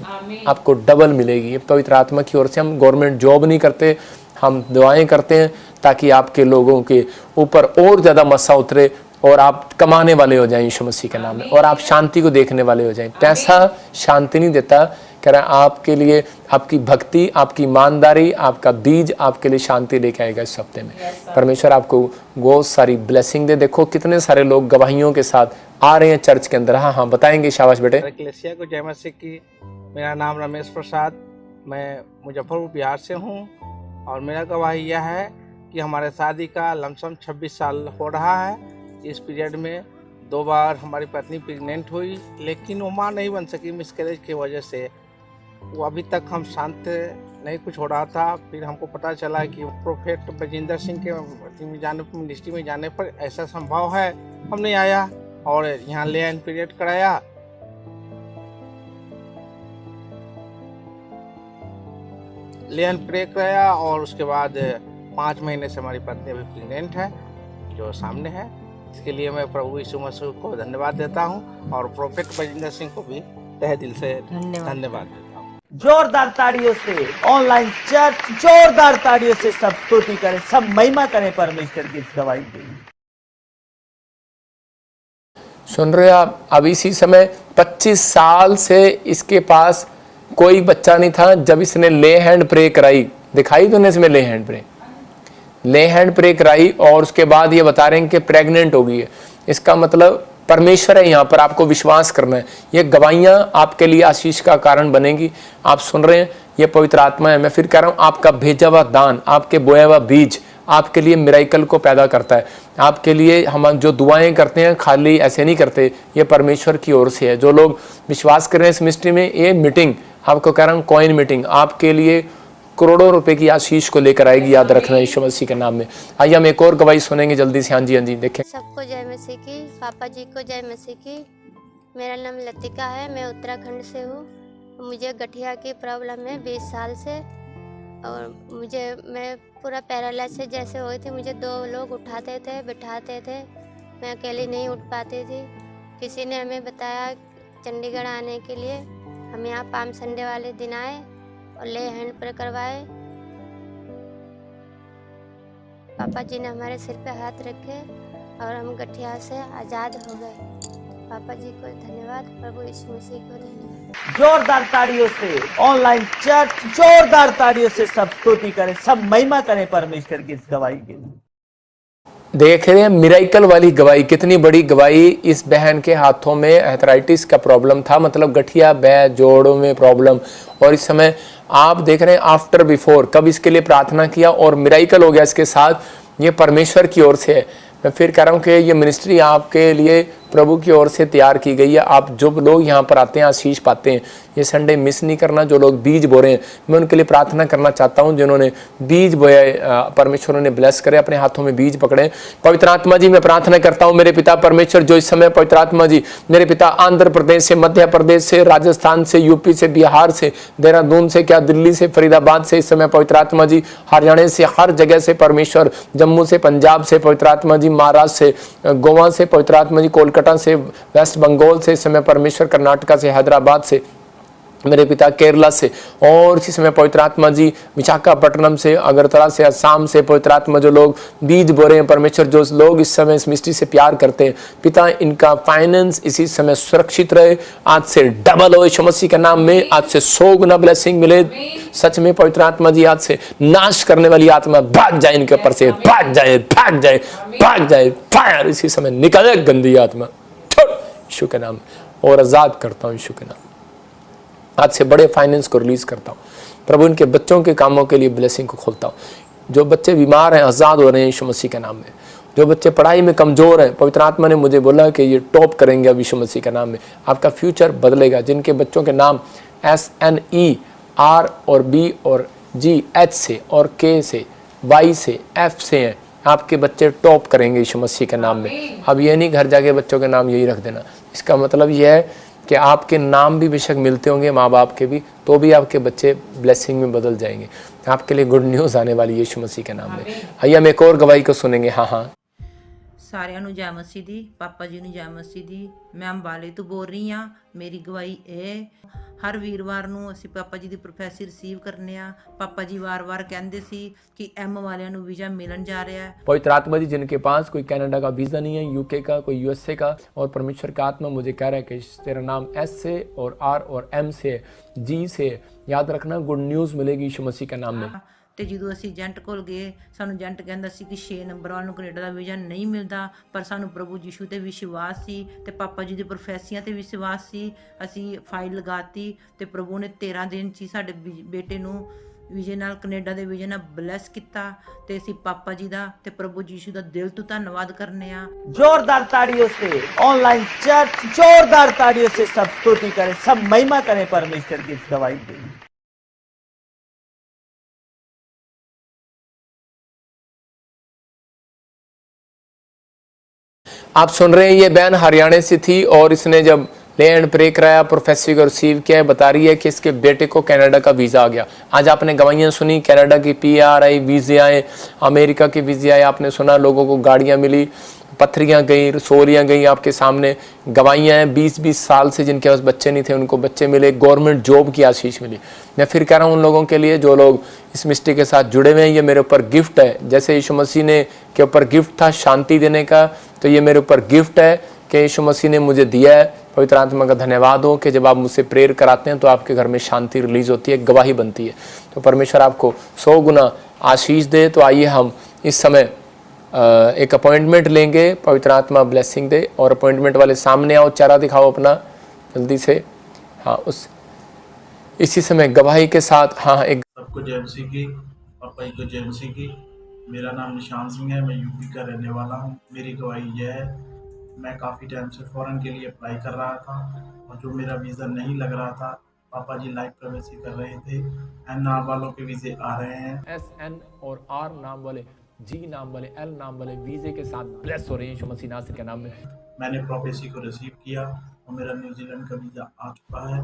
आपको डबल मिलेगी। ये पवित्र आत्मा की ओर से। हम गवर्नमेंट जॉब नहीं करते, हम दुआएं करते हैं ताकि आपके लोगों के ऊपर और ज़्यादा मस्सा उतरे और आप कमाने वाले हो जाएं यीशु मसीह के नाम में, और आप शांति को देखने वाले हो जाएं। पैसा शांति नहीं देता, कह रहा है आपके लिए आपकी भक्ति, आपकी ईमानदारी, आपका बीज आपके लिए शांति लेके आएगा इस हफ्ते में। परमेश्वर आपको बहुत सारी ब्लेसिंग दे। देखो कितने सारे लोग गवाहियों के साथ आ रहे हैं चर्च के अंदर। हाँ बताएंगे, शाबाश बेटे। एक्लेसिया को जय मसीह की। मेरा नाम रमेश प्रसाद, मैं मुजफ्फरपुर बिहार से हूँ, और मेरा गवाही यह है कि हमारे शादी का लमसम 26 साल हो रहा है। इस पीरियड में 2 बार हमारी पत्नी प्रेग्नेंट हुई, लेकिन वो माँ नहीं बन सकी मिसकैरेज की वजह से। वो अभी तक हम शांत नहीं कुछ हो रहा था। फिर हमको पता चला कि प्रोफेट बजिंदर सिंह के मिनिस्ट्री में जाने पर ऐसा संभव है। हमने आया और यहाँ ले इन पीरियड कराया। ले इन प्रे कराया, और उसके बाद 5 महीने से हमारी पत्नी अभी प्रेग्नेंट है, जो सामने है। इसके लिए मैं प्रभु यीशु मसीह को धन्यवाद देता हूँ, और प्रोफेट बजिंदर सिंह को भी तहे दिल से धन्यवाद देता हूँ। जोरदार ताड़ियों से ऑनलाइन चर्च, जोरदार ताड़ियों से सब स्तुति करें, सब महिमा करें परमेश्वर की इस गवाही के लिए। सुन रहे हो आप? अब इसी समय 25 साल से इसके पास कोई बच्चा नहीं था। जब इसने ले हैंड प्रे कराई, दिखाई तो नहीं इसमें ले हैंड प्रे कराई, और उसके बाद ये बता रहे हैं कि प्रेग्नेंट हो गई है। इसका मतलब परमेश्वर है, यहाँ पर आपको विश्वास करना है। ये गवाहियाँ आपके लिए आशीष का कारण बनेगी। आप सुन रहे हैं, ये पवित्र आत्मा है। मैं फिर कह रहा हूँ, आपका भेजा हुआ दान, आपके बोया हुआ बीज आपके लिए मिराइकल को पैदा करता है। आपके लिए हम जो दुआएं करते हैं खाली ऐसे नहीं करते, ये परमेश्वर की ओर से है। जो लोग विश्वास कर रहे हैं इस मिस्ट्री में, ये मीटिंग आपको कह रहा हूँ, कॉइन मीटिंग आपके लिए करोड़ों रुपए की आशीष को लेकर आएगी। याद रखना यीशु मसीह के नाम में। आइए हम एक और गवाही सुनेंगे जल्दी से। हाँ जी देखें। सबको जय मसीह की, पापा जी को जय मसीह की। मेरा नाम लतिका है, मैं उत्तराखंड से हूँ। मुझे गठिया की प्रॉब्लम है 20 साल से, और मैं पूरा पैरालाइज से जैसे हुई थी। मुझे 2 लोग उठाते थे, बिठाते थे, मैं अकेली नहीं उठ पाती थी। किसी ने हमें बताया चंडीगढ़ आने के लिए। हम यहाँ पाम संडे वाले दिन आए और ले हैंड पर करवाए। पापा जी ने हमारे सिर पे हाथ रखे और हम गठिया से आज़ाद हो गए। पापा जी को धन्यवाद, प्रभु यीशु मसीह को धन्यवाद। जोरदार ताड़ियों से ऑनलाइन चर्च, जोरदार ताड़ियों से सब स्तुति करें, सब महिमा करें परमेश्वर की इस गवाही के लिए। देख रहे हैं मिराइकल वाली गवाही, कितनी बड़ी गवाही। इस बहन के हाथों में आर्थराइटिस का प्रॉब्लम था, मतलब गठिया बैठ जोड़ों में प्रॉब्लम, और इस समय आप देख रहे हैं आफ्टर बिफोर कब इसके लिए प्रार्थना किया और मिराइकल हो गया इसके साथ। ये परमेश्वर की ओर से है। मैं फिर कह रहा हूँ कि ये मिनिस्ट्री आपके लिए प्रभु की ओर से तैयार की गई है। आप जो लोग यहाँ पर आते हैं आशीष पाते हैं। ये संडे मिस नहीं करना। जो लोग बीज बो रहे हैं, मैं उनके लिए प्रार्थना करना चाहता हूँ जिन्होंने बीज बोया, परमेश्वर ने ब्लेस करे, अपने हाथों में बीज पकड़े। पवित्र आत्मा जी मैं प्रार्थना करता हूँ मेरे पिता परमेश्वर, जो इस समय पवित्र आत्मा जी मेरे पिता आंध्र प्रदेश से, मध्य प्रदेश से, राजस्थान से, यूपी से, बिहार से, देहरादून से, क्या दिल्ली से, फरीदाबाद से, इस समय पवित्र आत्मा जी हरियाणा से, हर जगह से परमेश्वर, जम्मू से, पंजाब से पवित्र आत्मा जी, महाराष्ट्र से, गोवा से पवित्र आत्मा जी, कोलकाता से, वेस्ट बंगाल से, इस समय परमेश्वर कर्नाटका से, हैदराबाद से मेरे पिता, केरला से, और इसी समय पवित्र आत्मा जी विशाखापट्टनम से, अगरतला से, असम से पवित्र आत्मा जो लोग बीज बो रहे हैं परमेश्वर, जो लोग इस समय इस मिस्ट्री से प्यार करते हैं पिता, इनका फाइनेंस इसी समय सुरक्षित रहे। आज से डबल हो यीशु मसीह के नाम में। आज से 100 गुना ब्लेसिंग मिले। सच में पवित्र आत्मा जी आज से नाश करने वाली आत्मा भाग जाए इनके ऊपर से, भाग जाए, भाग जाए, भाग जाए। फायर इसी समय निकले गंदी आत्मा, यीशु के नाम, और आजाद करता हूँ यीशु के नाम। आज से बड़े फाइनेंस को रिलीज करता हूँ प्रभु। इनके बच्चों के कामों के लिए ब्लेसिंग को खोलता हूँ। जो बच्चे बीमार हैं आज़ाद हो रहे हैं यीशु मसीह के नाम में। जो बच्चे पढ़ाई में कमज़ोर हैं, पवित्र आत्मा ने मुझे बोला कि ये टॉप करेंगे अब यीशु मसीह के नाम में। आपका फ्यूचर बदलेगा। जिनके बच्चों के नाम SNE R और B और G H से और K से Y से F से हैं, आपके बच्चे टॉप करेंगे यीशु मसीह के नाम में। अब ये नहीं घर जाके बच्चों के नाम यही रख देना। इसका मतलब यह है कि आपके नाम भी बेशक मिलते होंगे माँ बाप के भी, तो भी आपके बच्चे ब्लेसिंग में बदल जाएंगे। आपके लिए गुड न्यूज़ आने वाली यीशु मसीह के नाम में। आइए हम एक और गवाही को सुनेंगे। हाँ ਸਾਰਿਆਂ ਨੂੰ ਜੈ ਮਸੀਹ ਦੀ, ਪਾਪਾ ਜੀ ਨੂੰ ਜੈ ਮਸੀਹ ਦੀ। ਮੈਂ ਅੰਬਾਲੇ ਤੋਂ ਬੋਲ ਰਹੀ ਹਾਂ। ਮੇਰੀ ਗਵਾਹੀ ਇਹ, ਹਰ ਵੀਰਵਾਰ ਨੂੰ ਅਸੀਂ ਪਾਪਾ ਜੀ ਦੀ ਪ੍ਰੋਫੈਸੀ ਰਿਸੀਵ ਕਰਨੇ ਆ। ਪਾਪਾ ਜੀ ਵਾਰ-ਵਾਰ ਕਹਿੰਦੇ ਸੀ कि M ਵਾਲਿਆਂ ਨੂੰ ਵੀਜ਼ਾ ਮਿਲਣ जा रहा है। पवित्र आत्मा जी जिनके पास कोई कनाडा का वीज़ा नहीं है, UK का, कोई USA का, और परमेश्वर का आत्मा मुझे कह रहा है कि तेरा नाम S से और R और M से, G से, याद रखना गुड न्यूज़ मिलेगी यीशु मसीह के नाम में। ਤੇ ਜਦੋਂ ਅਸੀਂ ਏਜੰਟ ਕੋਲ ਗਏ, ਸਾਨੂੰ ਏਜੰਟ ਕਹਿੰਦਾ ਸੀ ਕਿ 6 ਨੰਬਰ ਵਾਲ ਨੂੰ ਕੈਨੇਡਾ ਦਾ ਵੀਜ਼ਾ ਨਹੀਂ ਮਿਲਦਾ, ਪਰ ਸਾਨੂੰ ਪ੍ਰਭੂ ਯੀਸ਼ੂ ਤੇ ਵਿਸ਼ਵਾਸ ਸੀ ਤੇ ਪਾਪਾ ਜੀ ਦੀ ਪ੍ਰੋਫੈਸੀਆਂ ਤੇ ਵਿਸ਼ਵਾਸ ਸੀ। ਅਸੀਂ ਫਾਈਲ ਲਗਾਤੀ ਤੇ ਪ੍ਰਭੂ ਨੇ 13 ਦਿਨ 'ਚ ਹੀ ਸਾਡੇ ਬੇਟੇ ਨੂੰ ਵੀਜ਼ੇ ਨਾਲ, ਕੈਨੇਡਾ ਦੇ ਵੀਜ਼ੇ ਨਾਲ ਬਲੈਸ ਕੀਤਾ। ਤੇ ਅਸੀਂ ਪਾਪਾ ਜੀ ਦਾ ਤੇ ਪ੍ਰਭੂ ਯੀਸ਼ੂ ਦਾ ਦਿਲ ਤੋਂ ਧੰਨਵਾਦ ਕਰਨੇ ਆ। जोरदार ताड़ियों से ऑनलाइन चर्च, जोरदार ताड़ियों से सब स्तुति करें, सब महिमा करें परमेश्वर की इस गवाही के लिए। आप सुन रहे हैं, ये बहन हरियाणा से थी और इसने जब ले एंड प्रे कराया, प्रोफेसर को रिसीव किया, बता रही है कि इसके बेटे को कनाडा का वीज़ा आ गया। आज आपने गवाहियाँ सुनी, कनाडा की PR आई, वीज़े आए, अमेरिका के वीज़े आए। आपने सुना लोगों को गाड़ियाँ मिली, पत्थरियाँ गई, रसोलियाँ गई। आपके सामने गवाहियाँ हैं। 20-20 साल से जिनके पास बच्चे नहीं थे उनको बच्चे मिले। गवर्नमेंट जॉब की आशीष मिली। मैं फिर कह रहा हूँ उन लोगों के लिए जो लोग इस मिस्ट्री के साथ जुड़े हुए हैं, ये मेरे ऊपर गिफ्ट है। जैसे यीशु मसीह ने के ऊपर गिफ्ट था शांति देने का, तो ये मेरे ऊपर गिफ्ट है कि यीशु मसीह ने मुझे दिया है। पवित्र आत्मा का धन्यवाद हो कि जब आप मुझसे प्रेयर कराते हैं तो आपके घर में शांति रिलीज होती है, गवाही बनती है। तो परमेश्वर आपको 100 गुना आशीष दे। तो आइए हम इस समय एक अपॉइंटमेंट लेंगे, पवित्र आत्मा ब्लेसिंग दे। और अपॉइंटमेंट वाले सामने आओ, चेहरा दिखाओ अपना जल्दी से। हाँ, उस इसी समय गवाही के साथ। हाँ, एक सबको जय मसीह की, पापा जी को जय मसीह की। मेरा नाम निशान सिंह है, मैं यूपी का रहने वाला हूँ। मेरी गवाही यह है, मैं काफ़ी टाइम से फॉरेन के लिए अप्लाई कर रहा था और जो मेरा वीज़ा नहीं लग रहा था, पापा जी लाइफ प्रवेशी कर रहे थे। एन नाम वालों के वीज़े आ रहे हैं। SN और R नाम वाले, G नाम वाले, L नाम वाले वीज़े के साथ ब्लेस हो रहे हैं यीशु मसीह नासरी के नाम में। मैंने प्रोफेसी को रिसीव किया और मेरा न्यूजीलैंड का वीज़ा आ चुका है।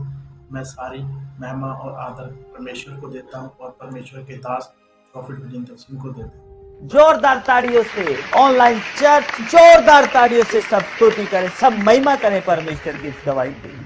मैं सारी महिमा और आदर परमेश्वर को देता हूँ और परमेश्वर के दास प्रॉफिट विजेंद्र सिंह को देता हूँ। जोरदार ताड़ियों से ऑनलाइन चर्च जोरदार ताड़ियों से सब स्तुति करें, सब महिमा करें परमेश्वर की इस गवाही के लिए।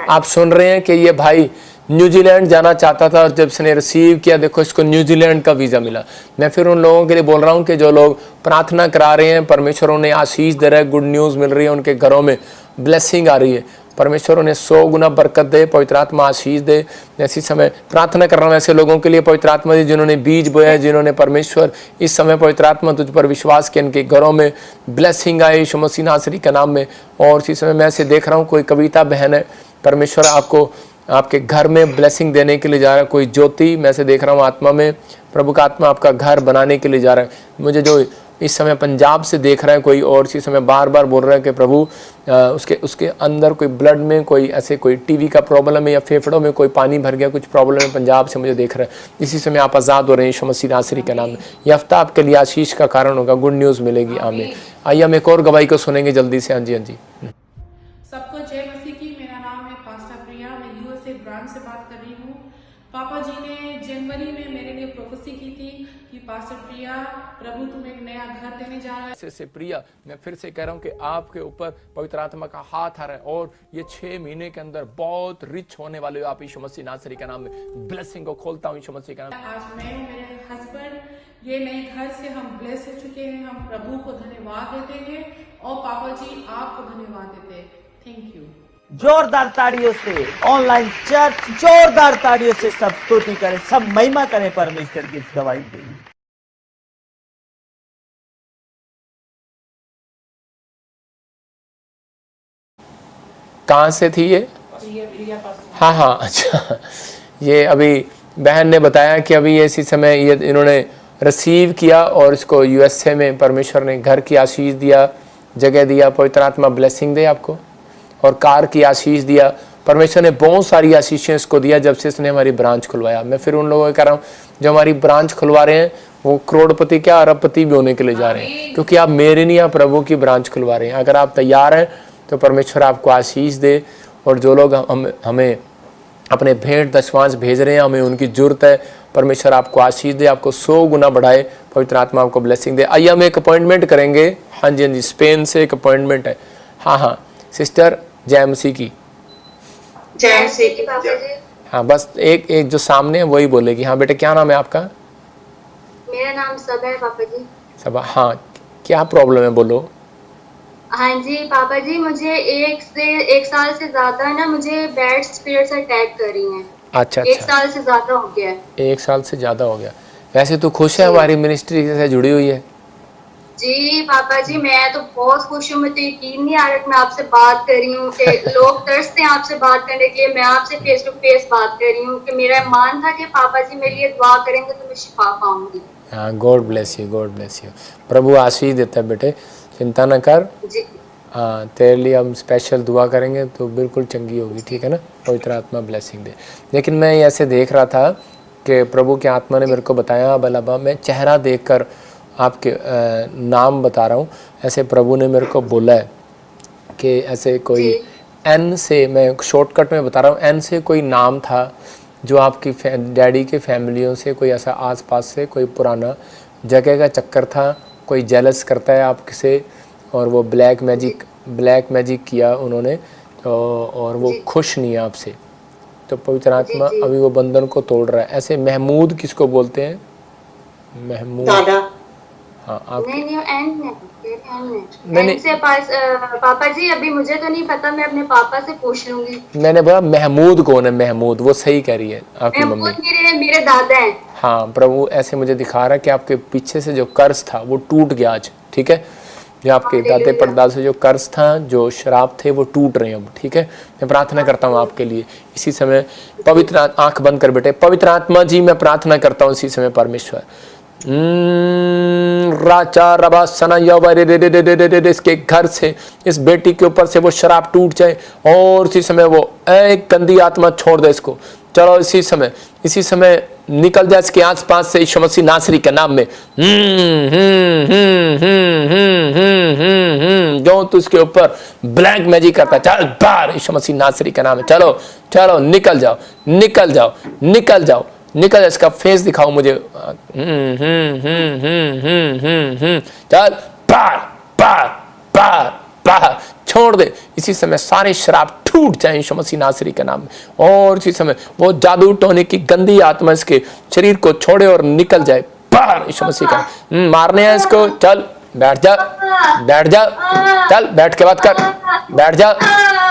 आप सुन रहे हैं कि ये भाई न्यूजीलैंड जाना चाहता था और जब इसने रिसीव किया, देखो इसको न्यूजीलैंड का वीज़ा मिला। मैं फिर उन लोगों के लिए बोल रहा हूँ कि जो लोग प्रार्थना करा रहे हैं, परमेश्वर उन्हें आशीष दे रहा है, गुड न्यूज़ मिल रही है, उनके घरों में ब्लेसिंग आ रही है। परमेश्वर उन्हें 100 गुना बरकत दे, पवित्र आत्मा आशीष दे। इसी समय प्रार्थना कर रहा हूँ ऐसे लोगों के लिए, पवित्र आत्मा जी जिन्होंने बीज बोया है, जिन्होंने परमेश्वर इस समय पवित्र आत्मा तुझ पर विश्वास किया, इनके घरों में ब्लेसिंग आए यीशु मसीह नासरी के नाम में। और इसी समय मैं ऐसे देख रहा हूँ, कोई कविता बहन है, परमेश्वर आपको आपके घर में ब्लेसिंग देने के लिए जा रहा है। कोई ज्योति, मैं से देख रहा हूँ आत्मा में, प्रभु का आत्मा आपका घर बनाने के लिए जा रहा है। मुझे जो इस समय पंजाब से देख रहा है कोई, और इसी समय बार बार बोल रहा है कि प्रभु उसके अंदर कोई ब्लड में कोई ऐसे कोई टीवी का प्रॉब्लम है या फेफड़ों में कोई पानी भर गया, कुछ प्रॉब्लम है, पंजाब से मुझे देख रहा है। इसी समय आप आज़ाद हो रहे हैं यीशु मसीह नासरी के नाम में। ये हफ्ता आपके लिए आशीष का कारण होगा, गुड न्यूज़ मिलेगी। आमीन। आइए हम एक और गवाही को सुनेंगे जल्दी से। हाँ जी, हाँ जी। सबको जय मसीह की। मेरा नाम है पास्टर प्रिया, मैं यूएसए ब्रांच से बात कर रही हूँ। पापा जी ने जनवरी में मेरे लिए प्रोफेसी की थी कि पास्टर प्रिया, प्रभु तुम्हें एक नया घर देने जा रहा है। से प्रिया, मैं फिर से कह रहा हूँ कि आपके ऊपर पवित्र आत्मा का हाथ आ रहा है और ये 6 महीने के अंदर बहुत रिच होने वाले हो आप यीशु मसीह नासरी के नाम में। ब्लेसिंग को खोलता हूँ यीशु मसीह के नाम में। आज मैं और मेरे हस्बैंड ये नए घर से हम ब्लेस हो चुके हैं। हम प्रभु को धन्यवाद देते हैं और पापा जी आपको धन्यवाद देते हैं। Thank you. जोरदार ताड़ियों से ऑनलाइन चर्च जोरदार ताड़ियों से सब स्तुति करें, सब महिमा करें परमेश्वर की इस गवाही के लिए। कहाँ से थी ये? हाँ हाँ, अच्छा। ये अभी बहन ने बताया कि अभी इसी समय ये इन्होंने रिसीव किया और इसको USA में परमेश्वर ने घर की आशीष दिया, जगह दिया। पवित्र आत्मा ब्लेसिंग दे आपको और कार की आशीष दिया। परमेश्वर ने बहुत सारी आशीषें इसको दिया जब से इसने हमारी ब्रांच खुलवाया। मैं फिर उन लोगों को कह रहा हूँ जो हमारी ब्रांच खुलवा रहे हैं वो करोड़पति क्या अरबपति भी होने के लिए जा रहे हैं, क्योंकि आप मेरे नहीं, आप प्रभु की ब्रांच खुलवा रहे हैं। अगर आप तैयार हैं तो परमेश्वर आपको आशीष दे। और जो लोग हमें अपने भेंट दशवांश भेज रहे हैं, हमें उनकी जरूरत है, परमेश्वर आपको आशीष दे, आपको 100 गुना बढ़ाए, पवित्र आत्मा आपको ब्लेसिंग दे। आइए हम एक अपॉइंटमेंट करेंगे। हाँ जी, हाँ जी, स्पेन से एक अपॉइंटमेंट है। हाँ हाँ, सिस्टर जय मसीह की। जय मसीह की पापा जी। हाँ, बस एक जो सामने है वही बोलेगी। हाँ बेटे, क्या नाम है आपका? मेरा नाम सबा है पापा जी। सबा, हाँ, क्या प्रॉब्लम है बोलो। हाँ जी पापा जी, मुझे 1 साल से ज्यादा ना मुझे बैड स्पिरिट्स अटैक कर रही हैं। अच्छा, 1 साल से ज्यादा हो गया है। 1 साल से ज्यादा हो गया। वैसे तो खुश है, हमारी मिनिस्ट्री से जुड़ी हुई है। जी पापा जी, मैं तो बहुत खुश हूँ। मैं तो यकीन नहीं आ रहा कि मैं आपसे बात कर रही हूँ, कि लोग तरसते हैं आपसे बात करने के लिए। मैं आपसे फेस टू फेस बात कर रही हूँ कि मेरा मान था कि पापा जी मेरे लिए दुआ करेंगे तो मैं शिफा पाऊंगी। हाँ, God bless you, God bless you. प्रभु आशीष देता है बेटे, चिंता न कर। हाँ, तेरे लिए हम स्पेशल दुआ करेंगे तो बिल्कुल चंगी होगी, ठीक है ना। पवित्र आत्मा ब्लेसिंग दे। लेकिन मैं ऐसे देख रहा था कि प्रभु की आत्मा ने मेरे को बताया, बलाबा मैं चेहरा देखकर आपके नाम बता रहा हूँ। ऐसे प्रभु ने मेरे को बोला है कि ऐसे कोई एन से, मैं शॉर्टकट में बता रहा हूँ, एन से कोई नाम था जो आपकी डैडी के फैमिलियों से कोई ऐसा आसपास से कोई पुराना जगह का चक्कर था। कोई जेलस करता है आपसे और वो ब्लैक मैजिक किया उन्होंने तो, और वो खुश नहीं है आपसे। तो पवित्र आत्मा अभी वो बंधन को तोड़ रहा है। ऐसे महमूद किसको बोलते हैं? महमूद, हाँ आप नहीं नहीं एंड में नहीं, एंड से पास पापा जी अभी मुझे तो नहीं पता, मैं अपने पापा से पूछ लूंगी। मैंने बोला महमूद कौन है? महमूद, वो सही कह रही है आपकी मम्मी। महमूद मेरे दादा हैं। हाँ प्रभु ऐसे मुझे दिखा रहा है कि आपके पीछे से जो कर्ज था वो टूट गया आज, ठीक है। जो आपके दादे परदादा से जो कर्ज था, जो शराब थे, वो टूट रहे हैं अब, ठीक है। मैं प्रार्थना करता हूँ आपके लिए इसी समय। पवित्र आंख बंद कर बेटे। पवित्र आत्मा जी मैं प्रार्थना करता हूँ इसी समय परमेश्वर, राचा रबा सना इसके घर से, इस बेटी के ऊपर से वो शराब टूट जाए और इसी समय वो एक गंदी आत्मा छोड़ दे इसको। चलो इसी समय निकल जाए इसके आसपास से यीशु मसीह नासरी के नाम में। जो तू इसके ऊपर ब्लैक मैजिक करता है, चल बाहर यीशु मसीह नासरी के नाम में। चलो चलो निकल जाओ निकल जाओ निकल जाओ निकल जाओ। इसका फेस दिखाओ मुझे। चल बाहर बाहर बाहर बाहर छोड़ दे। इसी समय सारे शराब टूट जाए यीशु मसीह नासरी के नाम में। और इसी समय वो जादू टोने की गंदी आत्मा इसके शरीर को छोड़े और निकल जाए बाहर यीशु मसीह का। मारने हैं इसको। चल बैठ जा बैठ जा। चल बैठ के बात कर। बैठ जा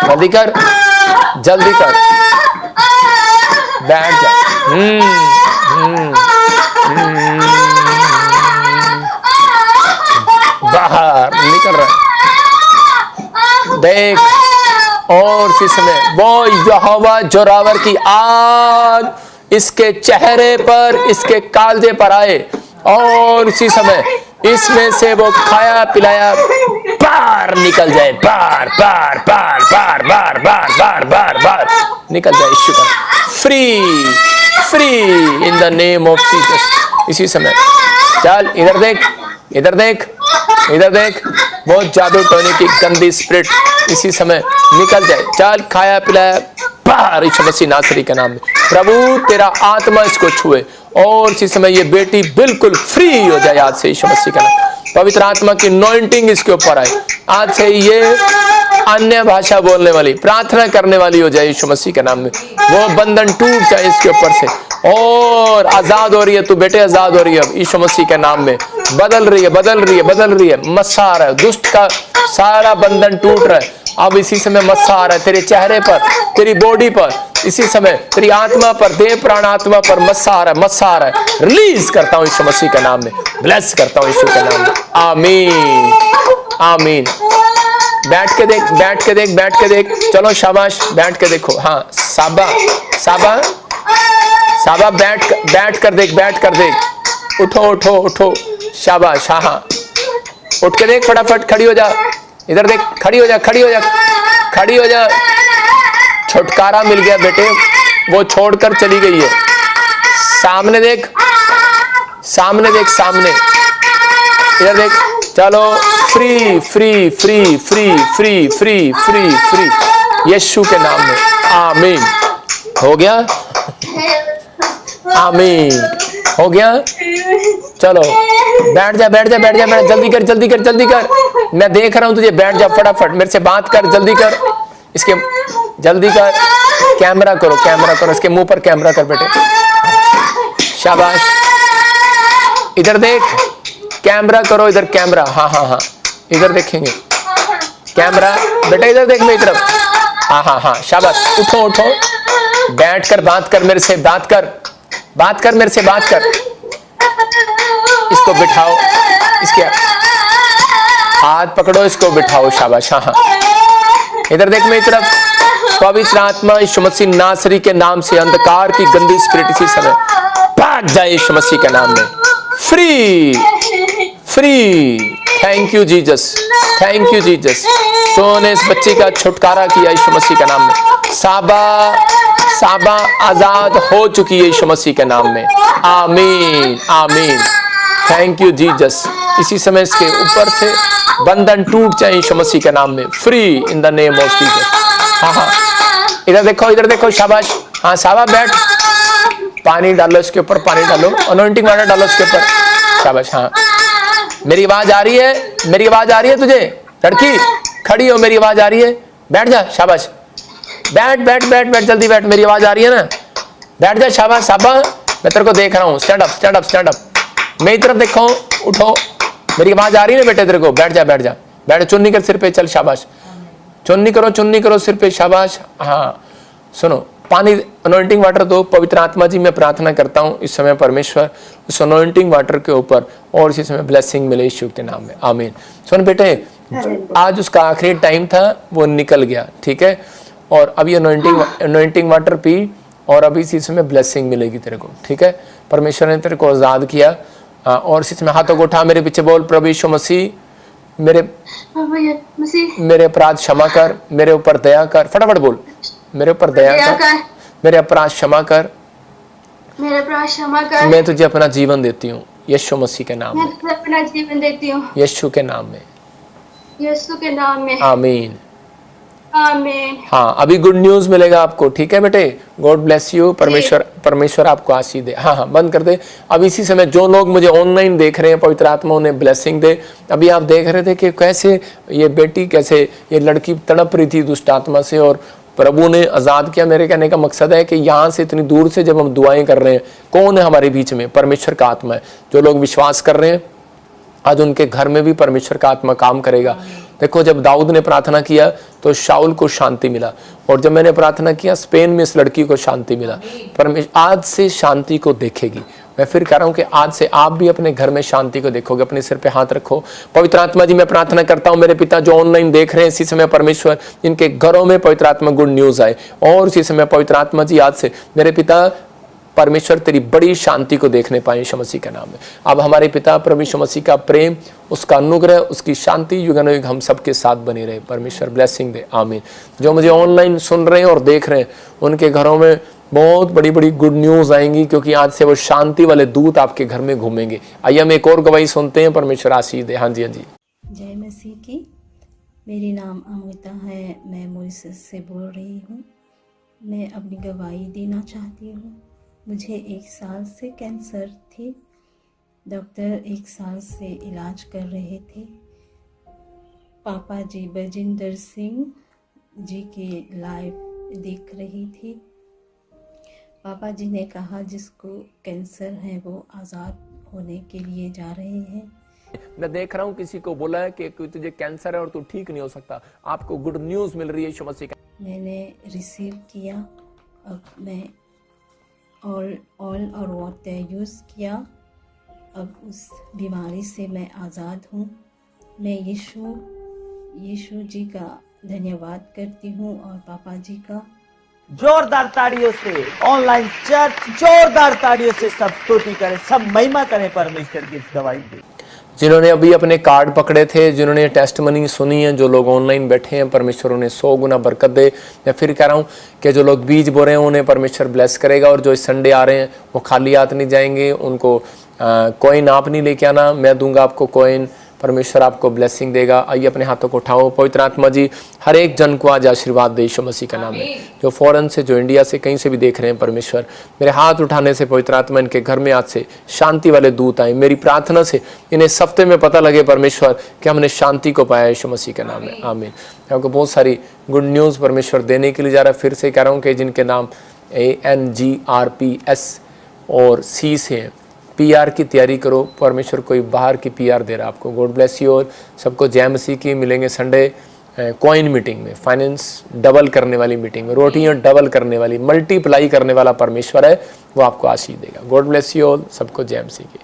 जल्दी कर जल्दी कर। बैठ जा। बाहर निकल रहा है देख। और इसी समय वो यहोवा जोरावर की आग इसके चेहरे पर, इसके कालजे पर आए और इसी समय इसमें से वो खाया पिलाया बाहर निकल जाए। बाहर बाहर बाहर बाहर बाहर बाहर बाहर बाहर बाहर निकल जाए। यीशु का free free in the name of Jesus. इसी समय चल इधर देख इधर देख इधर देख। वो जादू टोने की गंदी स्पिरिट इसी समय निकल जाए। चल खाया पिलाया बाहर यीशु मसीह नासरी के नाम में। प्रभु तेरा आत्मा इसको छुए और इसी समय ये बेटी बिल्कुल फ्री हो जाए आज से यीशु मसीह का नाम। पवित्र आत्मा की अनॉइंटिंग इसके ऊपर आए। आज से ये अन्य भाषा बोलने वाली, प्रार्थना करने वाली हो जाए यीशु मसीह के नाम में। वो बंधन टूट जाए इसके ऊपर से और आजाद हो रही है तू बेटे, आजाद हो रही है अब यीशु मसीह के नाम में। बदल रही है बदल रही है बदल रही है। मस्सा आ रहा है, दुष्ट का सारा बंधन टूट रहा है अब इसी समय। मस्सा आ रहा है तेरे चेहरे पर, तेरी बॉडी पर, इसी समय तेरी आत्मा पर, देह प्राण आत्मा पर मस्सा आ रहा है मस्सा आ रहा है। रिलीज करता हूँ यीशु मसीह के नाम में। ब्लेस करता हूँ यीशु के नाम में। आमीन आमीन। बैठ के देख बैठ के देख बैठ के देख। चलो शाबाश बैठ के देखो। हाँ साबा साबा साबा बैठ कर देख बैठ कर देख। उठो उठो उठो शाबाश। हाँ हाँ उठ के देख फटाफट। खड़ी हो जा इधर देख। खड़ी हो जा खड़ी हो जा खड़ी हो जा। छुटकारा मिल गया बेटे, वो छोड़कर चली गई है। सामने देख सामने देख सामने। इधर देख। चलो free free free free free free free free Yeshu के नाम में। आमीन। हो गया आमीन हो गया। चलो बैठ जा बैठ जा बैठ जा बैठ। जल्दी कर जल्दी कर जल्दी कर। मैं देख रहा हूं तुझे। बैठ जा फटाफट मेरे से बात कर। जल्दी कर इसके जल्दी कर। कैमरा करो इसके मुंह पर कैमरा कर बेटे। शाबाश। इधर देख कैमरा करो इधर कैमरा। हाँ हाँ हाँ इधर देखेंगे कैमरा बेटा। इधर देख मेरी तरफ। हाँ हाँ हाँ शाबाश। उठो उठो बैठ कर बात कर मेरे से। बात कर मेरे से बात कर। इसको बिठाओ, इसके हाथ पकड़ो, इसको बिठाओ। शाबाश। हाँ हाँ इधर देख मेरी तरफ। पवित्र आत्मा यीशु मसीह नासरी के नाम से अंधकार की गंदी स्पिरिट इसी समय भाग जाए यीशु मसीह के नाम में। Free free. Thank you Jesus thank you Jesus. तूने इस बच्ची का छुटकारा किया यीशु मसीह के नाम में। साबा साबा आजाद हो चुकी है यीशु मसीह के नाम में। आमीन आमीन। Thank you Jesus. इसी समय इसके ऊपर से बंधन टूट जाए यीशु मसीह के नाम में। Free in the name of Jesus. हाँ हाँ इधर देखो शाबाश। हाँ साबा बैठ। पानी डालो इसके ऊपर, पानी डालो, अनॉइंटिंग वाटर डालो इसके ऊपर। शाबाश। हाँ मेरी आवाज आ रही है? मेरी आवाज आ रही है तुझे? लड़की खड़ी हो, मेरी आवाज आ रही है? बैठ जा। शाबाश। बैठ बैठ बैठ बैठ जल्दी बैठ। मेरी आवाज आ रही है ना? बैठ जा। शाबाश साबा मैं तेरे को देख रहा हूँ। Stand up stand up stand up. मेरी तरफ देखो। उठो मेरी आवाज आ रही है ना बेटे तेरे को? बैठ जा बैठ जा, बैठ, चुन्नी कर सिर पे, चल शाबाश, चुन्नी करो सिर पे, शाबाश। हाँ सुनो, पानी अनॉइंटिंग वाटर दो। पवित्र आत्मा जी मैं प्रार्थना करता हूँ इस समय परमेश्वर उस अनॉइंटिंग वाटर के ऊपर और इसी समय ब्लेसिंग मिले यीशु के नाम में, आमीन। सुन बेटे, आज उसका आखिरी टाइम था, वो निकल गया, ठीक है। और अभी अनॉइंटिंग वाटर पी और अभी इसी समय ब्लेसिंग मिलेगी तेरे को, ठीक है। परमेश्वर ने तेरे को आजाद किया। और इसी समय हाथों को उठा, मेरे पीछे बोल, प्रभु यीशु मसीह मेरे अपराध क्षमा कर, मेरे ऊपर दया कर, फटाफट बोल, मेरे ऊपर दया कर, मेरे अपराध क्षमा कर, मेरे अपराध क्षमा कर, मैं तुझे अपना जीवन देती हूँ यीशु मसीह के नाम में, मैं तुझे अपना जीवन देती हूँ यीशु के नाम में, यीशु के नाम में, आमीन आमीन। हाँ, अभी गुड न्यूज मिलेगा आपको, ठीक है बेटे। गॉड ब्लेस यू, परमेश्वर आपको आशीष दे। हाँ, बंद कर दे। अब इसी समय जो लोग मुझे ऑनलाइन देख रहे हैं, पवित्र आत्मा उन्हें ब्लेसिंग दे। अभी आप देख रहे थे कि कैसे ये बेटी, कैसे ये लड़की तड़प रही थी दुष्ट आत्मा से और प्रभु ने आजाद किया। मेरे कहने का मकसद है कि यहाँ से इतनी दूर से जब हम दुआएं कर रहे हैं, कौन है हमारे बीच में? परमेश्वर का आत्मा है। जो लोग विश्वास कर रहे हैं, आज उनके घर में भी परमेश्वर का आत्मा काम करेगा। देखो, जब दाऊद ने प्रार्थना किया तो शाऊल को शांति मिला, और जब मैंने प्रार्थना किया स्पेन में इस लड़की को शांति मिला। परमेश्वर आज से शांति को देखेगी। मैं फिर कह रहा हूं कि आज से आप भी अपने घर में शांति को देखोगे। अपने सिर पे हाथ रखो। पवित्र आत्मा जी मैं प्रार्थना करता हूं, मेरे पिता जो ऑनलाइन देख रहे हैं इसी समय परमेश्वर, इनके घरों में पवित्र आत्मा गुड न्यूज आए। और इसी समय पवित्र आत्मा जी आज से मेरे पिता परमेश्वर तेरी बड़ी शांति को देखने पाए यीशु मसीह के नाम में। अब हमारे पिता प्रभु यीशु मसीह का प्रेम, उसका अनुग्रह, उसकी शांति युगानुयुग हम सबके साथ बनी रहे। परमेश्वर ब्लेसिंग दे, आमीन। जो मुझे ऑनलाइन सुन रहे हैं और देख रहे हैं, उनके घरों में बहुत बड़ी बड़ी गुड न्यूज आएंगी, क्योंकि आज से वो शांति वाले दूत आपके घर में घूमेंगे। आइए हम एक और गवाही सुनते हैं। परमेश्वर आशीष दे। हाँ जी, हाँ जी। जय मसीह की। मेरी नाम अमृता है, मैं मॉरिशस से बोल रही हूँ। मैं अपनी गवाही देना चाहती हूँ। मुझे 1 साल से कैंसर थी। डॉक्टर 1 साल से इलाज कर रहे थे। पापा जी बजिंदर सिंह जी की लाइव देख रही थी। पापा जी ने कहा जिसको कैंसर है वो आज़ाद होने के लिए जा रहे हैं। मैं देख रहा हूँ किसी को बोला है कि तुझे कैंसर है और तू ठीक नहीं हो सकता। आपको गुड न्यूज मिल रही है यीशु मसीह का। मैंने रिसीव किया। अब मैं ऑल और वाटर यूज़ किया। अब उस बीमारी से मैं आज़ाद हूँ। मैं यीशु जी का धन्यवाद करती हूँ और पापा जी का। जोरदार ताड़ियों से ऑनलाइन चर्च जोरदार ताड़ियों से सब स्तुति करें, सब महिमा करें परमेश्वर की इस गवाही की। जिन्होंने अभी अपने कार्ड पकड़े थे, जिन्होंने टेस्टमनी सुनी है, जो लोग ऑनलाइन बैठे हैं, परमेश्वर उन्हें 100 गुना बरकत दे। मैं फिर कह रहा हूँ कि जो लोग बीज बो रहे हैं उन्हें परमेश्वर ब्लेस करेगा, और जो इस संडे आ रहे हैं वो खाली हाथ नहीं जाएंगे। उनको कॉइन आप नहीं लेके आना, मैं दूंगा आपको कॉइन। परमेश्वर आपको ब्लेसिंग देगा। आइए अपने हाथों को उठाओ। पवित्र आत्मा जी हर एक जन को आज आशीर्वाद दे यीशु मसीह का नाम है। जो फॉरेन से, जो इंडिया से, कहीं से भी देख रहे हैं, परमेश्वर मेरे हाथ उठाने से पवित्र आत्मा इनके घर में आज से शांति वाले दूत आए। मेरी प्रार्थना से इन्हें इस हफ्ते में पता लगे परमेश्वर कि हमने शांति को पाया यीशु मसीह के नाम में, आमीन। आपको बहुत सारी गुड न्यूज़ परमेश्वर देने के लिए जा रहा है। फिर से कह रहा हूँ कि जिनके नाम ANGRPS और C से हैं, PR की तैयारी करो। परमेश्वर कोई बाहर की PR दे रहा है आपको। God bless you. और सबको जय मसीह की। मिलेंगे संडे कॉइन मीटिंग में, फाइनेंस डबल करने वाली मीटिंग में, रोटियां डबल करने वाली, मल्टीप्लाई करने वाला परमेश्वर है, वो आपको आशीष देगा। God bless you all. सबको जय मसीह की।